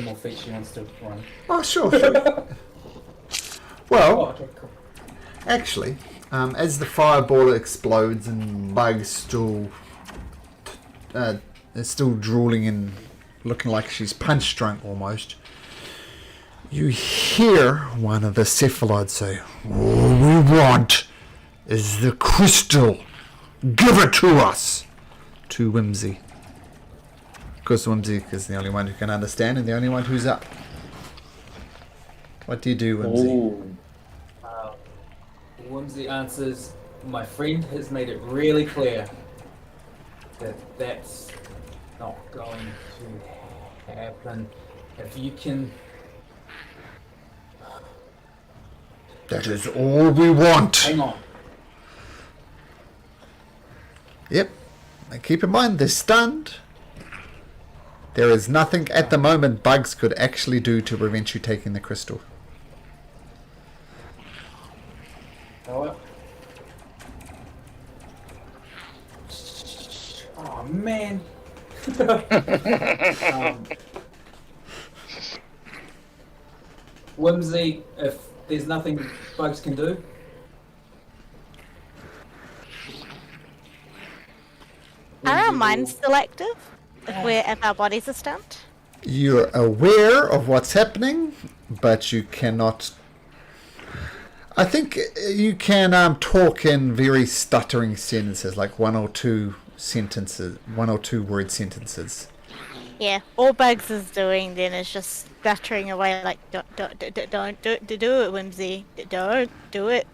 more feet she wants to run. Oh, sure. Well, Oh, okay, cool. actually, as the fireball explodes and Bug's still is still drooling and looking like she's punch drunk almost, you hear one of the cephaloids say, "All we want is the crystal. Give it to us." To Whimsy. Of course, Whimsy is the only one who can understand and the only one who's up. What do you do, Whimsy? Whimsy answers, "My friend has made it really clear that that's not going to happen. If you can..." That is all we want. Hang on. Yep. And keep in mind, they're stunned. There is nothing at the moment Bugs could actually do to prevent you taking the crystal. Oh, oh man. Whimsy, if there's nothing Bugs can do. Are our minds still active if our bodies are stunned? You're aware of what's happening, but you cannot... I think you can talk in very stuttering sentences, like one or two word sentences. Yeah, all Bugs is doing then is just stuttering away like, don't do it, Whimsy. Don't do it.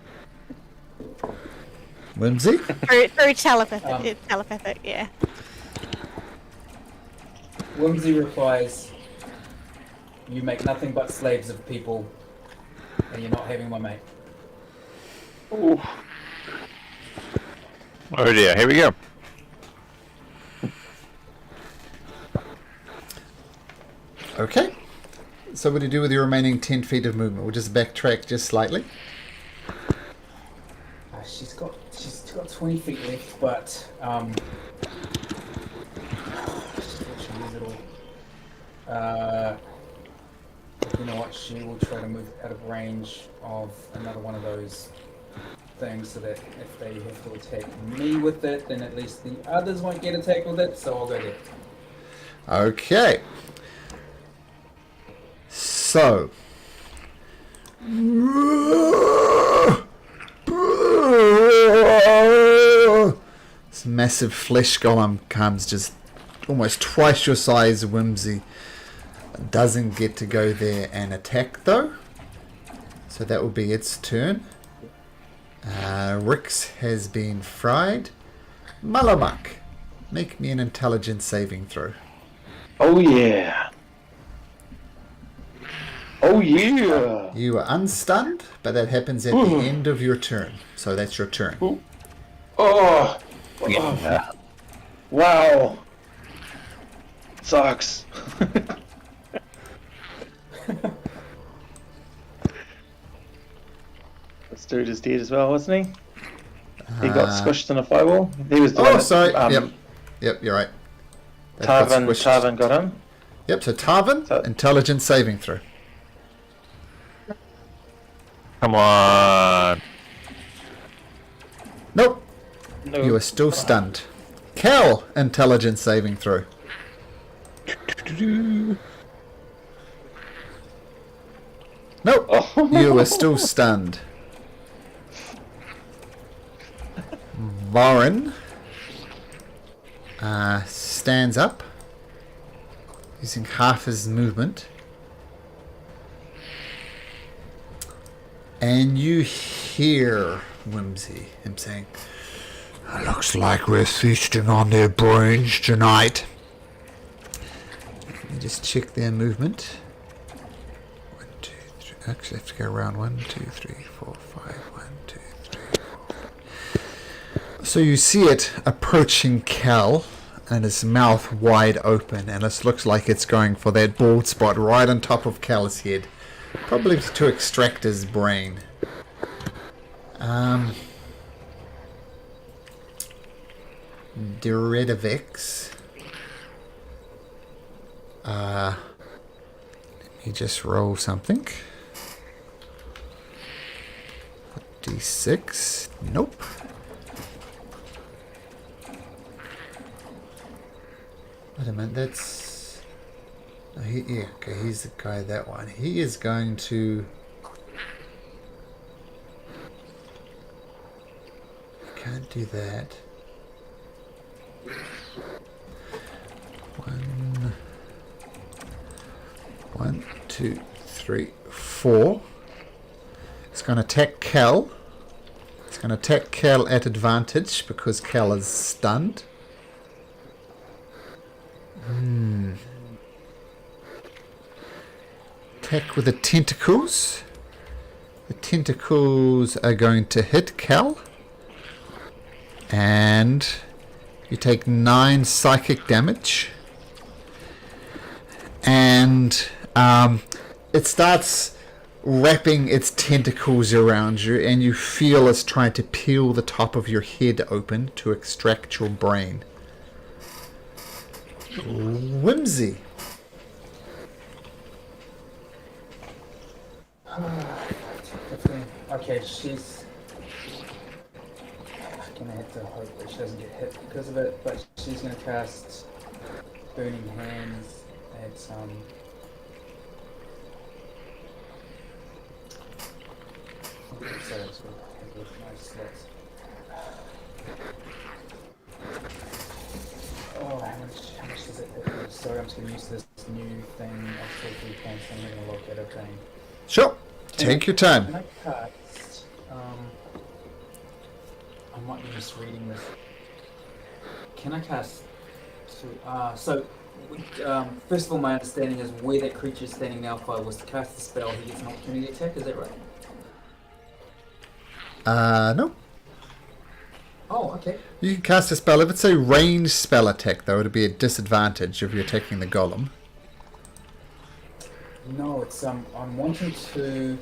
Whimsy? Through telepathic, it's telepathic, yeah. Whimsy replies, "You make nothing but slaves of people, and you're not having my mate." Ooh. Oh dear, here we go. Okay. So what do you do with your remaining 10 feet of movement? We'll just backtrack just slightly. She's got 20 feet left, but she'll use it all. You know what? She will try to move out of range of another one of those thing so that if they have to attack me with it, then at least the others won't get attacked with it, so I'll go there. Okay. So. This massive flesh golem comes just almost twice your size, Whimsy. Doesn't get to go there and attack though. So that will be its turn. Rix has been fried. Malamak, make me an intelligence saving throw. Oh yeah. Oh yeah. You are unstunned, but that happens at the end of your turn. So that's your turn. Oh. Yeah. Wow. Sucks. This dude is dead as well, wasn't he? He got squished in a fireball. He was doing sorry. Yep, you're right. That got squished. Tarvin got him. Yep, so Tarvin, intelligence saving throw. Come on. Nope, No. you are still stunned. Cal, intelligence saving throw. Nope, you are still stunned. Varren stands up using half his movement, and you hear Whimsy, him saying, Looks like we're feasting on their brains tonight. let me just check their movement. 1, 2, 3. Actually, I have to go around 1, 2, 3, 4, 5. 1, 2, 3, 4. So you see it approaching Cal, and his mouth wide open, and this looks like it's going for that bald spot right on top of Cal's head, probably to extract his brain. Deredivix. Let me just roll something. D6. Nope. Wait a minute, that's... Oh, yeah, okay, he's the guy, that one. He is going to... Can't do that. 1, 2, 3, 4. It's going to attack Cal. It's going to attack Cal at advantage because Cal is stunned. Attack with the tentacles. The tentacles are going to hit Cal. And you take 9 psychic damage. And it starts wrapping its tentacles around you, and you feel it's trying to peel the top of your head open to extract your brain. Whimsy. Okay, she's gonna have to hope that she doesn't get hit because of it, but she's gonna cast Burning Hands at Oh, how much does it hit? Sorry, I'm just gonna use this new thing. I'll take 3 points and I'm gonna look at it. Sure. Take your time. Can I cast? I might be misreading this. Can I cast? First of all, my understanding is where that creature is standing now. If I was to cast the spell, he gets an opportunity attack. Is that right? No. Oh, okay. You can cast a spell. If it's a ranged spell attack, though, it'll be a disadvantage if you're attacking the golem. No, it's I'm wanting to.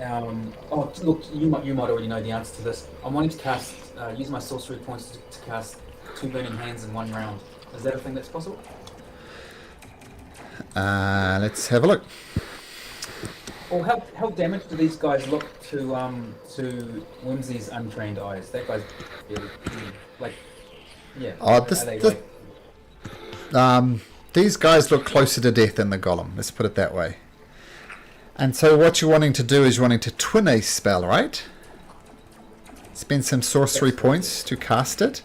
Oh, look, you might already know the answer to this. I'm wanting to cast use my sorcery points to cast 2 burning hands in 1 round. Is that a thing that's possible? Let's have a look. Well, how damaged do these guys look to Whimsy's untrained eyes? That guy's really, like, yeah. Oh, are they like? These guys look closer to death than the golem. Let's put it that way. And so what you're wanting to do is you're wanting to twin a spell, right? Spend some sorcery points to cast it.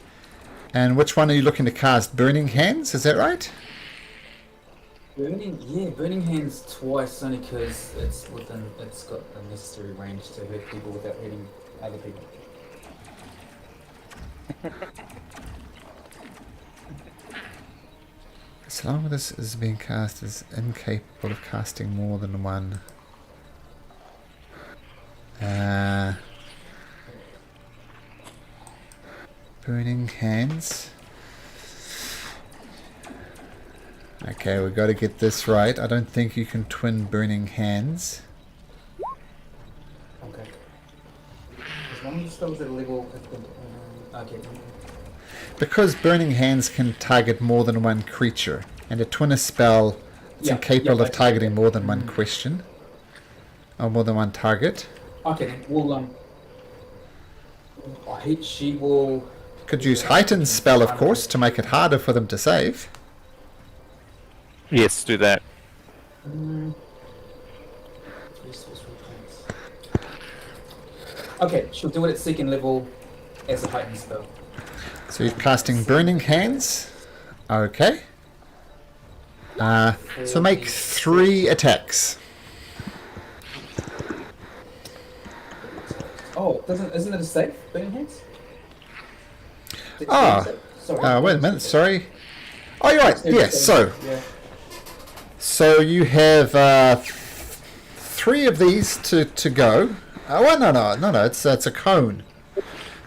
And which one are you looking to cast? Burning Hands, is that right? Burning Hands twice, only because it's got the necessary range to hurt people without hurting other people. So long as this is being cast is incapable of casting more than one. Burning Hands. Okay, we've got to get this right. I don't think you can twin Burning Hands. Okay. As long as the spell's at a level. Okay. Because Burning Hands can target more than one creature, and a twin a spell is incapable of targeting more than one question. Or more than one target. Okay, well, she will... Could use Heightened Spell, of course, to make it harder for them to save. Yes, do that. Okay, she'll do it at second level as a heightened spell. So you're casting Burning Hands. Okay. So make 3 attacks. Oh, isn't it a safe, Burning Hands? Sorry. Wait a minute, sorry. Oh, you're right. Yes, so... Yeah. So you have 3 of these to go. Oh, no, it's a cone.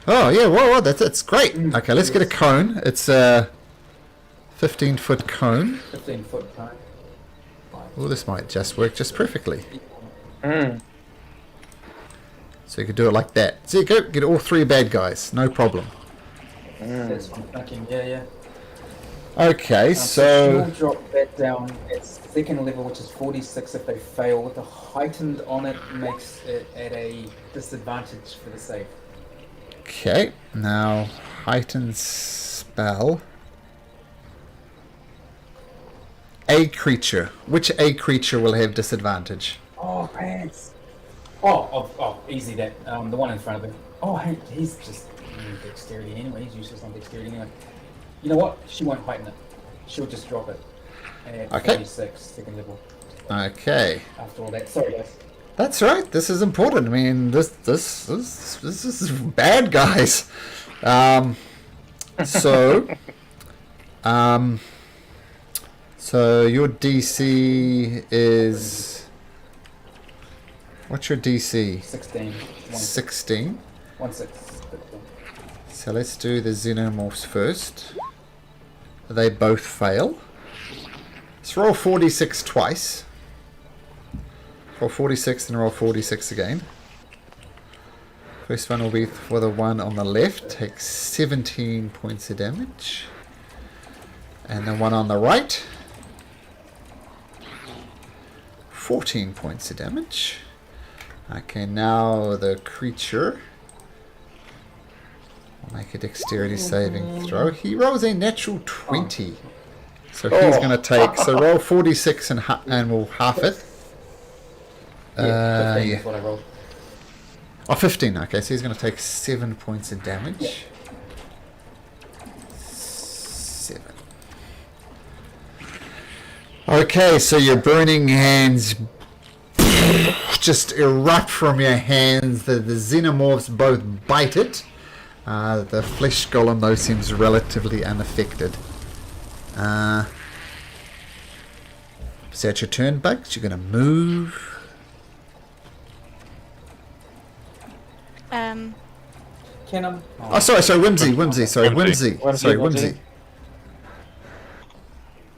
Oh, yeah, well, that's great. Okay, let's get a cone. It's a 15-foot cone. 15-foot cone. Oh, this might just work just perfectly. Mm. So you could do it like that. So you go, get all 3 bad guys, no problem. That's what I'm thinking, yeah. Okay, so she'll drop that down at second level, which is 46 if they fail. With the heightened on it makes it at a disadvantage for the save. Okay, now heightened spell. A creature. Which A creature will have disadvantage? Oh, pants. Oh, easy that. The one in front of him. Oh, hey, he's just dexterity anyway. He's useless on dexterity anyway. You know what? She won't heighten it. She'll just drop it at 46, second level. Okay. After all that, sorry guys. That's right. This is important. I mean, this is bad guys. So your DC is... What's your DC? 16. 16. 16. So let's do the xenomorphs first. They both fail. Let's roll 46 twice. Roll 46 and roll 46 again. First one will be for the one on the left. Takes 17 points of damage. And the one on the right. 14 points of damage. Okay, now the creature. Make a dexterity saving throw. He rolls a natural 20. So he's going to take... So roll 46 and we'll half it. 15 is what I rolled. Oh, 15. Okay, so he's going to take 7 points of damage. 7. Okay, so your burning hands just erupt from your hands. The xenomorphs both bite it. The flesh golem, though, seems relatively unaffected. So that's your turn, Bugs. You're going to move. Can I? Oh, sorry, Whimsy. Sorry.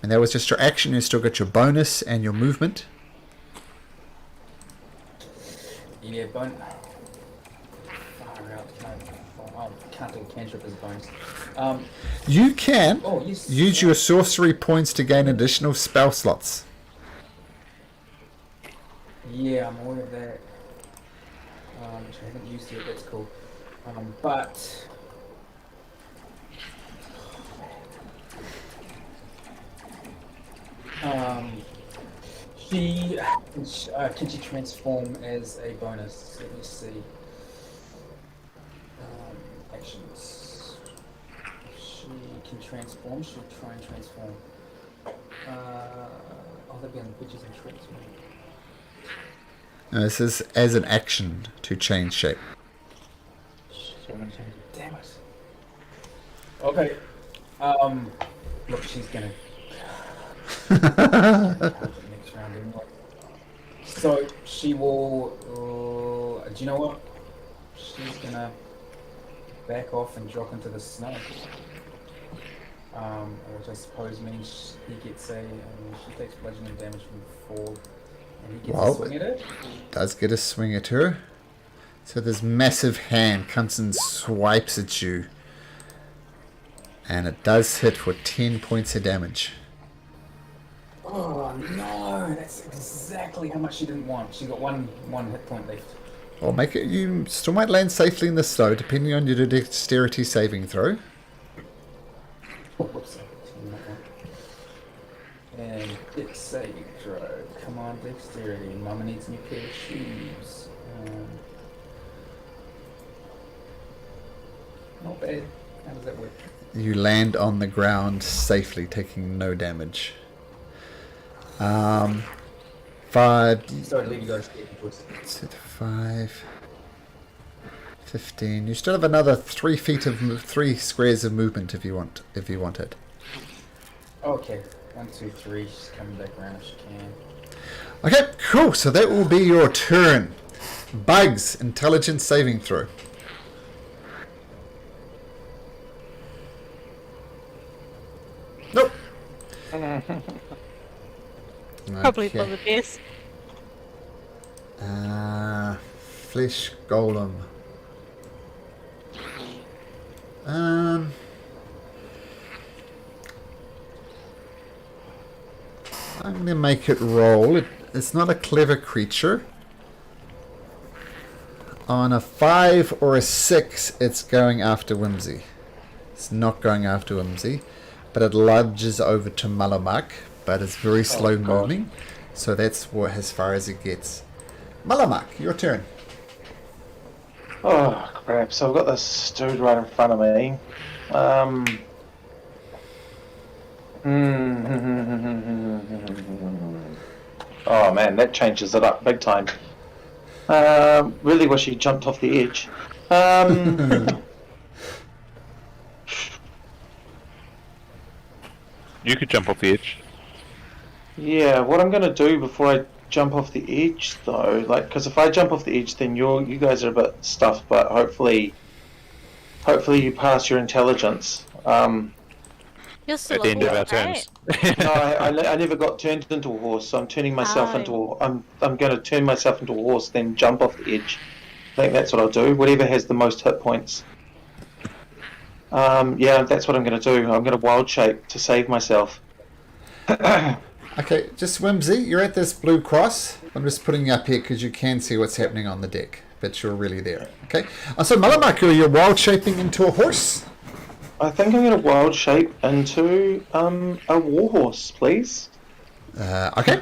And that was just your action. You still got your bonus and your movement. Yeah, bonus. Far out. Can't do a cantrip as a bonus. You can yes. use your sorcery points to gain additional spell slots. Yeah, I'm aware of that. Which I haven't used yet. That's cool. But she can she transform as a bonus? Let me see. Actions. She can transform. She'll try and transform. That'd be on witches and transform. No, this is as an action to change shape. Damn it. Okay. Look, she's gonna. Next round anyway. So she will. Do you know what? She's gonna back off and drop into the snow. Which I suppose means he gets she takes bludgeoning damage from 4, and he gets a swing at it. Does get a swing at her. So this massive hand comes and swipes at you. And it does hit for 10 points of damage. Oh no, that's exactly how much she didn't want. She got one hit point left. Or make it. You still might land safely in the snow, depending on your dexterity saving throw. Oh, whoops. And dex saving throw. Come on, dexterity. Mama needs a new pair of shoes. Not bad. How does that work? You land on the ground safely, taking no damage. 5. Sorry to leave you guys towards 5. 15. You still have another 3 feet of 3 squares of movement if you want it. Okay. 1, 2, 3. She's coming back around if she can. Okay, cool. So that will be your turn. Bugs, intelligence saving throw. Nope. Probably Okay. for the best. Flesh golem. I'm gonna make it roll. It's not a clever creature. On a 5 or a 6, it's going after Whimsy. It's not going after Whimsy, but it lunges over to Malamak, but it's very slow moving, so that's as far as it gets. Malamak, your turn. Oh crap! So I've got this dude right in front of me. Oh man, that changes it up big time. Really wish he jumped off the edge. You could jump off the edge. Yeah, what I'm gonna do before I jump off the edge, though, because if I jump off the edge, then you guys are a bit stuffed. But hopefully you pass your intelligence. You're still At the end of our right? turns. No, I never got turned into a horse, so I'm turning myself into I'm going to turn myself into a horse, then jump off the edge. I think that's what I'll do. Whatever has the most hit points. Yeah, that's what I'm going to do. I'm going to wild shape to save myself. Okay, just Whimsy, you're at this blue cross. I'm just putting you up here because you can see what's happening on the deck, but you're really there. Okay, so Malamaku, you're wild shaping into a horse. I think I'm going to wild shape into a warhorse, please. Okay.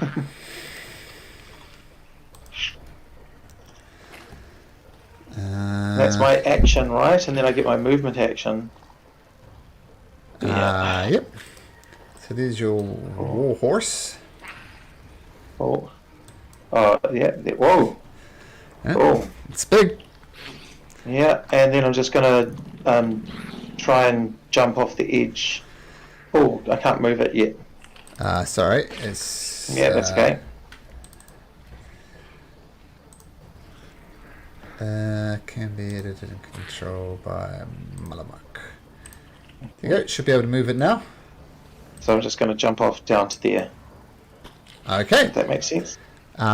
That's my action, right? And then I get my movement action. Yep. So there's your warhorse. Oh, yeah. Whoa. Yeah, Oh, it's big. yeah. And then I'm just going to try and jump off the edge. Oh, I can't move it yet. Sorry. It's, Yeah, that's okay. Can be edited and controlled by Malamak. There you go. Should be able to move it now. So I'm just going to jump off down to there. Okay. If that makes sense.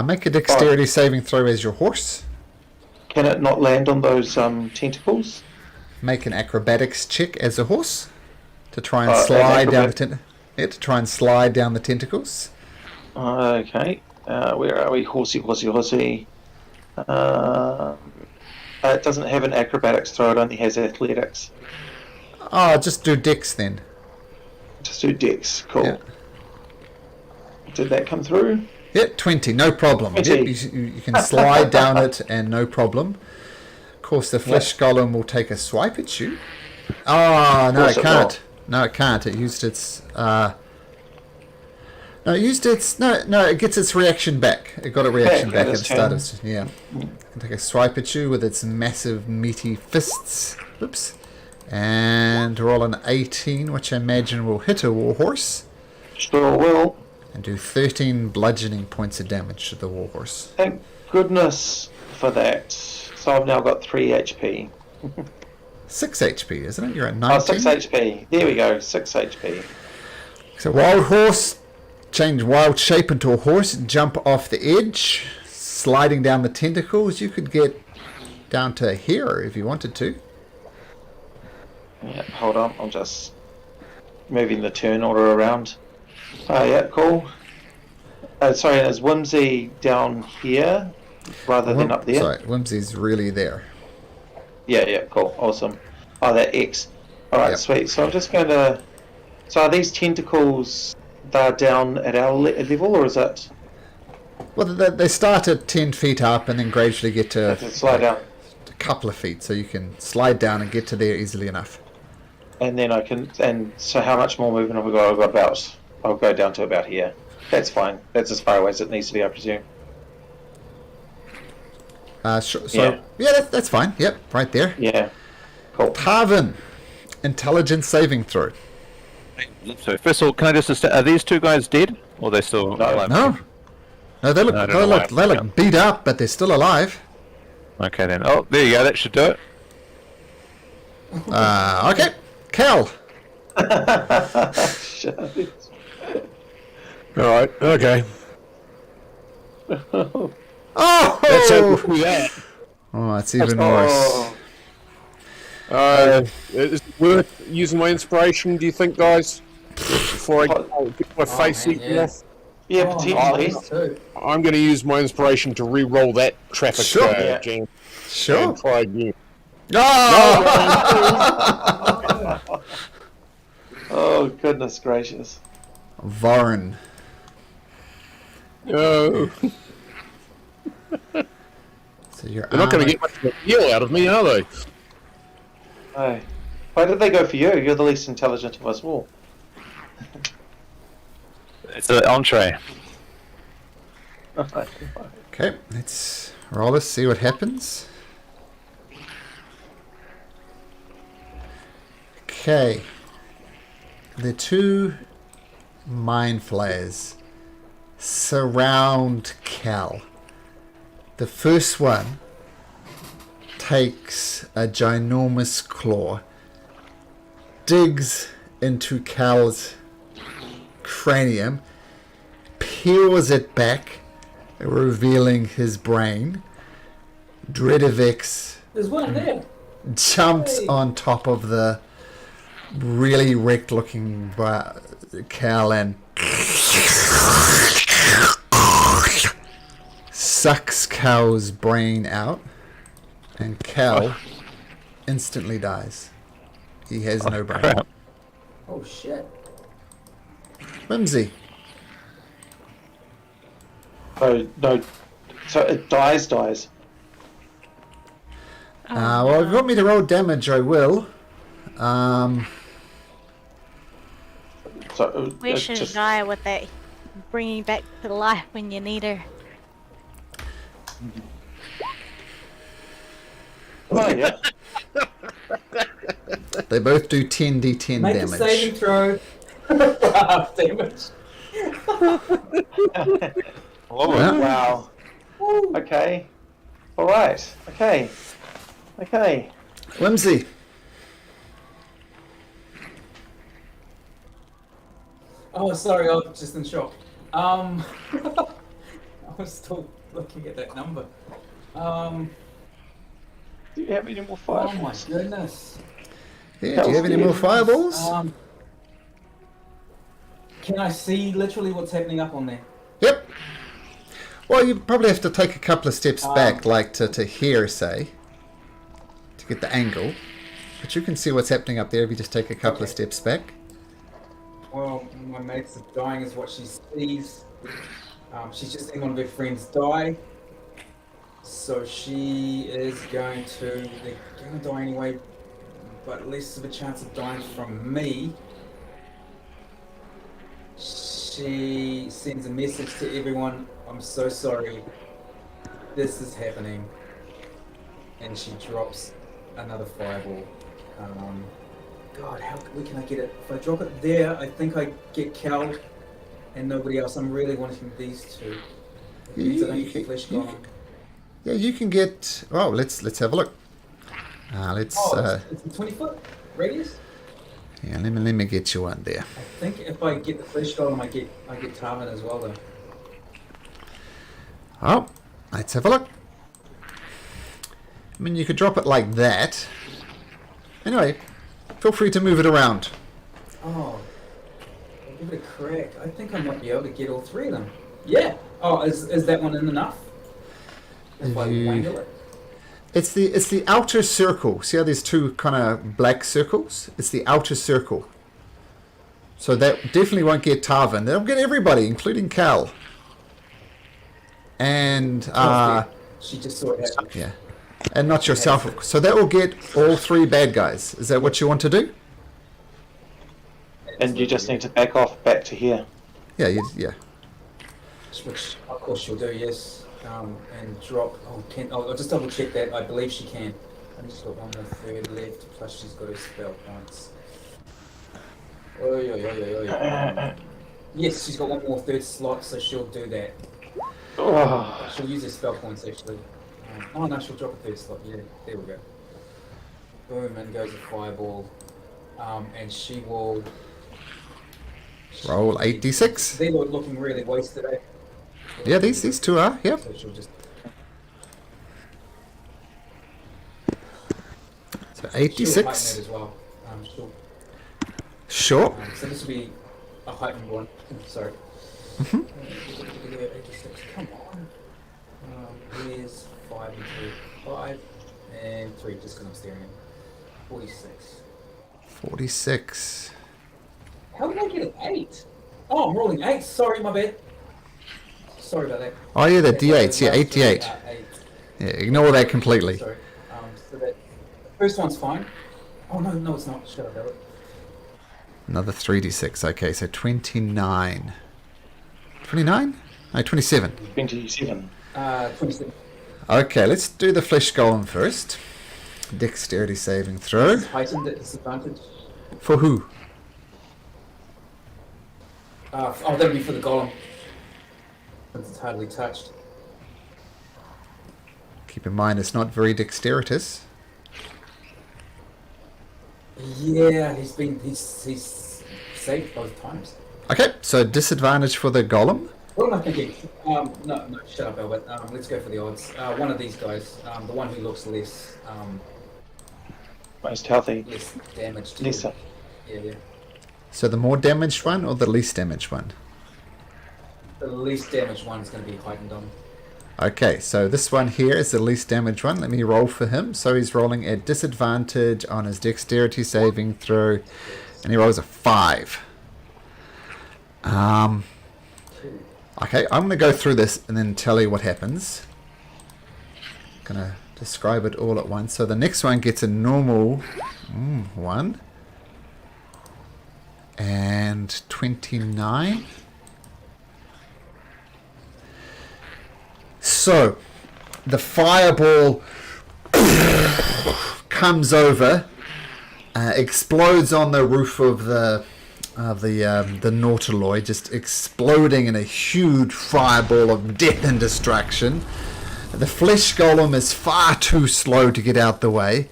Make a dexterity saving throw as your horse. Can it not land on those tentacles? Make an acrobatics check as a horse to try and An slide down acrobat- to try and slide down the tentacles. Okay. Where are we? Horsey, horsey, horsey. It doesn't have an acrobatics throw, it only has athletics. Oh, just do Dex then. Just do dex, cool. Yeah. Did that come through? Yeah, 20, no problem. 20. Yep, you can slide down it and no problem. Of course, the flesh golem will take a swipe at you. Oh, no, it can't. No, it can't. It used its... No, it gets its reaction back. It got a reaction back at the start of... Yeah. It can take a swipe at you with its massive, meaty fists. Oops. And roll an 18, which I imagine will hit a warhorse. Sure will. And do 13 bludgeoning points of damage to the warhorse. Thank goodness for that. So I've now got 3 HP. 6 HP, isn't it? You're at 19. 6 HP. There we go, 6 HP. So wild horse, change wild shape into a horse and jump off the edge, sliding down the tentacles. You could get down to here if you wanted to. Yeah, hold on, I'm just moving the turn order around. Oh yeah, cool. Sorry, is Whimsy down here rather than up there? Sorry, Whimsy's really there. Yeah, cool, awesome. Oh, that X. Alright, Yep. sweet. So I'm just going to... So are these tentacles, they're down at our level, or is it... Well, they start at 10 feet up and then gradually get to slide down? a couple of feet, so you can slide down and get to there easily enough. And then I can... And so how much more movement have we got? I've got about... I'll go down to about here. That's fine. That's as far away as it needs to be, I presume. Sure. So, yeah, that's fine. Yep, right there. Yeah. Cool. Tarvin, intelligence saving throw. So first of all, can I just... Are these two guys dead? Or are they still alive? No, they look, No, I don't know they look beat up, but they're still alive. Okay then. Oh, there you go. That should do it. Okay, Cal. Alright, okay. Oh, That's how we do that. oh, it's even worse. Is it worth using my inspiration, do you think, guys? Before I get my face eaten yeah. off? Yeah, potentially. Too. I'm going to use my inspiration to re-roll that traffic Sure. jam Sure. and try again. Oh! Oh, goodness gracious. Varn. No. So you're They're not going to get much of a deal out of me, are they? Oh. Why did they go for you? You're the least intelligent of us all. It's an entree. Okay, let's roll this, see what happens. Okay. The two mind flayers surround Cal. The first one takes a ginormous claw, digs into Cal's cranium, peels it back, revealing his brain. Dreadavix There's one there. jumps on top of the really wrecked looking Cal and sucks Cal's brain out, and Cal instantly dies. He has no brain. Crap. Oh shit. Whimsy. Oh, no. So it dies. Well, if you want me to roll damage, I will. So Where should just, die with that bringing back to life when you need her? Oh, yeah. They both do 10d10 Make damage. a saving throw for half damage. Oh, Yeah. wow. Okay. All right. Okay. Whimsy. Oh, sorry, I was just in shock. I was still looking at that number. Do you have any more Oh fire? my goodness. Yeah, do you have any more fireballs? Can I see literally what's happening up on there? Yep. Well, you probably have to take a couple of steps back, like to here, say, to get the angle. But you can see what's happening up there if you just take a couple of steps back. Well, my mates are dying is what she sees. She's just seen one of her friends die. So she is they're going to die anyway, but less of a chance of dying from me. She sends a message to everyone, I'm so sorry, this is happening. And she drops another fireball. God, where can I get it? If I drop it there, I think I get Cal and nobody else. I'm really wanting these two. It means I don't get the flesh gone. Yeah, you can get. Oh, let's have a look. It's a 20-foot radius. Yeah, let me get you one there. I think if I get the flesh golem, I get Tarvin as well, though. Oh, let's have a look. I mean, you could drop it like that. Anyway, feel free to move it around. Oh, I'll give it a crack. I think I might be able to get all three of them. Yeah. Oh, is that one in enough? If I wangle it. It's the outer circle. See how there's two kind of black circles? It's the outer circle. So that definitely won't get Tarvin. That'll get everybody, including Cal. And she just saw it happen. Yeah. And not yourself. So that will get all three bad guys. Is that what you want to do? And you just need to back off back to here. Yeah, yeah. Which of course she'll do, yes. And drop. I'll just double check that. I believe she can. I just got 1/3 left. Plus she's got her spell points. Yes, she's got 1 more third slot, so she'll do that. Oh. She'll use her spell points actually. Oh no, she'll drop a third slot. Yeah, there we go. Boom, and goes a fireball. And she will roll 8d6. They were looking really wasted. Eh? Yeah, these two are. Yep. So she'll just. So 8d6. As well. Sure. So this will be a heightened one. Sorry. 86. Come on. Here's 5 and 3. 5 and 3, just because I'm staring at 46. 46. How did I get an 8? Oh, I'm rolling 8. Sorry, my bad. Sorry about that. Oh yeah, the d8s. Yeah, 8 d8. 8. Yeah, ignore that completely. Sorry. So that first one's fine. Oh no, it's not. Shut up, Albert. Another 3d6. Okay, so 29. 29? No, 27. 27. 27. Okay, let's do the flesh golem first. Dexterity saving throw. Heightened at disadvantage. For who? That'll be for the golem. Since it's hardly touched. Keep in mind, it's not very dexterous. Yeah, he's saved both times. Okay, so disadvantage for the golem. What am I thinking? No, shut up, Albert. Let's go for the odds. One of these guys, the one who looks less, most healthy. less damaged. Lesser. Yeah. So the more damaged one or the least damaged one? The least damaged one is going to be heightened on. Okay, so this one here is the least damaged one. Let me roll for him. So he's rolling at disadvantage on his dexterity saving throw, and he rolls a 5. Okay, I'm going to go through this and then tell you what happens. I'm going to describe it all at once. So the next one gets a normal 1 and 29. So the fireball comes over, explodes on the roof of the Nautiloid, just exploding in a huge fireball of death and destruction. The flesh golem is far too slow to get out the way,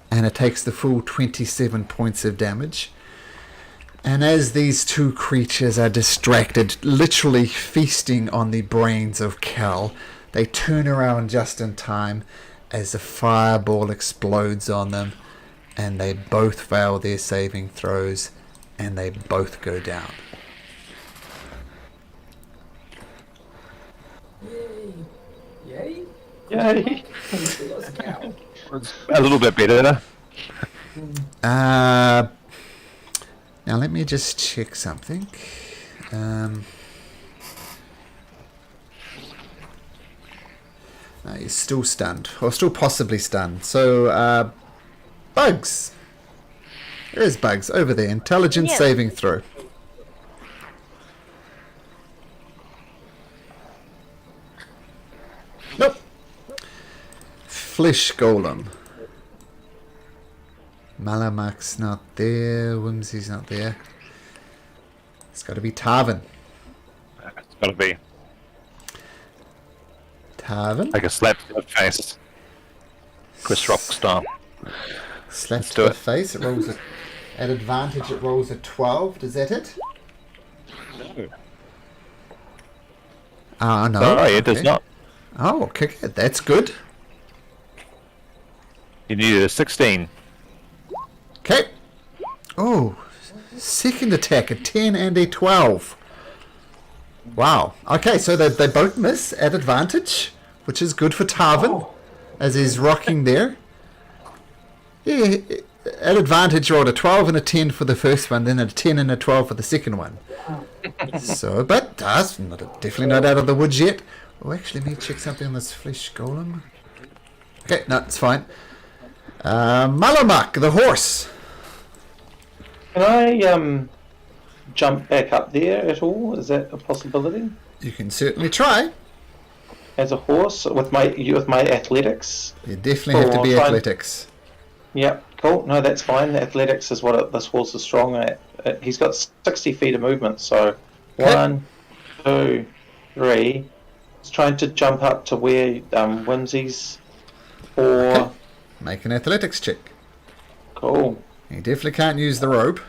and it takes the full 27 points of damage. And as these two creatures are distracted, literally feasting on the brains of Cal, they turn around just in time as the fireball explodes on them, and they both fail their saving throws, and they both go down. Yay! Yay! We lost a cow. It's a little bit better. Now let me just check something. No, he's still stunned, or still possibly stunned. So, Bugs. There is Bugs over there. Intelligence Yeah. saving throw. Nope. Flesh Golem. Malamak's not there. Whimsy's not there. It's got to be Tarvin. It's got to be Tarvin. like a slap to the face. Chris Rock style. Slap Let's to do the it. face. It rolls at advantage. It rolls a 12. Does that hit? No. No. Sorry, it does Okay. not. Oh, kick it. That's good. You needed a 16. Okay. Oh, second attack, a 10 and a 12. Wow. Okay, so they both miss at advantage, which is good for Tarvin, as he's rocking there. Yeah, at advantage rolled a 12 and a 10 for the first one, then a 10 and a 12 for the second one. So, but that's definitely not out of the woods yet. Oh, actually, let me check something on this flesh golem. Okay, no, it's fine. Malamak, the horse. Can I jump back up there at all? Is that a possibility? You can certainly try. As a horse with my athletics? You definitely have to Oh, be fine. athletics. Yep, cool. No, that's fine. Athletics is what this horse is strong at. He's got 60 feet of movement, so Okay. 1, 2, 3. He's trying to jump up to where Whimsy's 4. Okay. Make an athletics check. Cool. You definitely can't use the rope.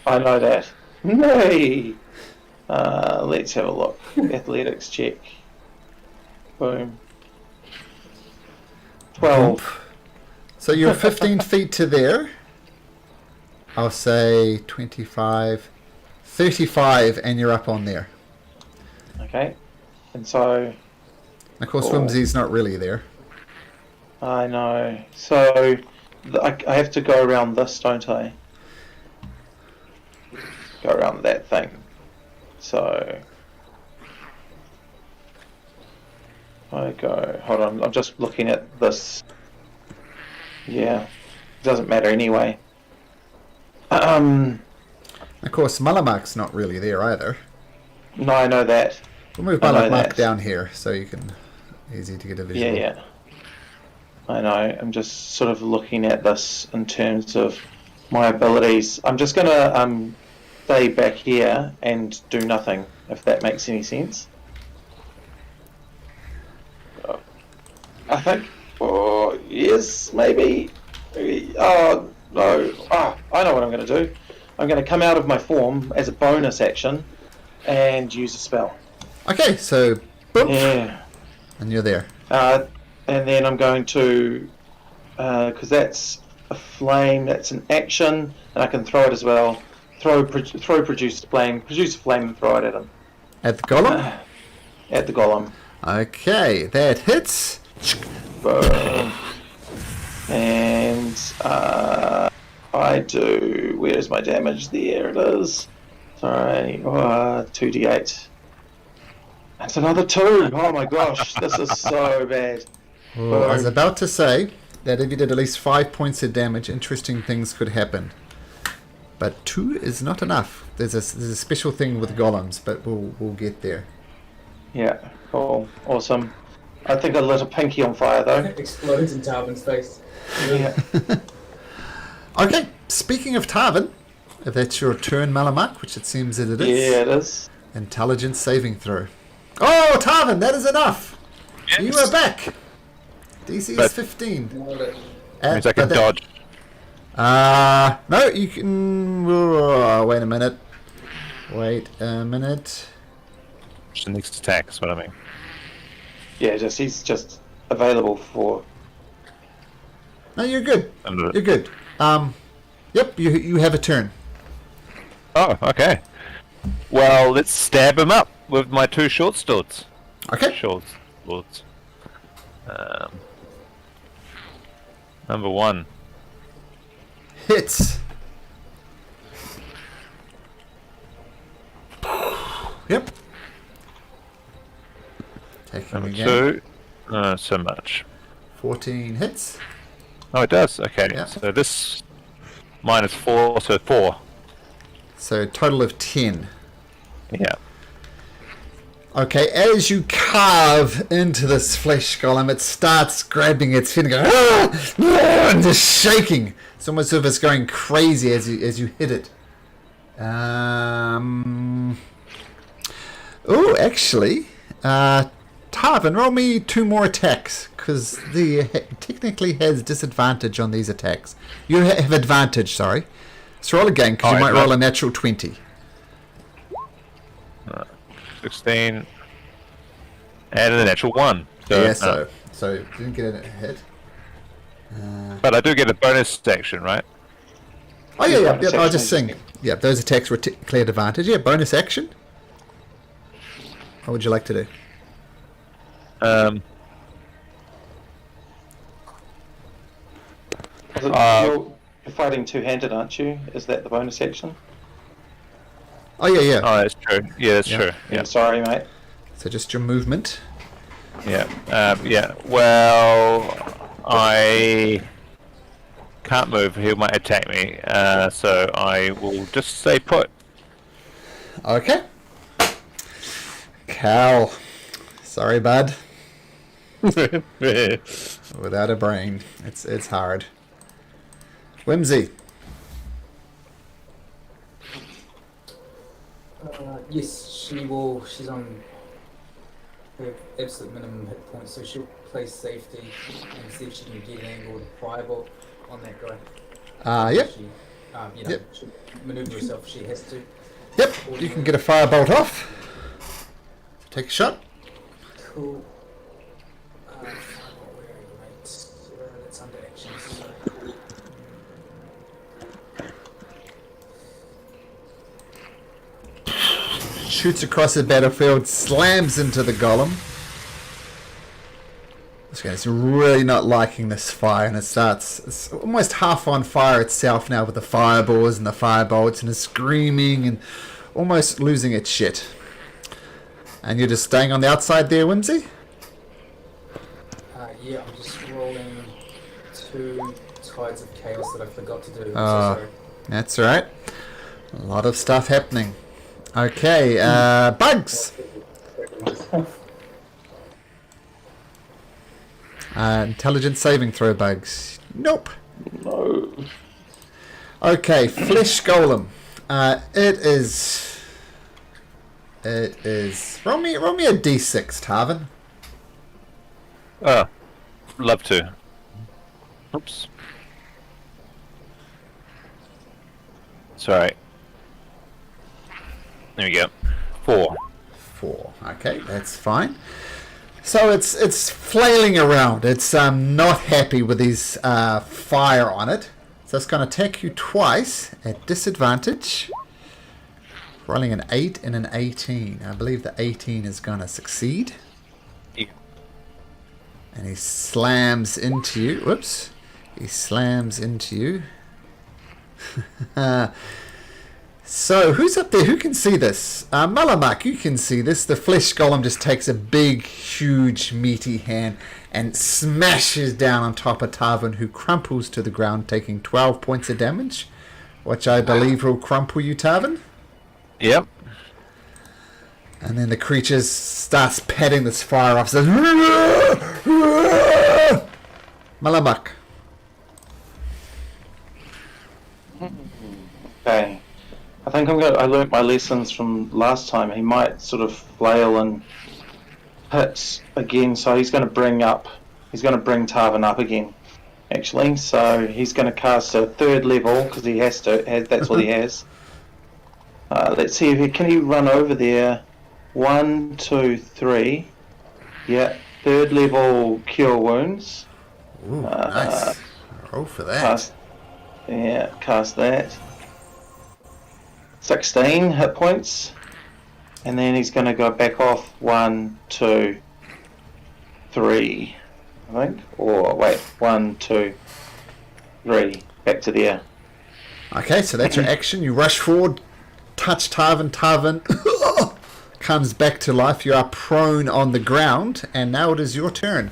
I know that. Nay! Let's have a look. Athletics check. Boom. 12. So you're 15 feet to there. I'll say 25, 35, and you're up on there. Okay. And so, Of course, Cool. Whimsy's not really there. I know. So, I have to go around this, don't I? Go around that thing. So, I go. Hold on, I'm just looking at this. Yeah, it doesn't matter anyway. Of course, Malamak's not really there either. No, I know that. We'll move I know Malamak that. down here so you can easy to get a visual. Yeah. I know. I'm just sort of looking at this in terms of my abilities. I'm just gonna stay back here and do nothing, if that makes any sense. I think. Oh yes, maybe. Oh no. Ah, I know what I'm gonna do. I'm gonna come out of my form as a bonus action and use a spell. Okay, so boom, Yeah. and you're there. And then I'm going to, because that's a flame, that's an action, and I can throw it as well. Produce a flame, and throw it at him. At the golem. At the golem. Okay, that hits. Boom. And I do. Where's my damage? There it is. Sorry, 2d8. That's another 2. Oh my gosh, this is so bad. Well, I was about to say that if you did at least 5 points of damage, interesting things could happen. But 2 is not enough. There's a special thing with golems, but we'll get there. Yeah, cool, awesome. I think I lit a pinky on fire though. Explodes in Tarvin's face. Yeah. Okay, speaking of Tarvin, if that's your turn, Malamak, which it seems that it is. Yeah, it is. Intelligence saving throw. Oh, Tarvin, that is enough. Yes. You are back. DC is But- 15. Nailed it. Means I can but dodge. no, you can. Wait a minute. Wait a minute. The next attack is what I mean. Yeah, he's just available for. No, you're good. Under it. You're good. Yep, you have a turn. Oh, okay. Well, let's stab him up with my 2 short swords. Okay. Sure, Lords. Number 1. Hits. Yep. Taking Number again. 2. Not so much. 14 hits. Oh, it does. Okay. Yeah. So this -4, so 4. So total of 10. Yeah. Okay, as you carve into this flesh golem, it starts grabbing its fin and going, and just shaking. It's almost as if it's going crazy as you hit it. Oh, actually, Tarvin, roll me 2 more attacks, because the technically has disadvantage on these attacks. You have advantage, sorry. So roll again, because you might roll a natural 20. 16. And a natural 1. So, Yeah, so you didn't get a hit. But I do get a bonus action, right? Oh yeah, Bonus I was just action. saying. Yeah, those attacks were clear advantage. Yeah, bonus action. What would you like to do? You're fighting two-handed, aren't you? Is that the bonus action? Oh yeah. Oh, that's true. Yeah, that's Yeah. true. Yeah. Yeah. Sorry, mate. So just your movement. Yeah. Yeah. Well, I can't move. He might attack me. So I will just stay put. Okay. Cal. Sorry, bud. Without a brain, it's hard. Whimsy. Yes, she will. She's on her absolute minimum hit points, so she'll play safety and see if she can get an angle with a firebolt on that guy. Yep. She, Yep. she'll maneuver herself if she has to. Yep. You can get a firebolt off. Take a shot. Cool. Where are you, mate? That's under actions. Shoots across the battlefield, slams into the golem. This guy's really not liking this fire, and it's almost half on fire itself now with the fireballs and the firebolts, and it's screaming and almost losing its shit. And you're just staying on the outside there, Whimsy? Yeah, I'm just rolling 2 tides of chaos that I forgot to do. I'm so Oh. sorry. That's alright. A lot of stuff happening. Okay, Bugs! Intelligence saving throw, Bugs. Nope. No. Okay, Flesh Golem. It is... Roll me a d6, Tarvin. Oh, love to. Oops. Sorry. There we go. 4. 4. Okay, that's fine. So it's flailing around. It's not happy with these fire on it. So it's going to attack you twice at disadvantage. Rolling an 8 and an 18. I believe the 18 is going to succeed. Yeah. And he slams into you. Whoops. He slams into you. So, who's up there? Who can see this? Malamak, you can see this. The flesh golem just takes a big, huge, meaty hand and smashes down on top of Tarvin, who crumples to the ground, taking 12 points of damage, which I believe will crumple you, Tarvin. Yep. And then the creature starts petting this fire off, says, Malamak. Okay. I think I learnt my lessons from last time. He might sort of flail and hit again, so he's going to bring Tarvin up again, actually. So he's going to cast a 3rd level, because he has to, that's what he has. Let's see if can he run over there. 1, 2, 3. Yeah, 3rd level cure wounds. Ooh, nice. Roll for that. Cast that. 16 hit points. And then he's going to go back off 1, 2, 3, I think. Or wait, 1, 2, 3. Back to there. Okay, so that's your action. You rush forward, touch Tarvin. Tarvin comes back to life. You are prone on the ground, and now it is your turn.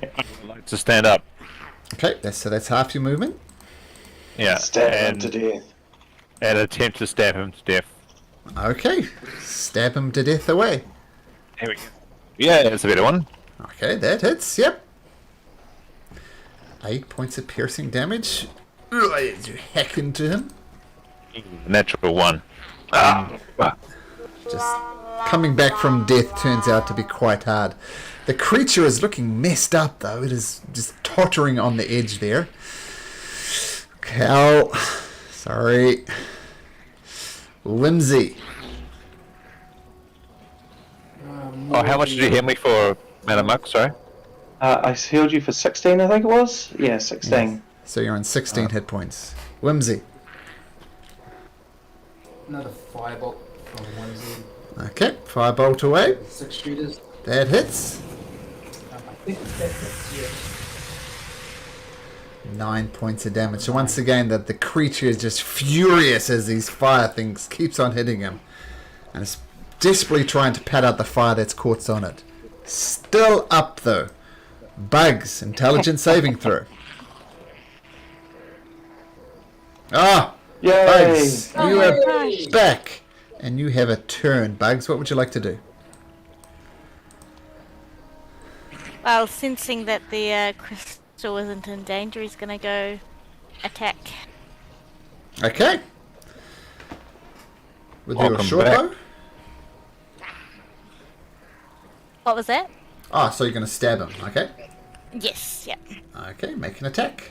I'd like to stand up. Okay, that's half your movement. Yeah. Stab him and, to death. and attempt to stab him to death. Okay, stab him to death away. There we go. Yeah, that's a better one. Okay, that hits. Yep. 8 points of piercing damage. As you hack into him. Natural one. Just coming back from death turns out to be quite hard. The creature is looking messed up, though. It is just tottering on the edge there. Cal. Sorry. Whimsy. Oh, how much did you heal me for, Madam Muck? Sorry. I healed you for 16, I think it was? Yeah, 16. Yes. So you're on 16 hit points. Whimsy. Another firebolt from 1Z. Okay, firebolt away. 6 shooters. That hits. I think that's yeah. 9 points of damage. So once again, the creature is just furious as these fire things keeps on hitting him. And it's desperately trying to pat out the fire that's caught on it. Still up, though. Bugs, intelligence saving throw. Ah! Yay! Bugs, you are gosh. back. And you have a turn. Bugs, what would you like to do? Well, sensing that the crystal isn't in danger, he's gonna go attack. Okay. With your Welcome short back. bow? What was that? Ah, so you're going to stab him. Okay. Yes, yeah. Okay, make an attack.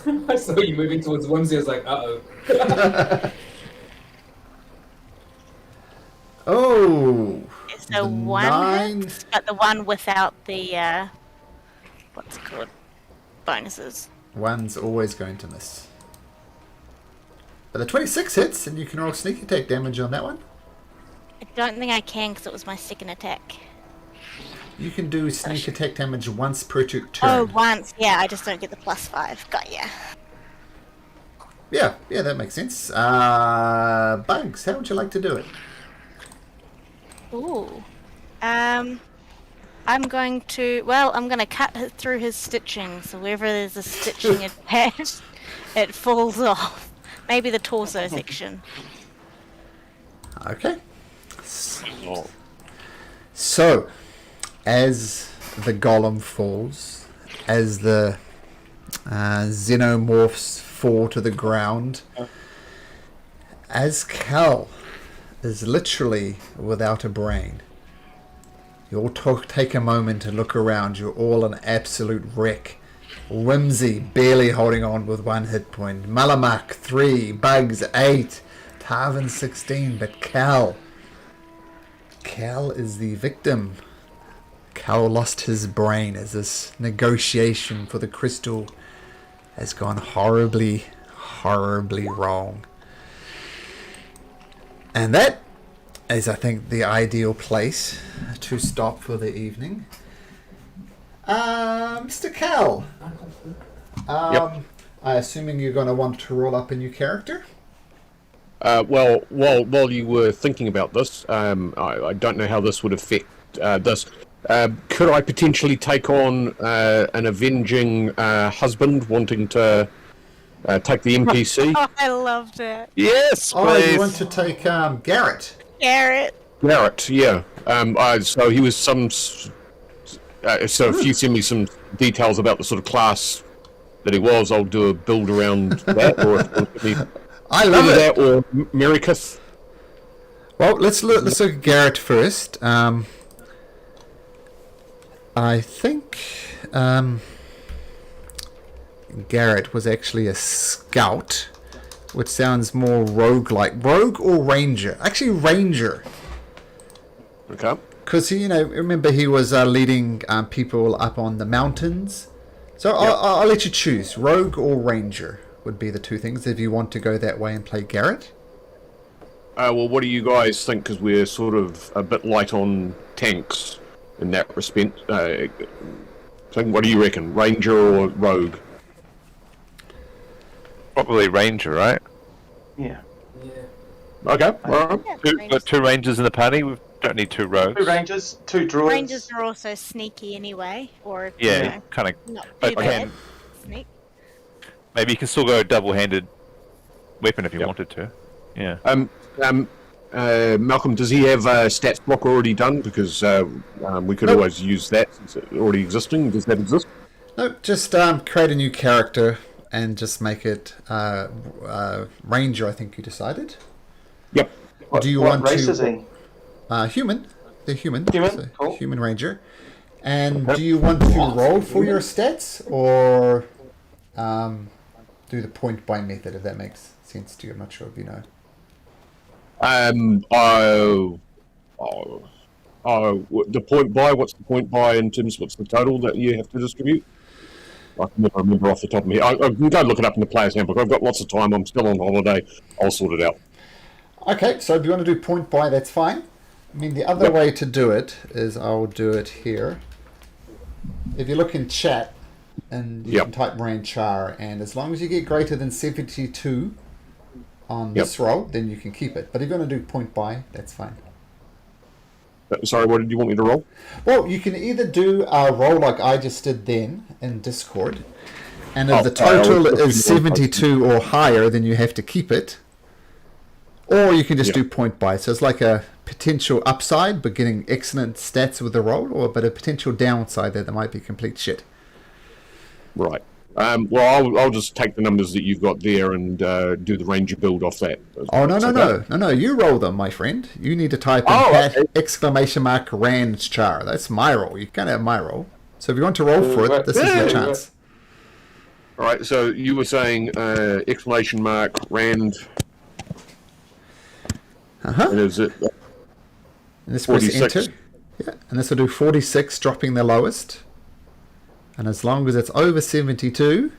I saw you moving towards Whimsy. I was like, uh-oh. Oh! So The one nine- hits, but the one without the, what's it called? Bonuses. One's always going to miss. But the 26 hits, and you can roll sneak attack damage on that one. I don't think I can because it was my second attack. You can do sneak attack damage once per turn. Oh, once. Yeah, I just don't get the +5. Got ya. Yeah, that makes sense. Bugs, how would you like to do it? Ooh. I'm going to cut through his stitching, so wherever there's a stitching attached, it falls off. Maybe the torso section. Okay. So, as the golem falls, as the xenomorphs fall to the ground, as Cal is literally without a brain, you all take a moment to look around. You're all an absolute wreck. Whimsy barely holding on with 1 hit point. Malamak 3, Bugs 8, Tarvin 16, but Cal is the victim. Cal lost his brain as this negotiation for the crystal has gone horribly, horribly wrong. And that is, I think, the ideal place to stop for the evening. Mr. Cal, Yep. I assuming you're going to want to roll up a new character? Well, while you were thinking about this, I don't know how this would affect this. Could I potentially take on an avenging husband wanting to take the NPC? Oh, I loved it. Yes, Oh, please. you want to take Garrett? Garrett. Garrett, yeah. So he was some. So if you send me some details about the sort of class that he was, I'll do a build around that. Or if I love either it. that or Merikith. Well, let's look at Garrett first. I think Garrett was actually a scout, which sounds more rogue-like. Rogue or ranger? Actually, ranger. Okay. Because, remember he was leading people up on the mountains. So I'll let you choose. Rogue or ranger would be the two things if you want to go that way and play Garrett. Well, what do you guys think? Because we're sort of a bit light on tanks in that respect. What do you reckon, Ranger or Rogue? Probably Ranger, right? Yeah. Yeah. Okay, all right. Yeah, Got Rangers. 2 Rangers in the party. We don't need 2 rogues. 2 Rangers, 2 droids. Rangers are also sneaky anyway, or Yeah, you know, kind of. not But too bad. can Sneak. maybe you can still go double-handed weapon if you Yep. wanted to. Yeah. Malcolm, does he have stats block already done? Because we could Nope. always use that since it's already existing. Does that exist? No, just create a new character and just make it Ranger. I think you decided. Yep. Do you what want race to is he? human? They're human. Human, so cool. Human Ranger. And do you want to roll for your stats or do the point buy method? If that makes sense to you, I'm not sure if you know. The point buy. What's the point buy in terms of what's the total that you have to distribute? I can never remember off the top of my head. I can go look it up in the player's handbook. I've got lots of time. I'm still on holiday. I'll sort it out. Okay, so if you want to do point buy, that's fine. I mean, the other Yep. way to do it is I'll do it here. If you look in chat and you Yep. can type Ranchar, and as long as you get greater than 72 on Yep. this roll, then you can keep it. But if you want to do point buy, that's fine. Sorry, what did you want me to roll? Well, you can either do a roll like I just did then in Discord, and if the total is 72 or higher, then you have to keep it. Or you can just Yeah. do point buy. So it's like a potential upside, but getting excellent stats with the roll, but a potential downside there might be complete shit. Right. Well, I'll just take the numbers that you've got there and do the Ranger build off that. Oh, no, So no. You roll them, my friend. You need to type in okay. !Ranchar. That's my roll. You can't have my roll. So if you want to roll for it, this is your chance. All right. So you were saying !Rand. And is it? And this press 46. enter. Yeah, and this will do 46, dropping the lowest. And as long as it's over 72.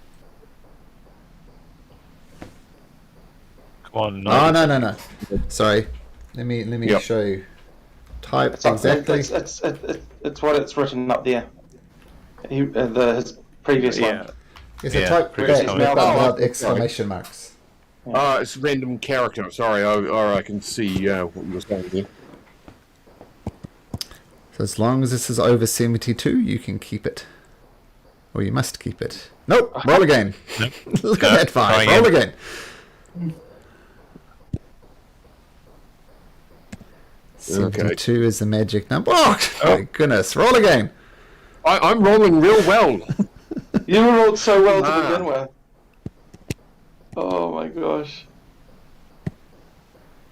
Come on. Oh, no. Sorry. Let me Yep. show you. Type It's, exactly. it's what it's written up there. His previous Yeah. Yes, so Yeah, type previous that comment. without exclamation marks. It's random character. Sorry, I can see what you were saying there. So as long as this is over 72, you can keep it. Or you must keep it. Nope, roll again. Nope. Look No, at that 5. try Roll again. again. 72 is the magic number. Oh, my goodness. Roll again. I'm rolling real well. You rolled so well to Ah. begin with. Oh my gosh.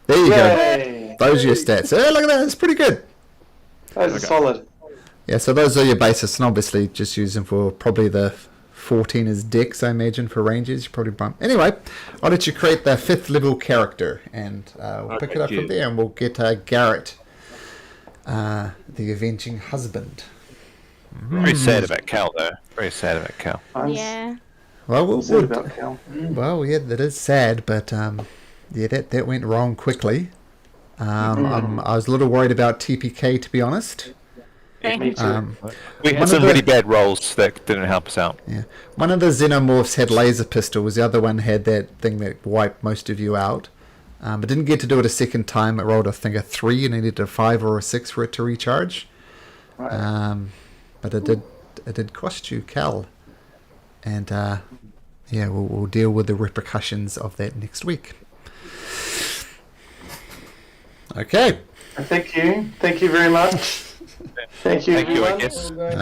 There you go. Yay! Those are your stats. Hey, look at that. That's pretty good. That's solid. Yeah, so those are your bases, and obviously just use them for probably the 14 is Dex, I imagine, for Rangers. You probably bump. Anyway, I'll let you create the 5th level character, and we'll pick it up from cheers. there, and we'll get Garrett, the avenging husband. Very sad about Cal, though. Very sad about Cal. Yeah. Well, Sad about Cal. yeah, that is sad, but yeah, that went wrong quickly. I was a little worried about TPK, to be honest. Me too. We One had of some the- really bad rolls that didn't help us out. Yeah, one of the xenomorphs had laser pistols. The other one had that thing that wiped most of you out. But didn't get to do it a second time. It rolled, I think, a 3, and it needed a 5 or a 6 for it to recharge. Right. But it did cost you, Cal. And yeah, we'll deal with the repercussions of that next week. Okay. Thank you. Thank you very much. Thank you, Thank you, I everyone. guess. All right.